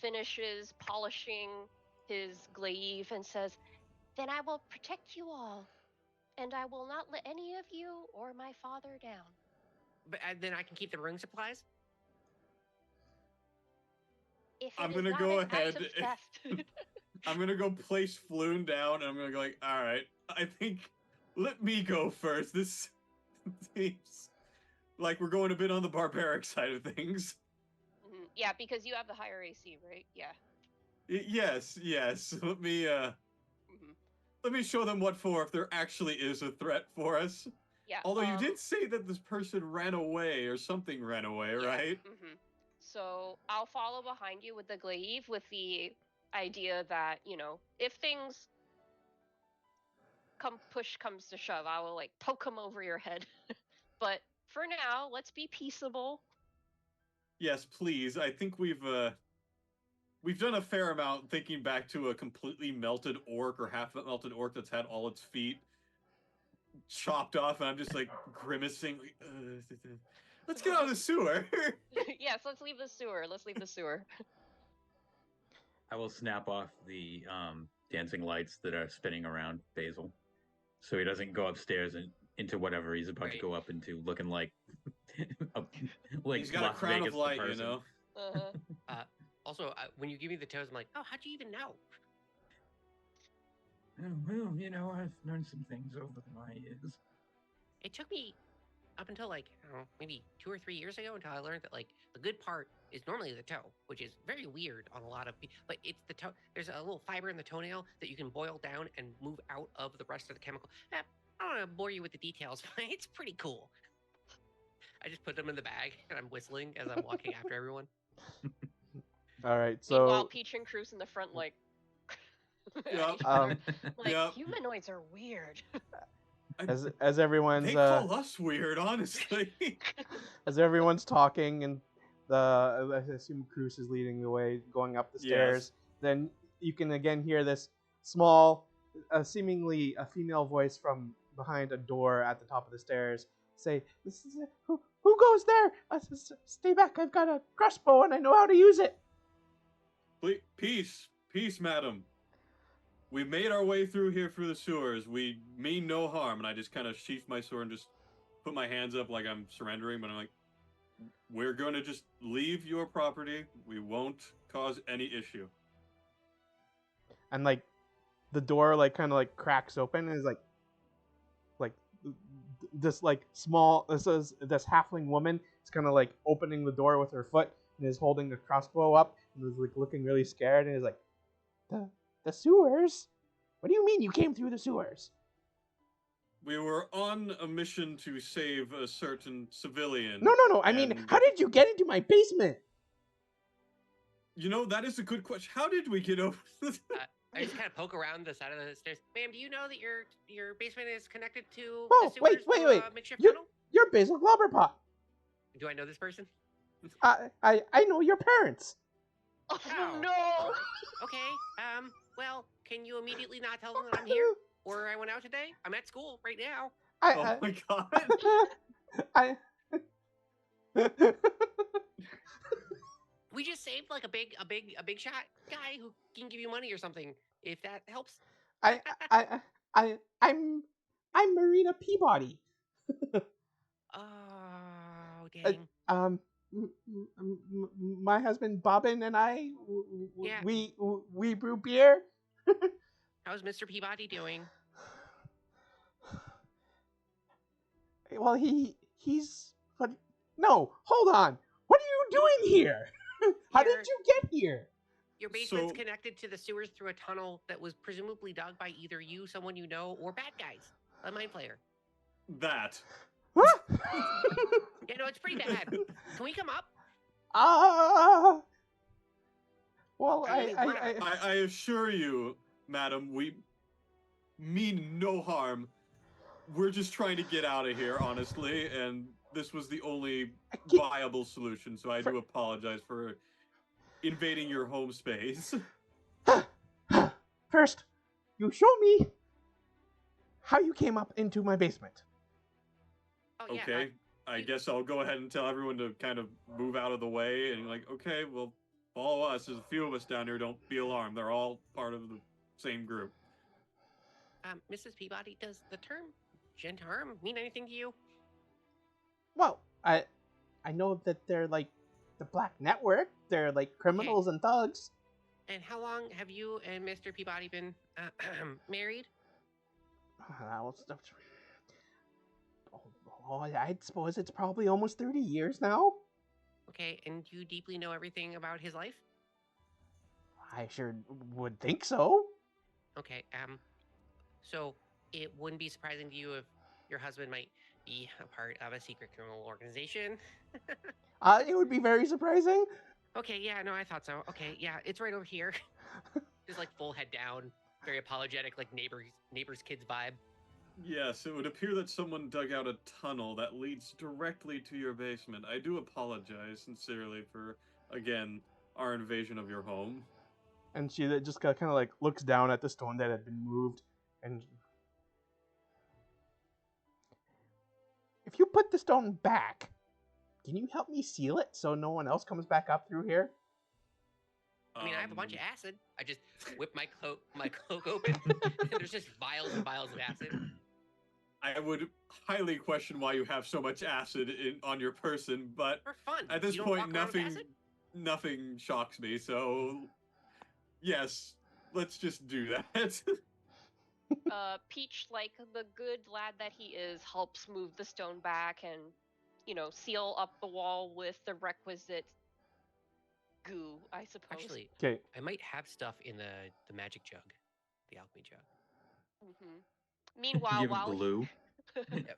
finishes polishing his glaive and says, "Then I will protect you all, and I will not let any of you or my father down." But then I can keep the brewing supplies. If I'm it is gonna not go an ahead. act of theft. I'm gonna go place Floon down, and I'm gonna go like, all right. I think let me go first. This seems like we're going a bit on the barbaric side of things. Mhm. Yeah, because you have the higher AC, right? Yeah. Yes. Mhm. Let me show them what for if there actually is a threat for us. Yeah. Although you did say that this person ran away or something ran away, Yeah. right? So I'll follow behind you with the glaive with the idea that, you know, if things push comes to shove, I will like poke him over your head. But for now, let's be peaceable. Yes, please. I think we've done a fair amount thinking back to a completely melted orc or half melted orc that's had all its feet chopped off, and I'm just like grimacing. Like, let's get out of the sewer. Yes, let's leave the sewer. Let's leave the sewer. I will snap off the dancing lights that are spinning around Basil, so he doesn't go upstairs and into whatever he's about to go up into, looking like like He's got Las a crown Vegas of light, the you person. know. Also, when you give me the toes, I'm like, oh, how'd you even know? Oh, well, you know, I've learned some things over my years. It took me up until like, I don't know, maybe 2 or 3 years ago until I learned that like the good part is normally the toe, which is very weird on a lot of people. But it's the toe. There's a little fiber in the toenail that you can boil down and move out of the rest of the chemical. I don't want to bore you with the details, but it's pretty cool. I just put them in the bag and I'm whistling as I'm walking after everyone. All right, Meanwhile, so Peach and Cruz in the front, like, at Yep. each other. Um, Like, Yep. humanoids are weird. as everyone's They call us weird, honestly. as everyone's talking, and I assume Cruz is leading the way, going up the stairs. Yes. Then you can again hear this small, seemingly a female voice from behind a door at the top of the stairs say, "This is who goes there? Stay back! I've got a crossbow and I know how to use it." Peace, peace, madam. We made our way through here through the sewers. We mean no harm. And I just kind of sheath my sword and just put my hands up like I'm surrendering. But I'm like, we're going to just leave your property. We won't cause any issue. And like the door like kind of like cracks open and is like this like small this halfling woman is kind of like opening the door with her foot and is holding the crossbow up and is like looking really scared and is like, the sewers? What do you mean you came through the sewers? We were on a mission to save a certain civilian. No. I mean, how did you get into my basement? You know, that is a good question. How did we get over this? I just kind of poke around the side of the stairs. Ma'am, do you know that your basement is connected to Oh, the sewers wait. through a makeshift You're, tunnel? you're Basil Globberpot. Do I know this person? I know your parents. Oh, Oh. no! Okay. Well, can you immediately not tell them that I'm here or I went out today? I'm at school right now. Oh my god. We just saved like a big shot guy who can give you money or something if that helps. I'm Marina Peabody. Oh, dang. My husband Bobbin and I, Yeah. we brew beer. How's Mr. Peabody doing? Well, he's. But no, hold on. What are you doing here? How did you get here? Your basement's So- connected to the sewers through a tunnel that was presumably dug by either you, someone you know, or bad guys. A mind flayer. That. Huh? Yeah, no, it's pretty bad. Can we come up? Well, I assure you, madam, we mean no harm. We're just trying to get out of here, honestly, and this was the only viable solution, so I do apologize for invading your home space. First, you show me how you came up into my basement. Oh, yeah. Okay, I guess I'll go ahead and tell everyone to kind of move out of the way, and like, okay, well, follow us. There's a few of us down here. Don't be alarmed. They're all part of the same group. Mrs. Peabody, does the term gendarme mean anything to you? Well, I know that they're like the Black Network. They're like criminals and thugs. And how long have you and Mr. Peabody been married? I suppose it's probably almost 30 years now. Okay, and do you deeply know everything about his life? I sure would think so. Okay, so it wouldn't be surprising to you if your husband might be a part of a secret criminal organization? It would be very surprising. Okay, yeah, no, I thought so. Okay, yeah, it's right over here. Just like full head down, very apologetic, like neighbor's kids vibe. Yes, it would appear that someone dug out a tunnel that leads directly to your basement. I do apologize sincerely for, again, our invasion of your home. And she just kind of like looks down at the stone that had been moved, and if you put the stone back, can you help me seal it so no one else comes back up through here? I mean, I have a bunch of acid. I just whip my cloak open, and there's just vials and vials of acid. I would highly question why you have so much acid on your person, but For fun. at this You don't point, walk around with acid? nothing shocks me. So, yes, let's just do that. Peach, like the good lad that he is, helps move the stone back and, seal up the wall with the requisite goo, I suppose. Actually, Okay. I might have stuff in the magic jug, the alchemy jug. Mm-hmm. Meanwhile, Do you have glue?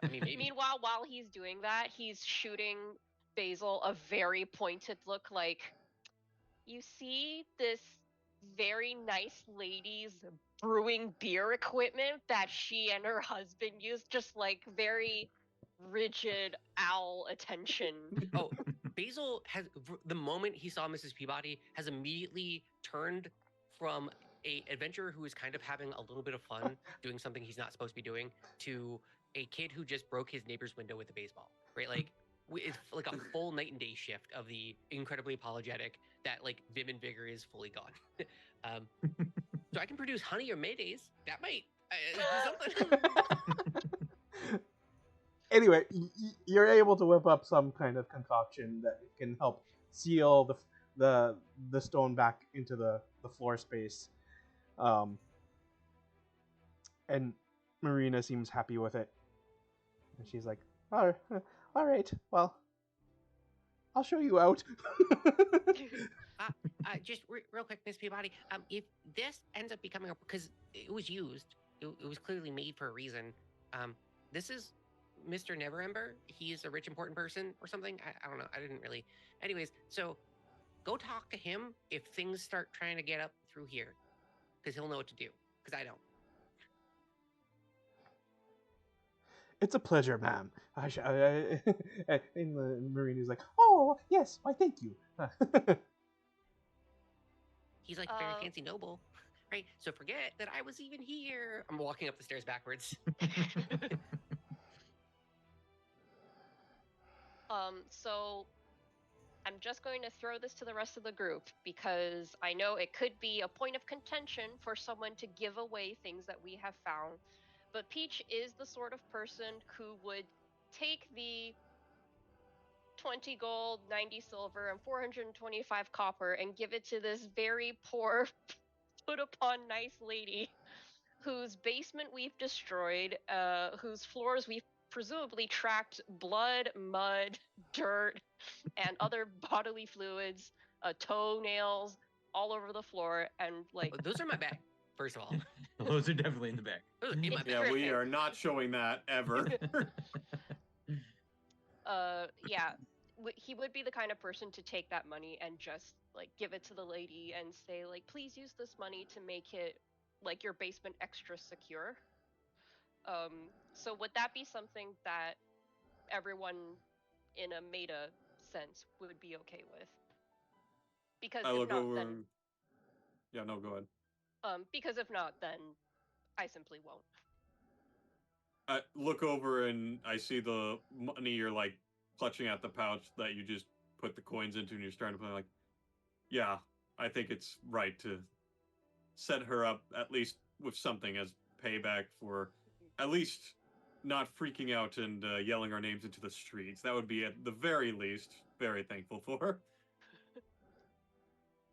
I mean, maybe. Meanwhile, while he's doing that, he's shooting Basil a very pointed look, like, you see this very nice lady's brewing beer equipment that she and her husband use, just like very rigid owl attention. Oh, Basil has the moment he saw Mrs. Peabody has immediately turned from a adventurer who is kind of having a little bit of fun doing something he's not supposed to be doing to a kid who just broke his neighbor's window with a baseball. Right, like it's like a full night and day shift of the incredibly apologetic that like vim and vigor is fully gone. um, so I can produce honey or maydays. That might do something. Anyway, you're able to whip up some kind of concoction that can help seal the stone back into the floor space. And Marina seems happy with it. And she's like, all right, well, I'll show you out. Just real quick, Miss Peabody. If this ends up becoming a because it was used, it was clearly made for a reason. This is Mr. Neverember. He's a rich, important person or something. I don't know. I didn't really. Anyways, so go talk to him if things start trying to get up through here, because he'll know what to do. Because I don't. It's a pleasure, ma'am. And Marina's like, oh, yes, why, thank you. He's like very fancy noble, right? So forget that I was even here. I'm walking up the stairs backwards. So I'm just going to throw this to the rest of the group because I know it could be a point of contention for someone to give away things that we have found. But Peach is the sort of person who would take the 20 gold, 90 silver, and 425 copper and give it to this very poor, put upon nice lady whose basement we've destroyed, whose floors we've presumably tracked blood, mud, dirt, and other bodily fluids, toenails all over the floor, and like Those are my bag. First of all, Those are definitely in the back. those are in my bag. Yeah, we Griffin. are not showing that ever. yeah, he would be the kind of person to take that money and just like give it to the lady and say like, please use this money to make it like your basement extra secure. So would that be something that everyone in a meta sense would be okay with? Because I if look not, over. then Yeah, no, go ahead. because if not, then I simply won't. I look over and I see the money you're like clutching at the pouch that you just put the coins into, and you're starting to play like, yeah, I think it's right to set her up at least with something as payback for at least not freaking out and yelling our names into the streets. That would be at the very least very thankful for.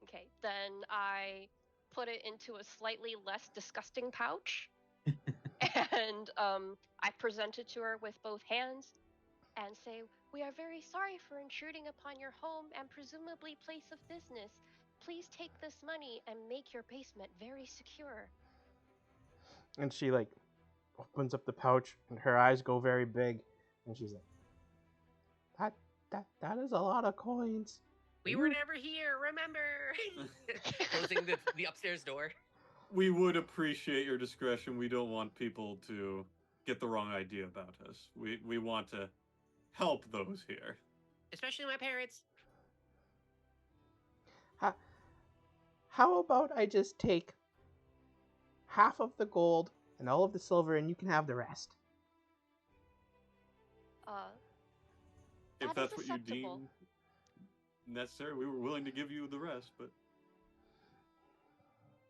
Okay, then I put it into a slightly less disgusting pouch, and I present it to her with both hands and say, "We are very sorry for intruding upon your home and presumably place of business. Please take this money and make your basement very secure." And she like opens up the pouch, and her eyes go very big, and she's like, that is a lot of coins. We were never here, remember? Closing the upstairs door. We would appreciate your discretion. We don't want people to get the wrong idea about us. We want to help those here. Especially my parents. How about I just take half of the gold and all of the silver, and you can have the rest? If That that's is what you acceptable. deem necessary, we were willing to give you the rest, but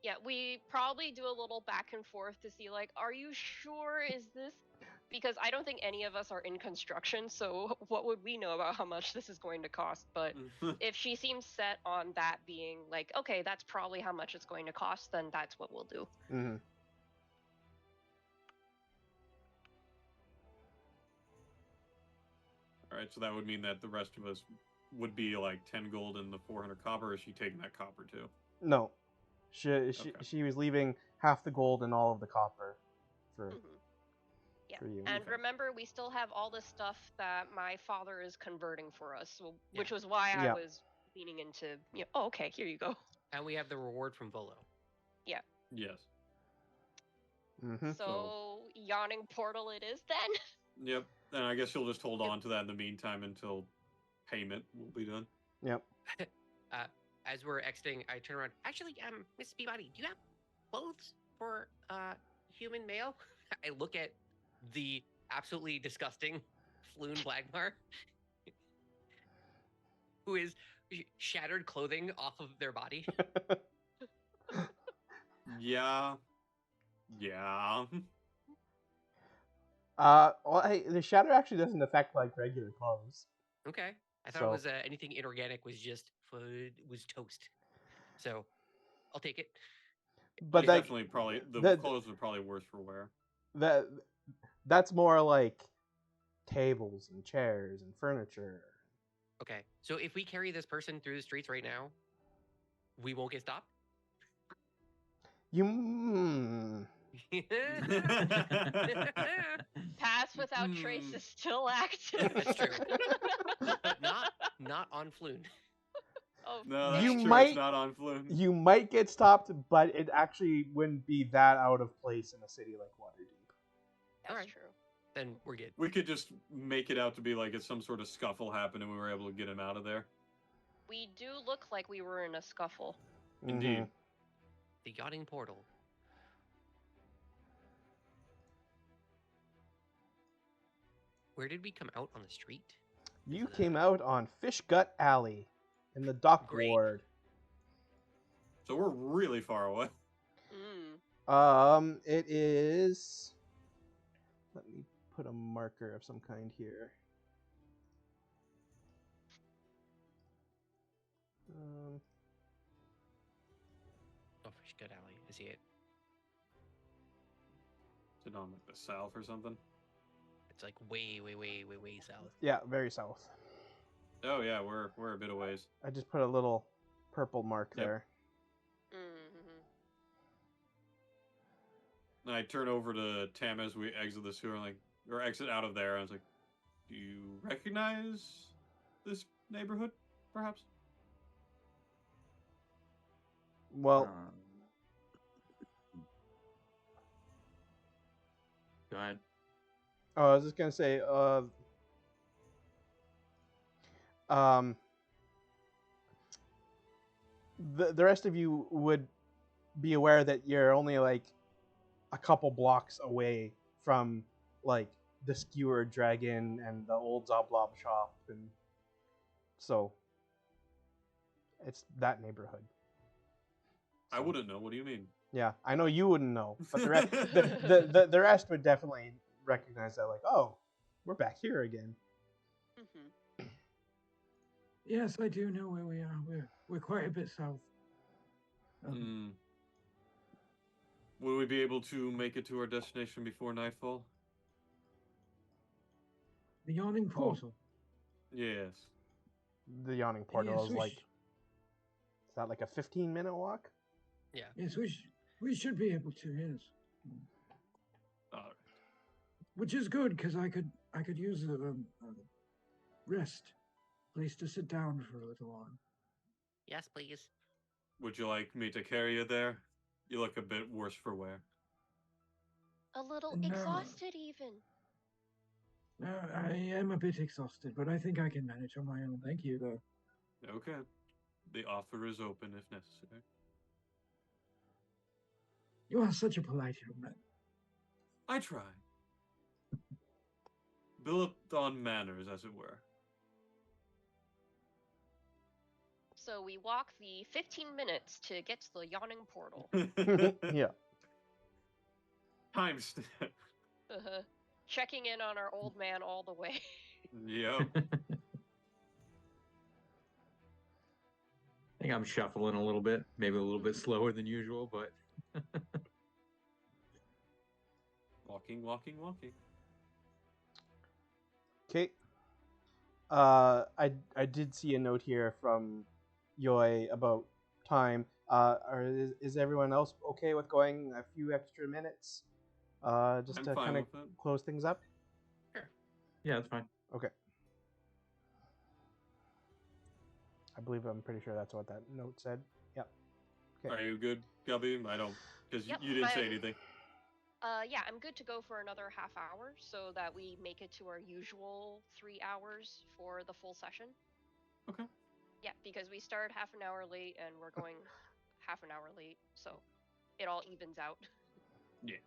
Yeah, we probably do a little back and forth to see like, are you sure is this? Because I don't think any of us are in construction, so what would we know about how much this is going to cost? But if she seems set on that being like, okay, that's probably how much it's going to cost, then that's what we'll do. Mm-hmm. all right, so that would mean that the rest of us would be like 10 gold and the 400 copper. Or is she taking that copper too? No, she Okay. she was leaving half the gold and all of the copper for Yeah, for you. and Okay. remember, we still have all the stuff that my father is converting for us, so, which Yeah. was why I Yeah. was leaning into, oh, okay, here you go. And we have the reward from Volo. Yeah. Yes. Mm-hmm. So yawning portal it is then. Yep. And I guess you'll just hold on to that in the meantime until payment will be done. Yep. As we're exiting, I turn around. Actually, Miss Peabody, do you have clothes for human male? I look at the absolutely disgusting Floon Blagmar, who is shattered clothing off of their body. Yeah. Yeah. Well, hey, the shatter actually doesn't affect like regular clothes. Okay. I thought So- it was anything inorganic was just food, was toast. So I'll take it. But It's like definitely probably the the- clothes are probably worse for wear. that's more like tables and chairs and furniture. Okay. So if we carry this person through the streets right now, we won't get stopped? You. Pass without trace is still active. That's true. But not on Floon. Oh, No, dang. that's You true. might- It's not on Flume. You might get stopped, but it actually wouldn't be that out of place in a city like Waterdeep. That's Alright. true. Then we're good. We could just make it out to be like it's some sort of scuffle happened and we were able to get him out of there. We do look like we were in a scuffle. Indeed. Mhm. The yachting portal. Where did we come out on the street? You Is it, came out on Fish Gut Alley in the dock Great. ward. So we're really far away. Mm. It is. Let me put a marker of some kind here. Oh, Fish Gut Alley. I see it. Is it on like the south or something? It's like way south. Yeah, very south. Oh yeah, we're a bit of ways. I just put a little purple mark Yep. there. Mm-hmm. And I turn over to Tam as we exit the sewer, or exit out of there. I was like, "Do you recognize this neighborhood, perhaps?" Well, Go ahead. I was just gonna say, the rest of you would be aware that you're only like a couple blocks away from like the Skewered Dragon and the old Zoblob shop, and so it's that neighborhood. I So, wouldn't know. What do you mean? Yeah, I know you wouldn't know, but the rest would definitely recognize that. Like, oh, we're back here again. Mm-hmm. Yes, I do know where we are. We're quite a bit south. Will we be able to make it to our destination before nightfall? The yawning portal. Yes. The Yawning Portal Yes, is we like, is that like a 15-minute walk? Yeah. Yes, we should be able to. Yes, All right. which is good because I could use a rest place to sit down for a little while. Yes, please. Would you like me to carry you there? You look a bit worse for wear. A little No. exhausted, even. I am a bit exhausted, but I think I can manage on my own. Thank you, though. Okay. The offer is open if necessary. You are such a polite young man. I try. Built on manners, as it were. So we walk the 15 minutes to get to the yawning portal. Yeah. Time stamp. Checking in on our old man all the way. Yep. I think I'm shuffling a little bit, maybe a little bit slower than usual, but Walking, walking, walking. Okay. I did see a note here from Yoi about time. Is everyone else okay with going a few extra minutes? Just I'm to fine kind of with it. close things up. yeah, that's fine. Okay. I'm pretty sure that's what that note said. Yep. Okay. Are you good, Gubby? I don't, because Yep, you didn't say I'm- anything. Yeah, I'm good to go for another half hour so that we make it to our usual 3 hours for the full session. Okay. Yeah, because we start half an hour late and we're going half an hour late, so it all evens out. Yeah.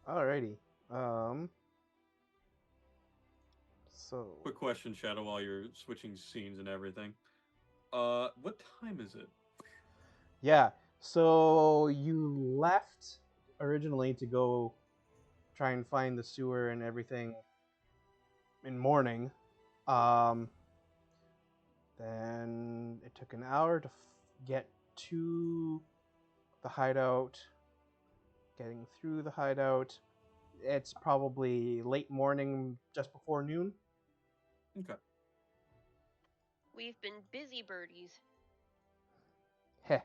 Alrighty. So Quick question, Shadow, while you're switching scenes and everything. What time is it? yeah. So you left originally to go try and find the sewer and everything in morning. Then it took an hour to get to the hideout. Getting through the hideout, it's probably late morning, just before noon. Okay. We've been busy birdies. Heh.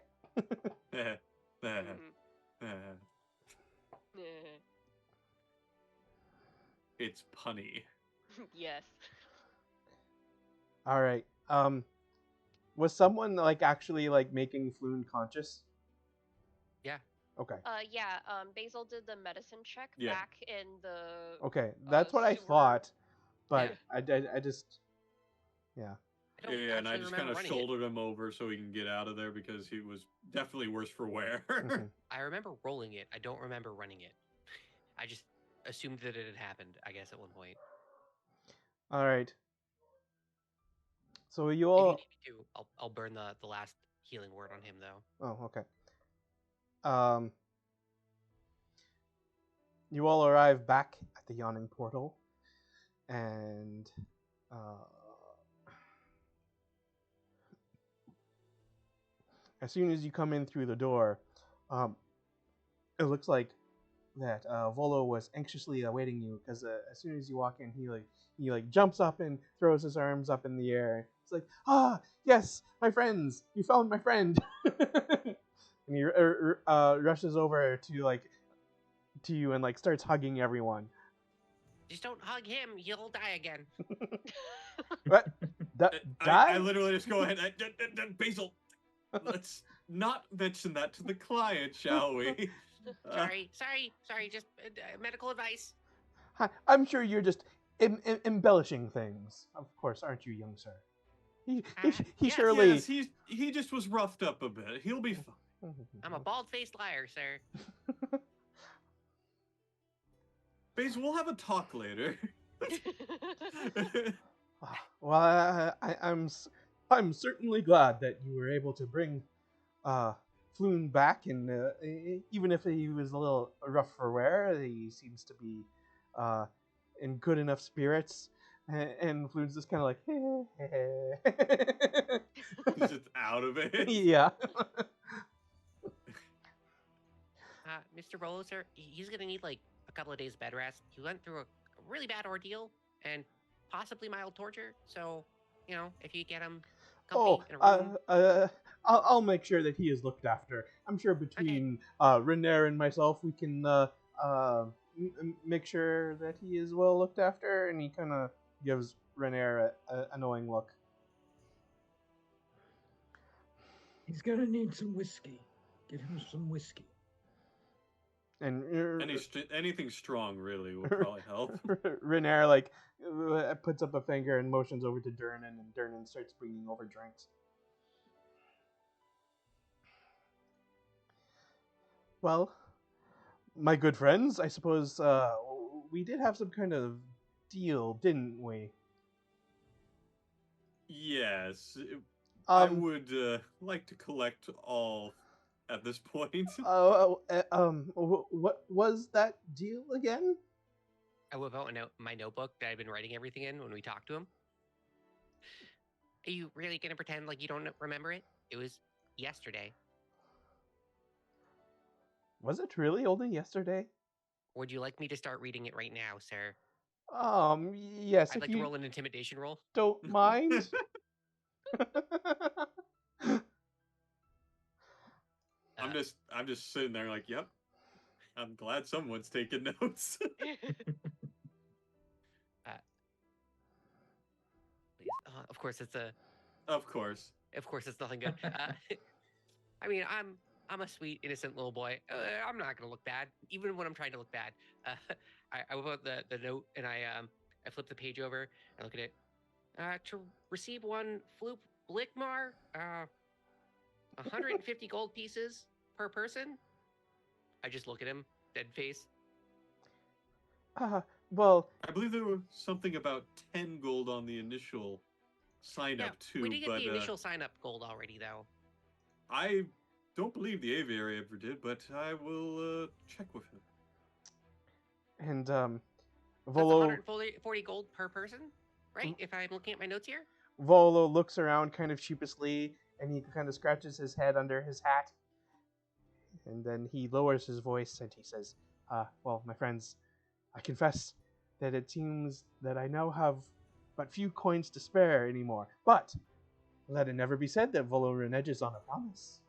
It's punny. Yes. All right. Was someone like actually like making Floon conscious? Yeah. Okay. Yeah, Basil did the medicine check Yeah. back in the Okay, that's what I sewer. thought, but Yeah. I just, yeah. I don't Yeah, and I actually just kind remember of running it. shouldered him over so he can get out of there because he was definitely worse for wear. Mhm. I remember rolling it. I don't remember running it. I just assumed that it had happened, I guess, at one point. All right. So you If you all. need me to, I'll burn the last healing word on him though. Oh, okay. You all arrive back at the yawning portal, and as soon as you come in through the door, it looks like that Volo was anxiously awaiting you, because as soon as you walk in, he jumps up and throws his arms up in the air. It's like, ah, yes, my friends, you found my friend, and he rushes over to you and like starts hugging everyone. Just don't hug him. He'll die again. What? Die? I literally just go ahead. Basil, let's not mention that to the client, shall we? Sorry. Just medical advice. I'm sure you're just embellishing things. Of course, aren't you, young sir? He Yes. surely. Yes, he just was roughed up a bit. He'll be fine. I'm a bald-faced liar, sir. Basil, we'll have a talk later. Well, I'm certainly glad that you were able to bring Floon back, and even if he was a little rough for wear, he seems to be in good enough spirits. And Floon's just kind of like, He's just out of it. yeah. Mr. Rolo, sir, he's gonna need like a couple of days bed rest. He went through a really bad ordeal and possibly mild torture. So, if you get him Oh, comfy in a room. I'll make sure that he is looked after. I'm sure between Renair and myself, we can make sure that he is well looked after. And he kind of gives Renair a knowing look. He's gonna need some whiskey. Give him some whiskey. And Anything strong really will probably help. Renair like puts up a finger and motions over to Durnan, and Durnan starts bringing over drinks. Well, my good friends, I suppose we did have some kind of deal, didn't we? Yes, I would like to collect all at this point. What was that deal again? I whip out my notebook that I've been writing everything in when we talked to him. Are you really gonna pretend like you don't remember it? It was yesterday. Was it really only yesterday? Would you like me to start reading it right now, sir? Yes, I'd if like to you roll an intimidation roll. don't mind. I'm just sitting there like, yep. I'm glad someone's taking notes. Please. Of course, it's a Of course. Of course, it's nothing good. I mean, I'm a sweet, innocent little boy. I'm not gonna look bad, even when I'm trying to look bad. I whip out the note and I flip the page over and look at it. To receive one Floop Blickmar, 150 gold pieces per person. I just look at him, dead face. Well, I believe there was something about 10 gold on the initial sign Yeah, up too, we did get but the initial sign up gold already, though. I don't believe the aviary ever did, but I will check with him. and That's Volo 140 gold per person, right? If I'm looking at my notes here. Volo looks around kind of sheepishly, and he kind of scratches his head under his hat, and then he lowers his voice and he says, "Well, my friends, I confess that it seems that I now have but few coins to spare anymore. But let it never be said that Volo reneges on a promise.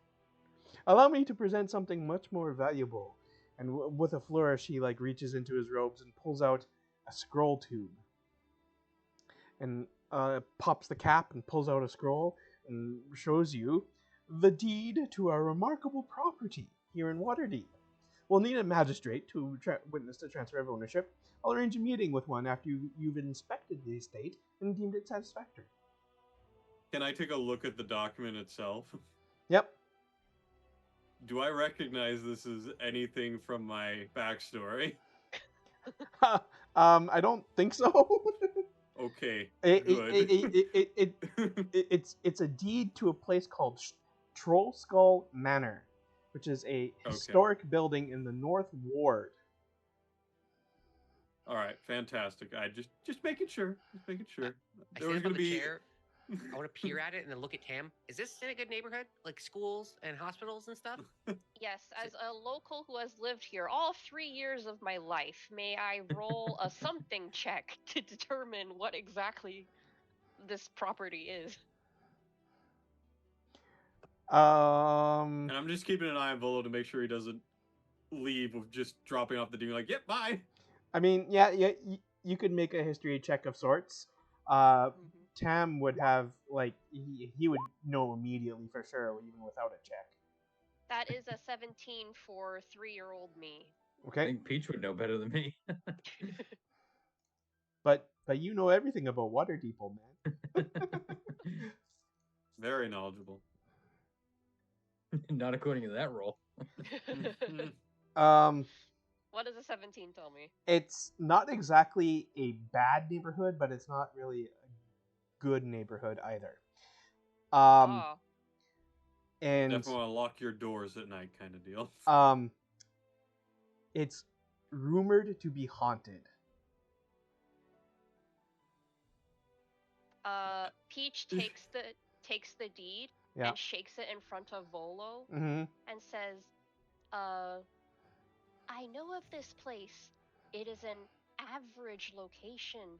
Allow me to present something much more valuable." And with a flourish, he reaches into his robes and pulls out a scroll tube, and pops the cap and pulls out a scroll and shows you the deed to a remarkable property here in Waterdeep. We'll need a magistrate to witness the transfer of ownership. I'll arrange a meeting with one after you've inspected the estate and deemed it satisfactory. Can I take a look at the document itself? Yep. Do I recognize this as anything from my backstory? I don't think so. Okay, It- good. it's a deed to a place called Troll Skull Manor, which is a historic building in the North Ward. All right, fantastic. I just making sure. Just making sure. I There stand was up on gonna the be. chair. I want to peer at it and then look at Tam. Is this in a good neighborhood? Like schools and hospitals and stuff? Yes, as a local who has lived here all 3 years of my life, may I roll a something check to determine what exactly this property is? And I'm just keeping an eye on Volo to make sure he doesn't leave with just dropping off the dude like, yep, bye. I mean, yeah, you could make a history check of sorts. Tam would have he would know immediately for sure, even without a check. That is a 17 for 3-year-old me. I Okay, think Peach would know better than me. but you know everything about Waterdeep, old man. Very knowledgeable. Not according to that roll. What does a 17 tell me? It's not exactly a bad neighborhood, but it's not really a good neighborhood either. And Definitely want to lock your doors at night, kind of deal. It's rumored to be haunted. Peach takes the deed and shakes it in front of Volo and says, I know of this place. It is an average location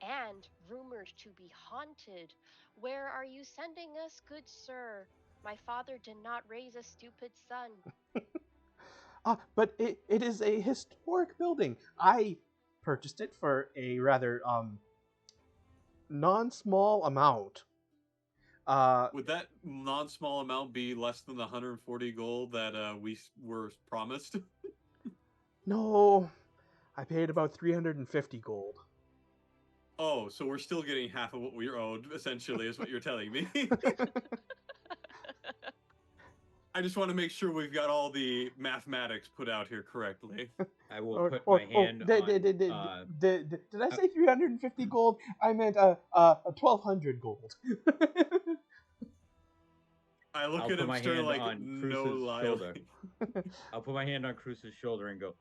and rumored to be haunted. Where are you sending us, good sir? My father did not raise a stupid son. But it is a historic building. I purchased it for a rather non-small amount. Would that non-small amount be less than the 140 gold that we were promised? No, I paid about 350 gold. Oh, so we're still getting half of what we are owed, essentially, is what you're telling me. I just want to make sure we've got all the mathematics put out here correctly. I will put my hand on... Did I say 350 gold? I meant 1,200 gold. I look I'll at put him my straight hand like, on no Cruz's lie. shoulder. I'll put my hand on Cruz's shoulder and go,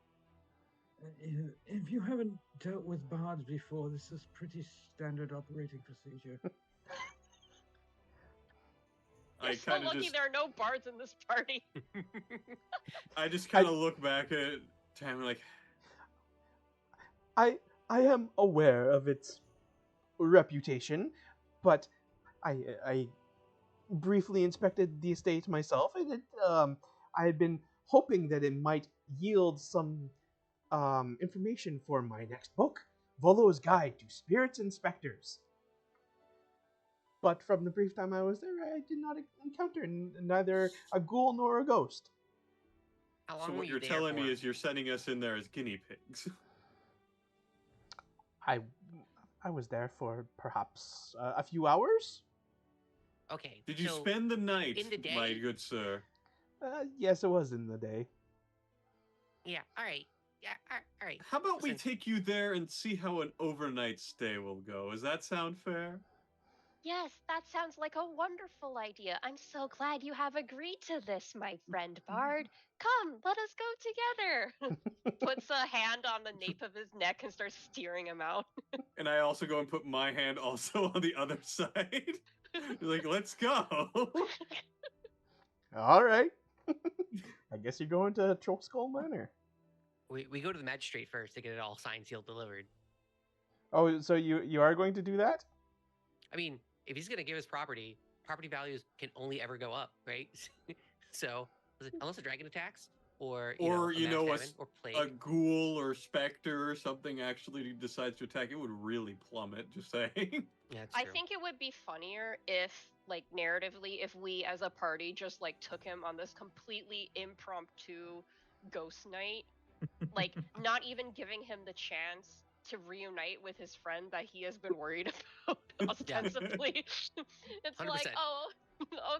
If you haven't dealt with bards before, this is pretty standard operating procedure. You're so lucky there are no bards in this party. I just kind of look back at Tam like, I am aware of its reputation, but I briefly inspected the estate myself, and I had been hoping that it might yield some information for my next book, Volo's Guide to Spirits Inspectors. But from the brief time I was there, I did not encounter neither a ghoul nor a ghost. How So long were what you you're there telling for? me is you're sending us in there as guinea pigs. I was there for perhaps a few hours. Okay. Did you so spend the night, in the my day? good sir? Yes, it was in the day. Yeah. All right. Yeah. All right. How about we Listen, take you there and see how an overnight stay will go? Does that sound fair? Yes, that sounds like a wonderful idea. I'm so glad you have agreed to this, my friend Bard. Come, let us go together. Puts a hand on the nape of his neck and starts steering him out. And I also go and put my hand also on the other side. Like, let's go. All right. I guess you're going to Troll Skull Manor. we go to the magistrate first to get it all signed, sealed, delivered. Oh, so you are going to do that? I mean, if he's gonna give us property values can only ever go up, right? So unless a dragon attacks, or Or, a mass famine or a plague. ghoul or specter or something actually decides to attack, it would really plummet, just saying. Yeah, that's I true. think it would be funnier if, like, narratively, if we as a party just, like, took him on this completely impromptu ghost night, like, not even giving him the chance to reunite with his friend that he has been worried about ostensibly. It's like, 100%. oh,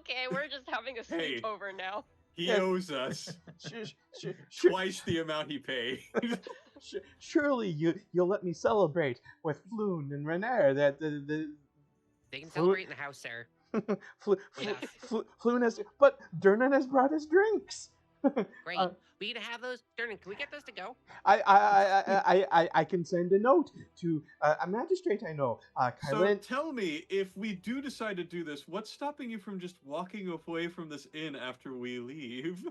okay, we're just having a Hey. sleepover now. He Yeah. owes us Sure, twice the amount he paid. surely you'll let me celebrate with Floon and Renair. That the They can Flu- celebrate in the house, sir. Flu- With us. Floon has, but Durnan has brought us drinks. Great. We need to have those. Durnan, can we get those to go? I can send a note to a magistrate I know. So Kylan. tell me, if we do decide to do this, what's stopping you from just walking away from this inn after we leave?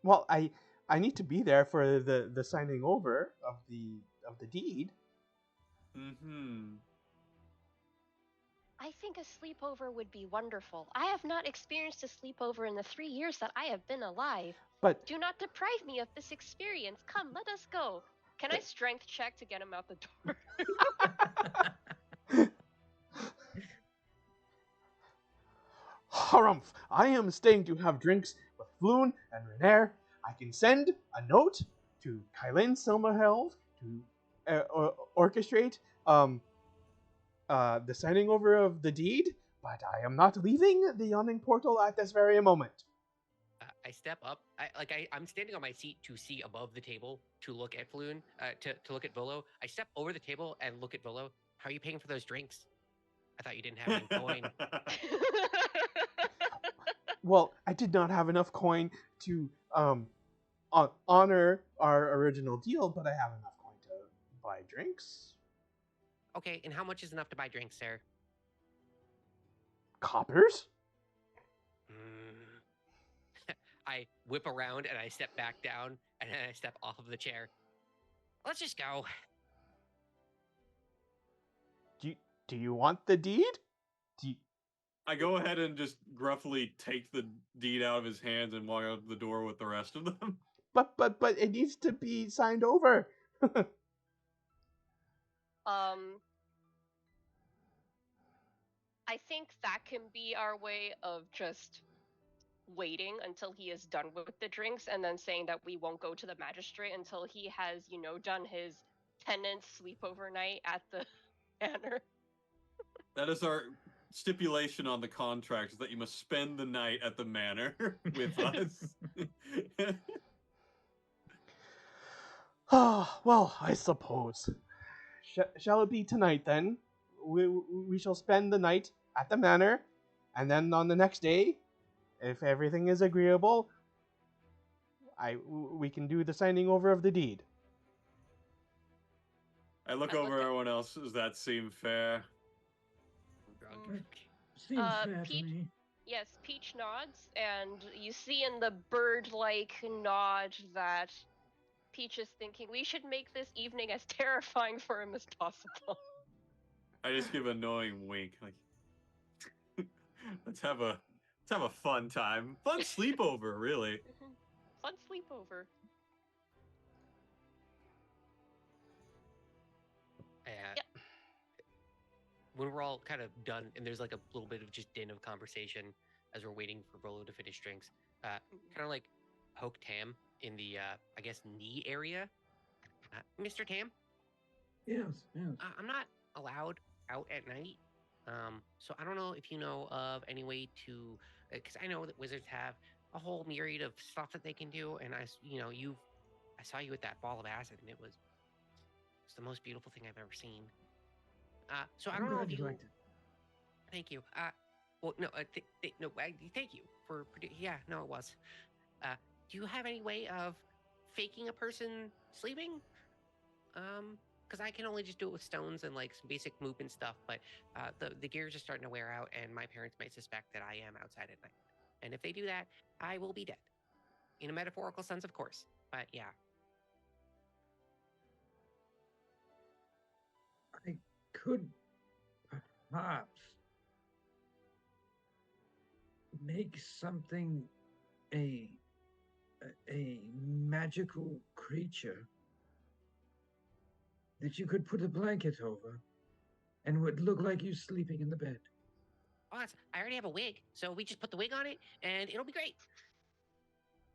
Well, I need to be there for the signing over of the deed. Mm-hmm. I think a sleepover would be wonderful. I have not experienced a sleepover in the 3 years that I have been alive. But Do not deprive me of this experience. Come, let us go. Can I strength check to get him out the door? harumph! I am staying to have drinks with Floon and Renair. I can send a note to Kylan Silmahelv to orchestrate the signing over of the deed, but I am not leaving the yawning portal at this very moment. I step up. I'm standing on my seat to see above the table to look at Floon, to look at Volo. I step over the table and look at Volo. How are you paying for those drinks? I thought you didn't have any coin. Well, I did not have enough coin to honor our original deal, but I have enough coin to buy drinks. Okay, and how much is enough to buy drinks, sir? Coppers? I whip around and I step back down and then I step off of the chair. Let's just go. Do you want the deed? I go ahead and just gruffly take the deed out of his hands and walk out the door with the rest of them. But it needs to be signed over. I think that can be our way of just waiting until he is done with the drinks and then saying that we won't go to the magistrate until he has, done his tenant sleepover night at the manor. That is our stipulation on the contract, is that you must spend the night at the manor with us. Well, I suppose. Shall it be tonight then? We shall spend the night at the manor, and then on the next day, if everything is agreeable, we can do the signing over of the deed. I look I over look at- everyone else. Does that seem fair? Drunk. Seems fair Pete- to me. Yes, Peach nods, and you see in the bird-like nod that Peach is thinking we should make this evening as terrifying for him as possible. I just give a knowing wink, like, let's have a fun time, fun sleepover, really. Fun sleepover. Yeah. Yep. when we're all kind of done, and there's like a little bit of just din of conversation as we're waiting for Rolo to finish drinks, kind of like poke Tam in the I guess knee area. Mr. Tam, Yes, yes. I'm not allowed out at night. So I don't know if you know of any way to, because I know that wizards have a whole myriad of stuff that they can do, and I saw you with that ball of acid, and it's the most beautiful thing I've ever seen. So I I'm don't know glad if you you. liked it. Thank you. Well, no, no, thank you for. Yeah, no, it was. Do you have any way of faking a person sleeping? Because I can only just do it with stones and like some basic movement stuff, but the gears are starting to wear out, and my parents might suspect that I am outside at night. And if they do that, I will be dead. In a metaphorical sense, of course. But yeah. I could perhaps make something a a magical creature that you could put a blanket over and would look like you sleeping in the bed. Oh, I already have a wig, so we just put the wig on it, and it'll be great.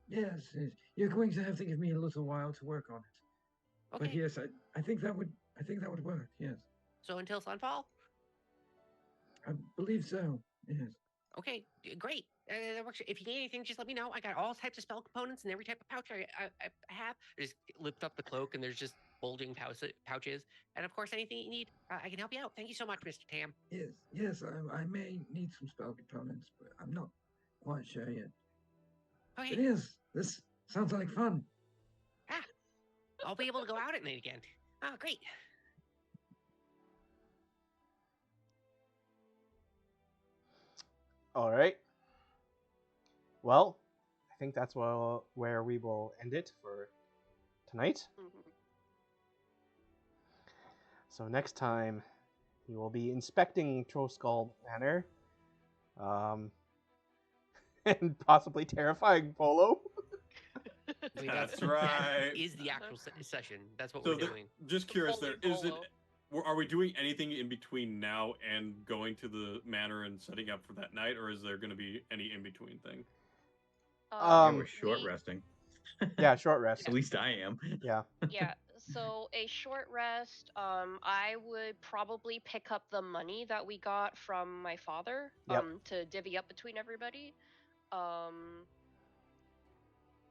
Yes, you're going to have to give me a little while to work on it. Okay. But yes, I think that would work. Yes, So until sunfall. I believe so. Yes. Okay, great. That works. If you need anything, just let me know. I got all types of spell components and every type of pouch I have. I just lift up the cloak, and there's just bulging pouches. And of course, anything you need, I can help you out. Thank you so much, Mr. Tam. Yes. I may need some spell components, but I'm not quite sure yet. Okay. But yes, this sounds like fun. I'll be able to go out at night again. Oh, great. All right. Well, I think that's where we will end it for tonight. Mhm. So next time, we will be inspecting Troskull Manor, and possibly terrifying Polo. Wait, That's that right. is the actual session. That's what So we're doing. just curious, Holy there is it. bolo. Are we doing anything in between now and going to the manor and setting up for that night, or is there going to be any in between thing? Yeah, we're short We- resting. Yeah, short rest. At least I am. Yeah. Yeah, so a short rest. I would probably pick up the money that we got from my father, Yep. to divvy up between everybody.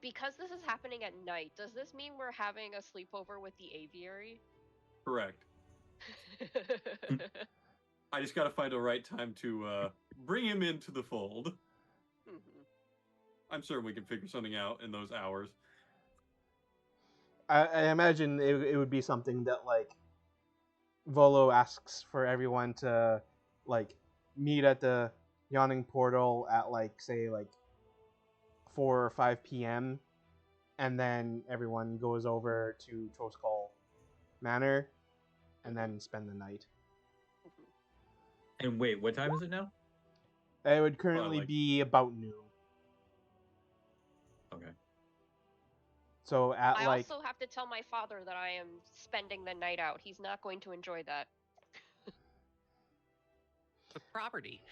Because this is happening at night, does this mean we're having a sleepover with the aviary? Correct. I just got to find a right time to bring him into the fold. Mhm. I'm sure we can figure something out in those hours. I imagine it would be something that like Volo asks for everyone to like meet at the yawning portal at like say like 4 or 5 p.m. and then everyone goes over to Troskull Manor and then spend the night. Mhm. And wait, what time is it now? It would currently like- be about noon. Okay. So at I like also have to tell my father that I am spending the night out. He's not going to enjoy that. The property.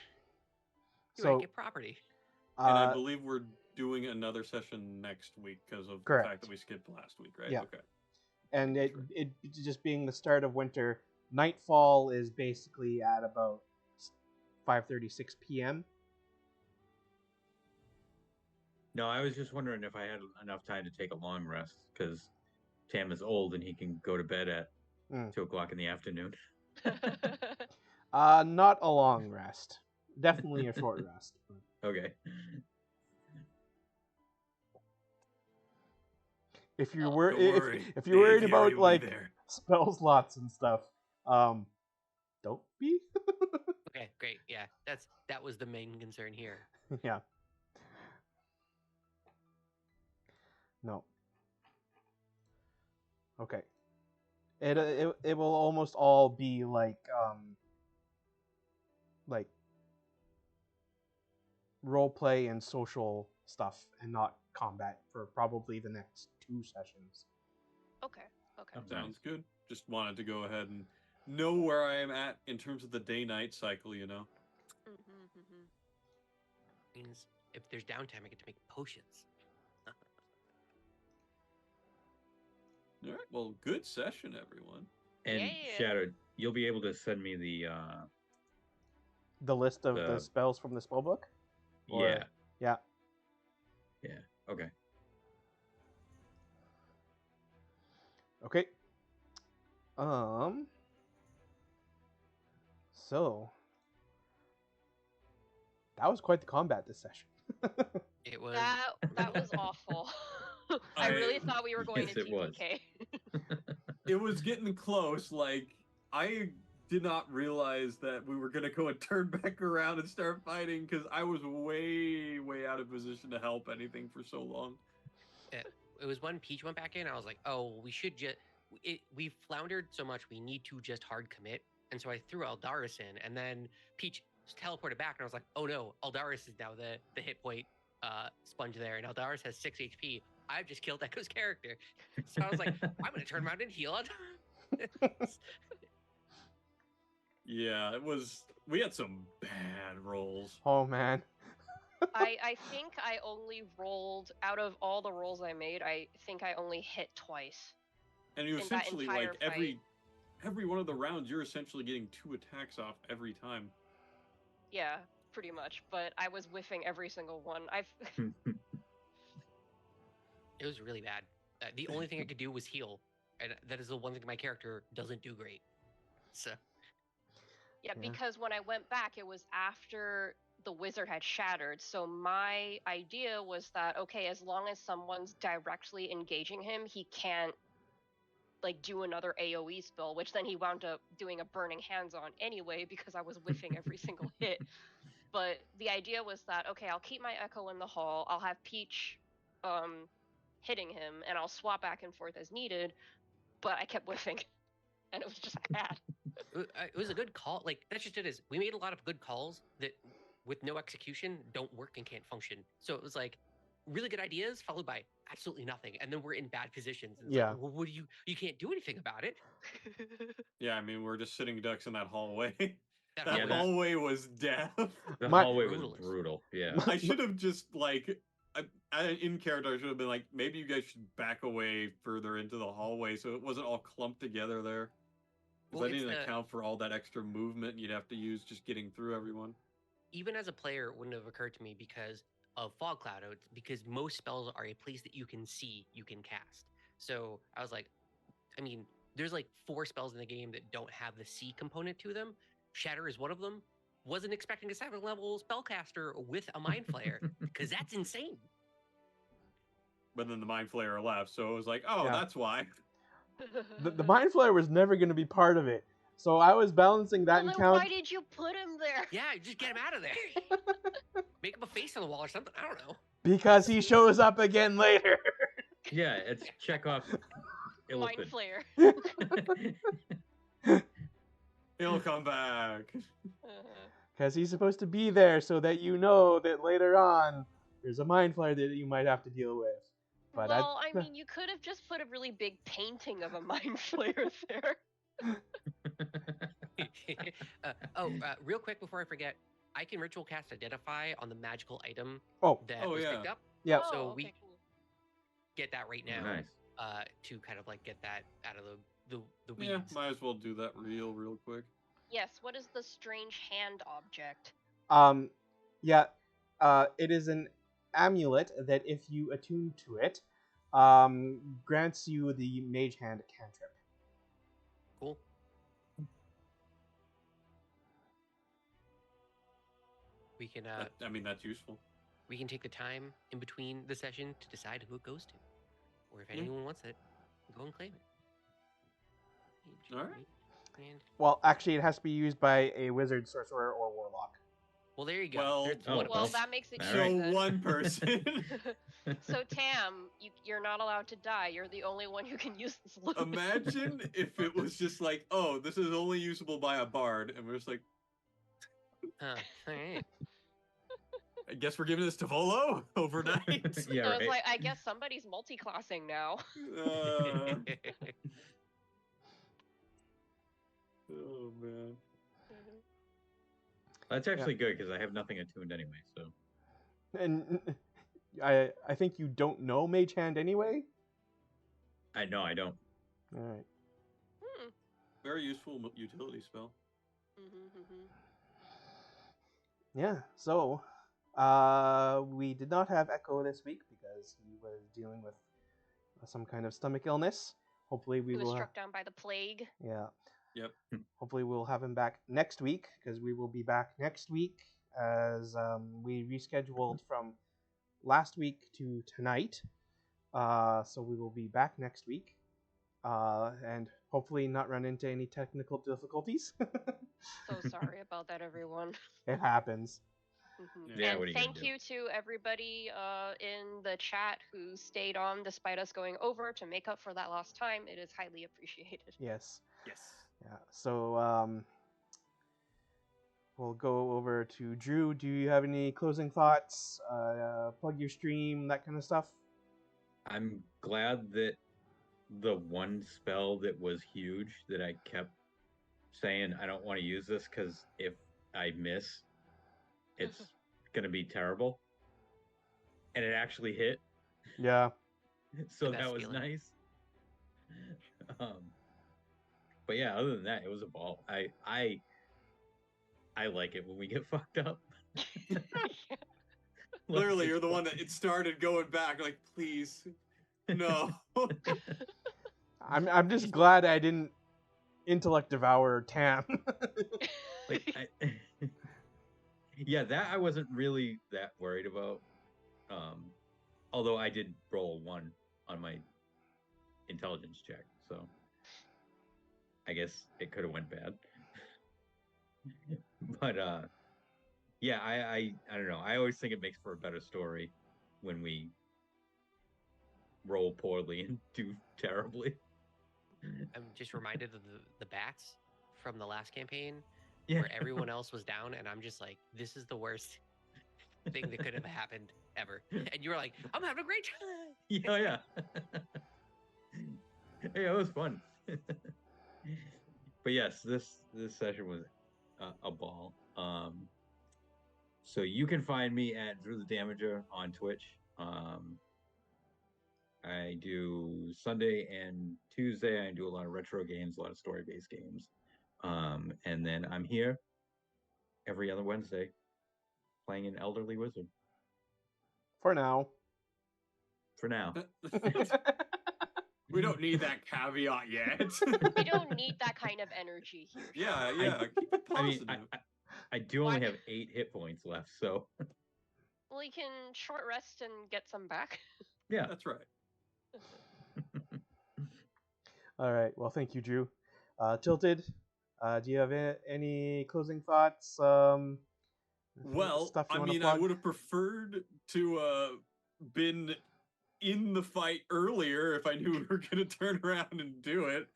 You so might get property. And I believe we're doing another session next week because of the fact Correct. that we skipped last week, right? Yeah. Okay. and it Sure. it just being the start of winter, nightfall is basically at about 5:36 p.m. No, I was just wondering if I had enough time to take a long rest because Tam is old and he can go to bed at 2 o'clock in the afternoon. Not a long rest. Definitely a short rest. But Okay. if you Oh. were Don't worry. if you're worried Aviary about will be like there. spell slots and stuff, don't be. Okay, great. Yeah, that was the main concern here. Yeah. No. Okay. It will almost all be like role play and social stuff and not combat for probably the next 2 sessions. Okay. Oh, Sounds good. Just wanted to go ahead and know where I am at in terms of the day-night cycle, you know? Means if there's downtime, I get to make potions. All right, well, good session, everyone. And Yeah. Shattered, you'll be able to send me the list of the spells from the spell book? yeah. Yeah. Yeah. Okay. Okay. So that was quite the combat this session. It was That was awful. I really thought we were going Yes, to it was. TPK. It was getting close. Like, I did not realize that we were going to go and turn back around and start fighting because I was way, way out of position to help anything for so long. It was when Peach went back in. I was like, oh, we should just. We floundered so much. We need to just hard commit. And so I threw Aldaris in, and then Peach teleported back, and I was like, oh no, Aldaris is now the hit point sponge there, and Aldaris has 6 HP. I've just killed Echo's character. So I was like, I'm gonna turn around and heal Aldaris. Yeah, it was. We had some bad rolls. Oh man. I think I only rolled, out of all the rolls I made, I think I only hit twice. And you In that essentially, entire like, every one of the rounds, you're essentially getting 2 attacks off every time. Yeah, pretty much. But I was whiffing every single one. It was really bad. The only thing I could do was heal, and that is the one thing my character doesn't do great. So Yeah, Yeah. because when I went back, it was after the wizard had shattered. So my idea was that, okay, as long as someone's directly engaging him, he can't like do another AoE spell, which then he wound up doing a burning hands on anyway because I was whiffing every single hit. But the idea was that, okay, I'll keep my Echo in the hall. I'll have Peach hitting him, and I'll swap back and forth as needed. But I kept whiffing, and it was just bad. it was a good call. Like that's just it. Is we made a lot of good calls that, with no execution, don't work and can't function. So it was like really good ideas followed by absolutely nothing, and then we're in bad positions. And it's Yeah. like, well, what do you can't do anything about it. Yeah, I mean, we're just sitting ducks in that hallway. That That hallway- hallway was death. The My- hallway was Brutalist. brutal. Yeah. I should have just, like, in character, I should have been like, maybe you guys should back away further into the hallway so it wasn't all clumped together there. Because Well, I it's didn't the- account for all that extra movement you'd have to use just getting through everyone. Even as a player, it wouldn't have occurred to me because of Fog Cloud, because most spells are a place that you can see, you can cast. So I was like, I mean, there's like 4 spells in the game that don't have the C component to them. Shatter is one of them. Wasn't expecting a 7th level spellcaster with a Mind Flayer because that's insane. But then the Mind Flayer left, so it was like, oh, Yeah. that's why. The Mind Flayer was never going to be part of it. So I was balancing that Well, then encounter. why did you put him there? Yeah, just get him out of there. Make him a face on the wall or something. I don't know. Because he shows up again later. Yeah, it's Chekhov. Mind Illithid. Flayer. He'll come back. Because he's supposed to be there so that you know that later on there's a Mind Flayer that you might have to deal with. But Well, I mean, you could have just put a really big painting of a Mind Flayer there. Real quick before I forget, I can ritual cast Identify on the magical item Oh, that Oh, was yeah. picked up. yeah. So Oh, we- okay, cool. Get that right now. Nice. To kind of like get that out of the weeds. Yeah, might as well do that real quick. Yes, what is the strange hand object? Yeah. It is an amulet that if you attune to it, grants you the Mage Hand cantrip. Cool. We can I mean, that's useful. we can take the time in between the session to decide who it goes to, or if Yeah. anyone wants it, go and claim it. All right. And Well, actually, it has to be used by a wizard, sorcerer, or warlock. well, there you go. Well- There's Oh, one of Well, us. that makes it All easier So right. then. one person. So Tam, you're not allowed to die. You're the only one who can use this loot. Imagine if it was just like, oh, this is only usable by a bard, and we're just like, Huh. All right. I guess we're giving this to Volo overnight. Yeah, So right. it's like, I guess somebody's multi-classing now. Uh, Oh man. Mhm. That's actually good because I have nothing attuned anyway. So And I think you don't know Mage Hand anyway. I know I don't. All right. Hmm. Very useful utility spell. Mhm. Yeah. So, we did not have Echo this week because he was dealing with some kind of stomach illness. Hopefully, we He was will. struck down by the plague. Yeah. Yep. Hopefully, we'll have him back next week because we will be back next week as we rescheduled from last week to tonight. So we will be back next week, and hopefully not run into any technical difficulties. So sorry about that, everyone. It happens. Mhm. Yeah, And what are you gonna thank do? you to everybody in the chat who stayed on despite us going over to make up for that lost time. It is highly appreciated. Yes. Yes. Yeah. So we'll go over to Drew. Do you have any closing thoughts? Plug your stream, that kind of stuff. I'm glad that the one spell that was huge that I kept saying I don't want to use this because if I miss, it's gonna be terrible, and it actually hit. Yeah. So The that best was feeling. nice. Um, but yeah, other than that, it was a ball. I like it when we get fucked up. Like, Clearly, it's you're the one fun. that it started going back. Like, please, no. I'm just glad I didn't intellect devour Tam. Like yeah, that I wasn't really that worried about. Um, although I did roll a 1 on my intelligence check, so I guess it could have went bad. But yeah, I don't know. I always think it makes for a better story when we roll poorly and do terribly. I'm just reminded of the bats from the last campaign Yeah. where everyone else was down, and I'm just like, this is the worst thing that could have happened ever. And you were like, I'm having a great time. Yeah, yeah. Yeah, it was fun. But yes, this session was a ball. So you can find me at Drew the Damager on Twitch. I do Sunday and Tuesday. I do a lot of retro games, a lot of story-based games. And then I'm here every other Wednesday playing an elderly wizard For now. for now. We don't need that caveat yet. We don't need that kind of energy here. Yeah, Sean. yeah. Keep it I mean, positive. I do only have 8 hit points left, so Well, you can short rest and get some back. yeah. That's right. All right. Well, thank you, Drew. Tilted. Do you have any closing thoughts? Well, Stuff you I want to mean, I plug? would have preferred to been in the fight earlier if I knew we were going to turn around and do it.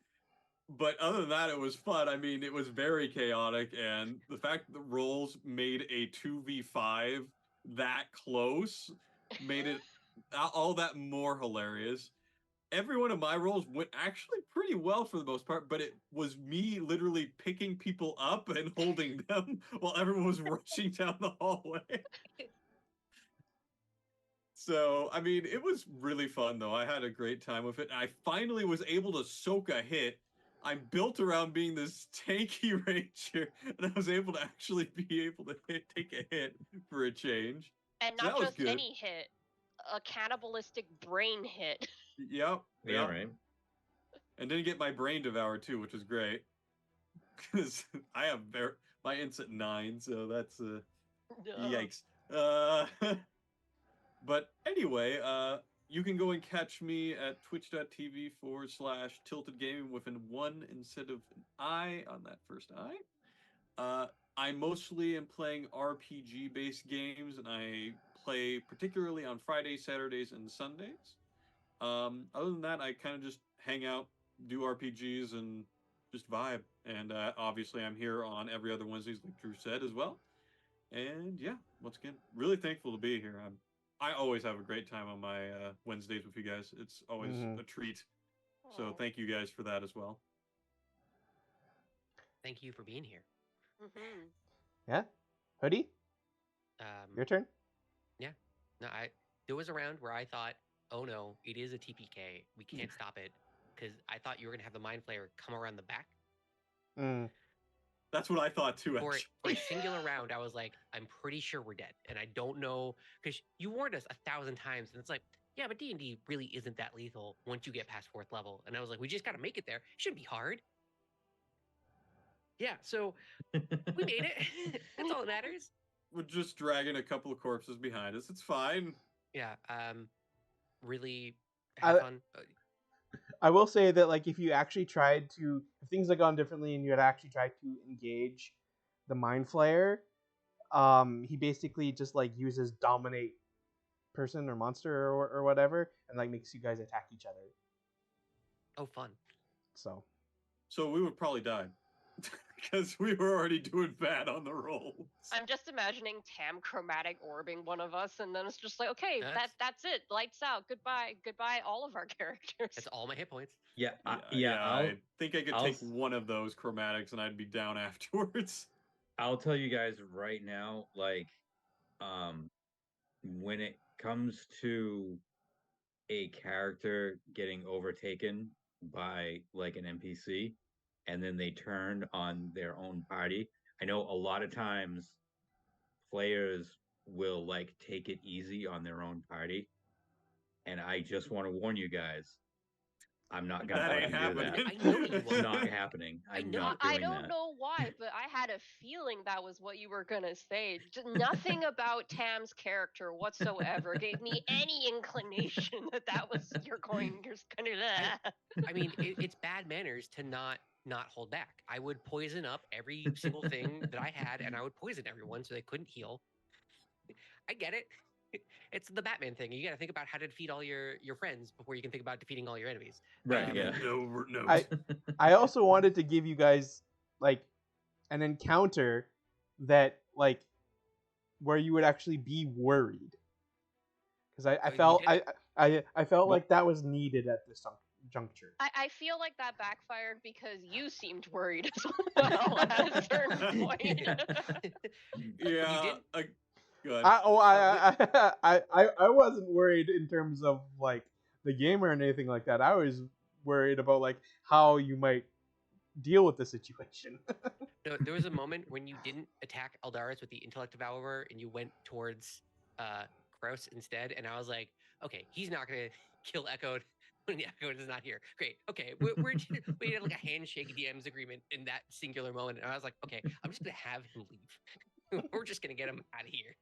But other than that, it was fun. I mean, it was very chaotic, and the fact that the rolls made a 2v5 that close made it all that more hilarious. Every one of my rolls went actually pretty well for the most part, but it was me literally picking people up and holding them while everyone was rushing down the hallway. So, I mean, it was really fun though. I had a great time with it. I finally was able to soak a hit. I'm built around being this tanky ranger, and I was able to actually be able to take a hit for a change. And So not that was just good. any hit, a cannibalistic brain hit. Yep, Yeah, yep. right. And didn't get my brain devoured too, which was great. Because I have my int's at 9, so that's yikes. But anyway, you can go and catch me at twitch.tv/tilted gaming with an 1 instead of an I on that first I. I mostly am playing RPG based games, and I play particularly on Fridays, Saturdays, and Sundays. Other than that, I kind of just hang out, do RPGs, and just vibe. And obviously, I'm here on every other Wednesdays, like Drew said as well. And yeah, once again, really thankful to be here. I always have a great time on my Wednesdays with you guys. It's always Mhm. a treat. So Oh. thank you guys for that as well. Thank you for being here. Mm-hmm. Yeah, Hoodie, your turn. Yeah. No, there was a round where I thought, oh no, it is a TPK. We can't stop it because I thought you were gonna have the mind flayer come around the back. Mm. That's what I thought too. For Actually. a singular round, I was like, I'm pretty sure we're dead, and I don't know because you warned us 1,000 times, and it's like, yeah, but D&D really isn't that lethal once you get past 4th level. And I was like, we just gotta make it there. It shouldn't be hard. Yeah, so we made it. That's all that matters. We're just dragging a couple of corpses behind us. It's fine. Yeah. Really I- have fun. I will say that like if you actually tried to, if things had gone differently and you had actually tried to engage the mind flayer, he basically just like uses dominate person or monster or whatever, and like makes you guys attack each other. Oh, fun. So we would probably die because we were already doing bad on the rolls. I'm just imagining Tam chromatic orbing one of us, and then it's just like, okay, that's it. Lights out. Goodbye, all of our characters. That's all my hit points. Yeah, I think I could I'll take one of those chromatics and I'd be down afterwards. I'll tell you guys right now, like, when it comes to a character getting overtaken by like an NPC and then they turn on their own party, I know a lot of times players will like take it easy on their own party. And I just want to warn you guys, I'm not gonna That ain't fucking do that. happening. I know you It's won't. not happening. I'm know not it. I doing don't that. know why, but I had a feeling that was what you were gonna say. Nothing about Tam's character whatsoever gave me any inclination that that was you're gonna. I mean, it's bad manners to not hold back. I would poison up every single thing that I had, and I would poison everyone so they couldn't heal. I get it. It's the Batman thing. You got to think about how to defeat all your friends before you can think about defeating all your enemies. Right, Batman over note. I also wanted to give you guys like an encounter that like where you would actually be worried, because I You felt did it. I felt What? like that was needed at this juncture. I feel like that backfired because you seemed worried as well at a certain point. Yeah. Yeah. You did. Good. I wasn't worried in terms of like the game or anything like that. I was worried about like how you might deal with the situation. No, there was a moment when you didn't attack Eldaris with the intellect devourer and you went towards Kraus instead, and I was like, okay, he's not gonna kill Echo when Echo is not here. Great. Okay, we had like a handshake DMs agreement in that singular moment, and I was like, okay, I'm just gonna have him leave. We're just gonna get him out of here.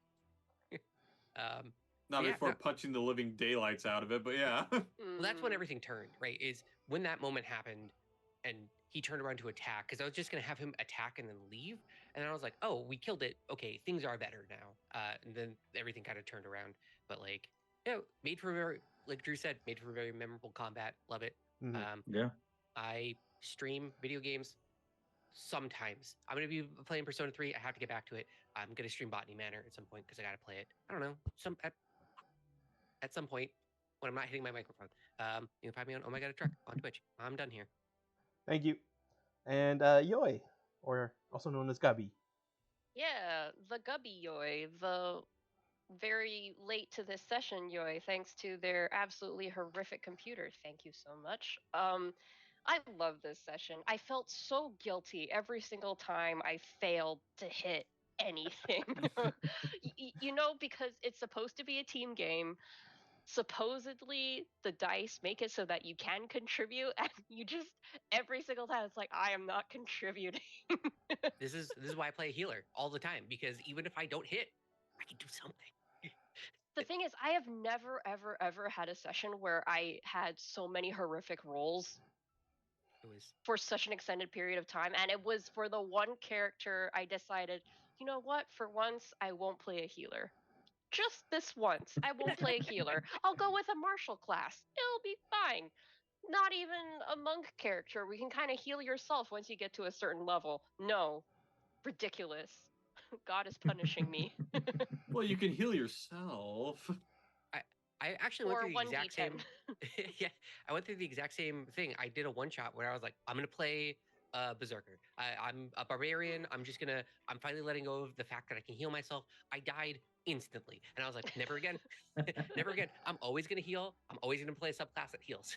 Not yeah, before no. punching the living daylights out of it, but yeah. Well, that's when everything turned, right? Is when that moment happened and he turned around to attack because I was just going to have him attack and then leave. And I was like, oh, we killed it. Okay, things are better now. And then everything kind of turned around. But like, yeah, made for very, like Drew said, made for very memorable combat. Love it. Yeah. I stream video games sometimes. I'm going to be playing Persona 3. I have to get back to it. I'm going to stream Botany Manor at some point because I got to play it. I don't know. At some point when I'm not hitting my microphone. You can find me on Oh My God a Truck on Twitch. I'm done here. Thank you. And Yoi, or also known as Gubby. Yeah, the Gubby Yoi, the very late to this session Yoi, thanks to their absolutely horrific computer. Thank you so much. I love this session. I felt so guilty every single time I failed to hit anything. You know, because it's supposed to be a team game. Supposedly the dice make it so that you can contribute, and you just every single time it's like I am not contributing. This is why I play a healer all the time because even if I don't hit, I can do something. The thing is, I have never ever had a session where I had so many horrific rolls It was for such an extended period of time, and it was for the one character I decided, you know what, for once I won't play a healer. Just this once, I won't play a healer. I'll go with a martial class. It'll be fine. Not even a monk character. We can kind of heal yourself once you get to a certain level. No, ridiculous. God is punishing me. Well, you can heal yourself. I actually went Or through the exact 1d10. same. Yeah, I went through the exact same thing. I did a one shot where I was like, I'm gonna play berserker. I'm a barbarian. I'm finally letting go of the fact that I can heal myself. I died instantly, and I was like, never again, never again. I'm always gonna heal. I'm always gonna play a subclass that heals.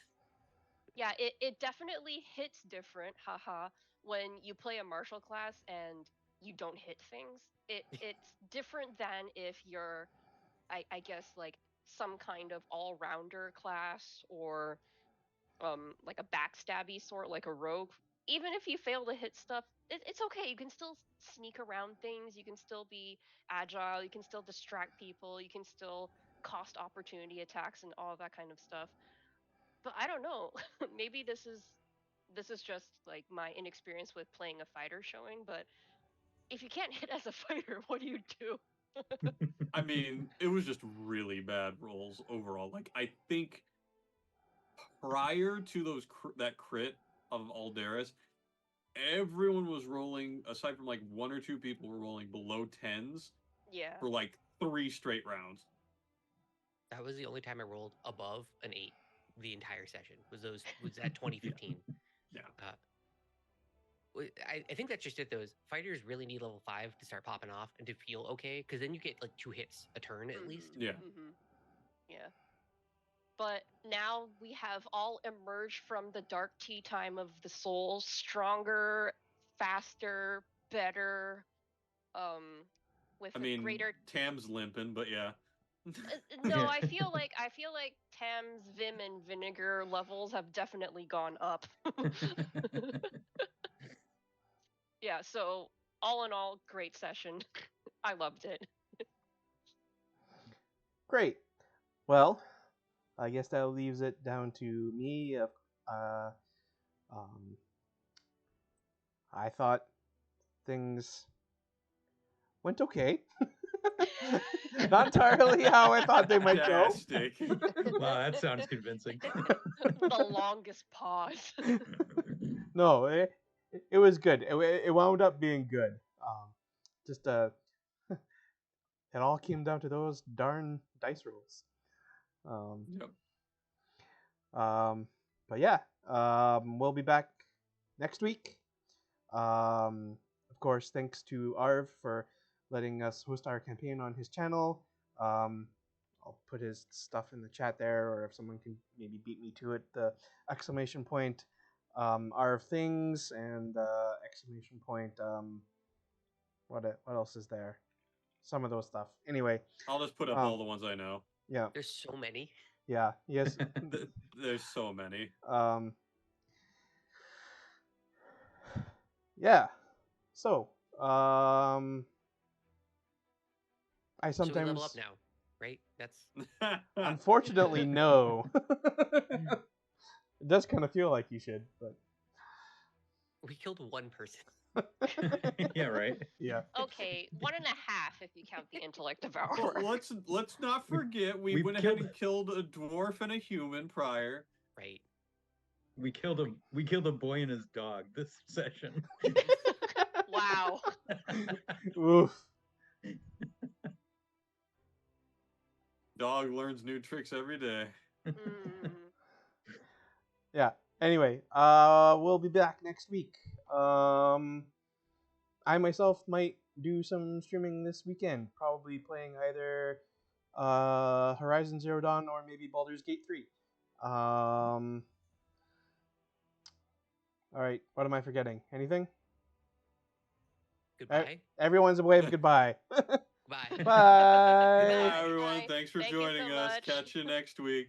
Yeah, it definitely hits different, haha, when you play a martial class and you don't hit things. It's different than if you're, I guess, like some kind of all-rounder class, or like a backstabby sort, like a rogue. Even if you fail to hit stuff, it's okay. You can still sneak around things. You can still be agile. You can still distract people. You can still cost opportunity attacks and all of that kind of stuff. But I don't know. Maybe this is just like my inexperience with playing a fighter showing. But if you can't hit as a fighter, what do you do? I mean, it was just really bad rolls overall. Like, I think prior to that crit of Aldaris, everyone was rolling, aside from like one or two people, were rolling below tens Yeah. for like 3 straight rounds. That was the only time I rolled above an 8 the entire session. Was that 2015? Yeah. I think that's just it. Those fighters really need level 5 to start popping off and to feel okay, because then you get like 2 hits a turn at least. Yeah. Yeah. But now we have all emerged from the dark tea time of the soul, stronger, faster, better, with I a mean, greater. Tam's limping, but yeah. No, Yeah. I feel like Tam's vim and vinegar levels have definitely gone up. Yeah, so all in all, great session. I loved it. Great. Well, I guess that leaves it down to me. Um, I thought things went okay. Not entirely how I thought they might go. Fantastic. Wow, that sounds convincing. The longest pause. No, it was good. It wound up being good. Just it all came down to those darn dice rolls. Yep. But yeah, we'll be back next week. Of course, thanks to Arv for letting us host our campaign on his channel. I'll put his stuff in the chat there, or if someone can maybe beat me to it, the exclamation point Arv things, and exclamation point what else is there? Some of those stuff. Anyway, I'll just put up all the ones I know. yeah, There's so many. yeah, yes. There's so many. Yeah. So, I So we sometimes level up now, right? That's unfortunately no. It does kind of feel like you should, but we killed one person. Yeah, right. yeah. Okay, 1.5 if you count the intellect Well, devourer. let's not forget we We've went ahead and killed a dwarf and a human prior. Right. We killed a boy and his dog this session. Wow. Oof. Dog learns new tricks every day. Mm. Yeah. Anyway, we'll be back next week. I myself might do some streaming this weekend, probably playing either Horizon Zero Dawn or maybe Baldur's Gate 3. All right, what am I forgetting? Anything? Goodbye. Everyone's a wave goodbye. Bye. Bye. Bye, everyone. Bye. Thanks for Thank you joining so us. much. Catch you next week.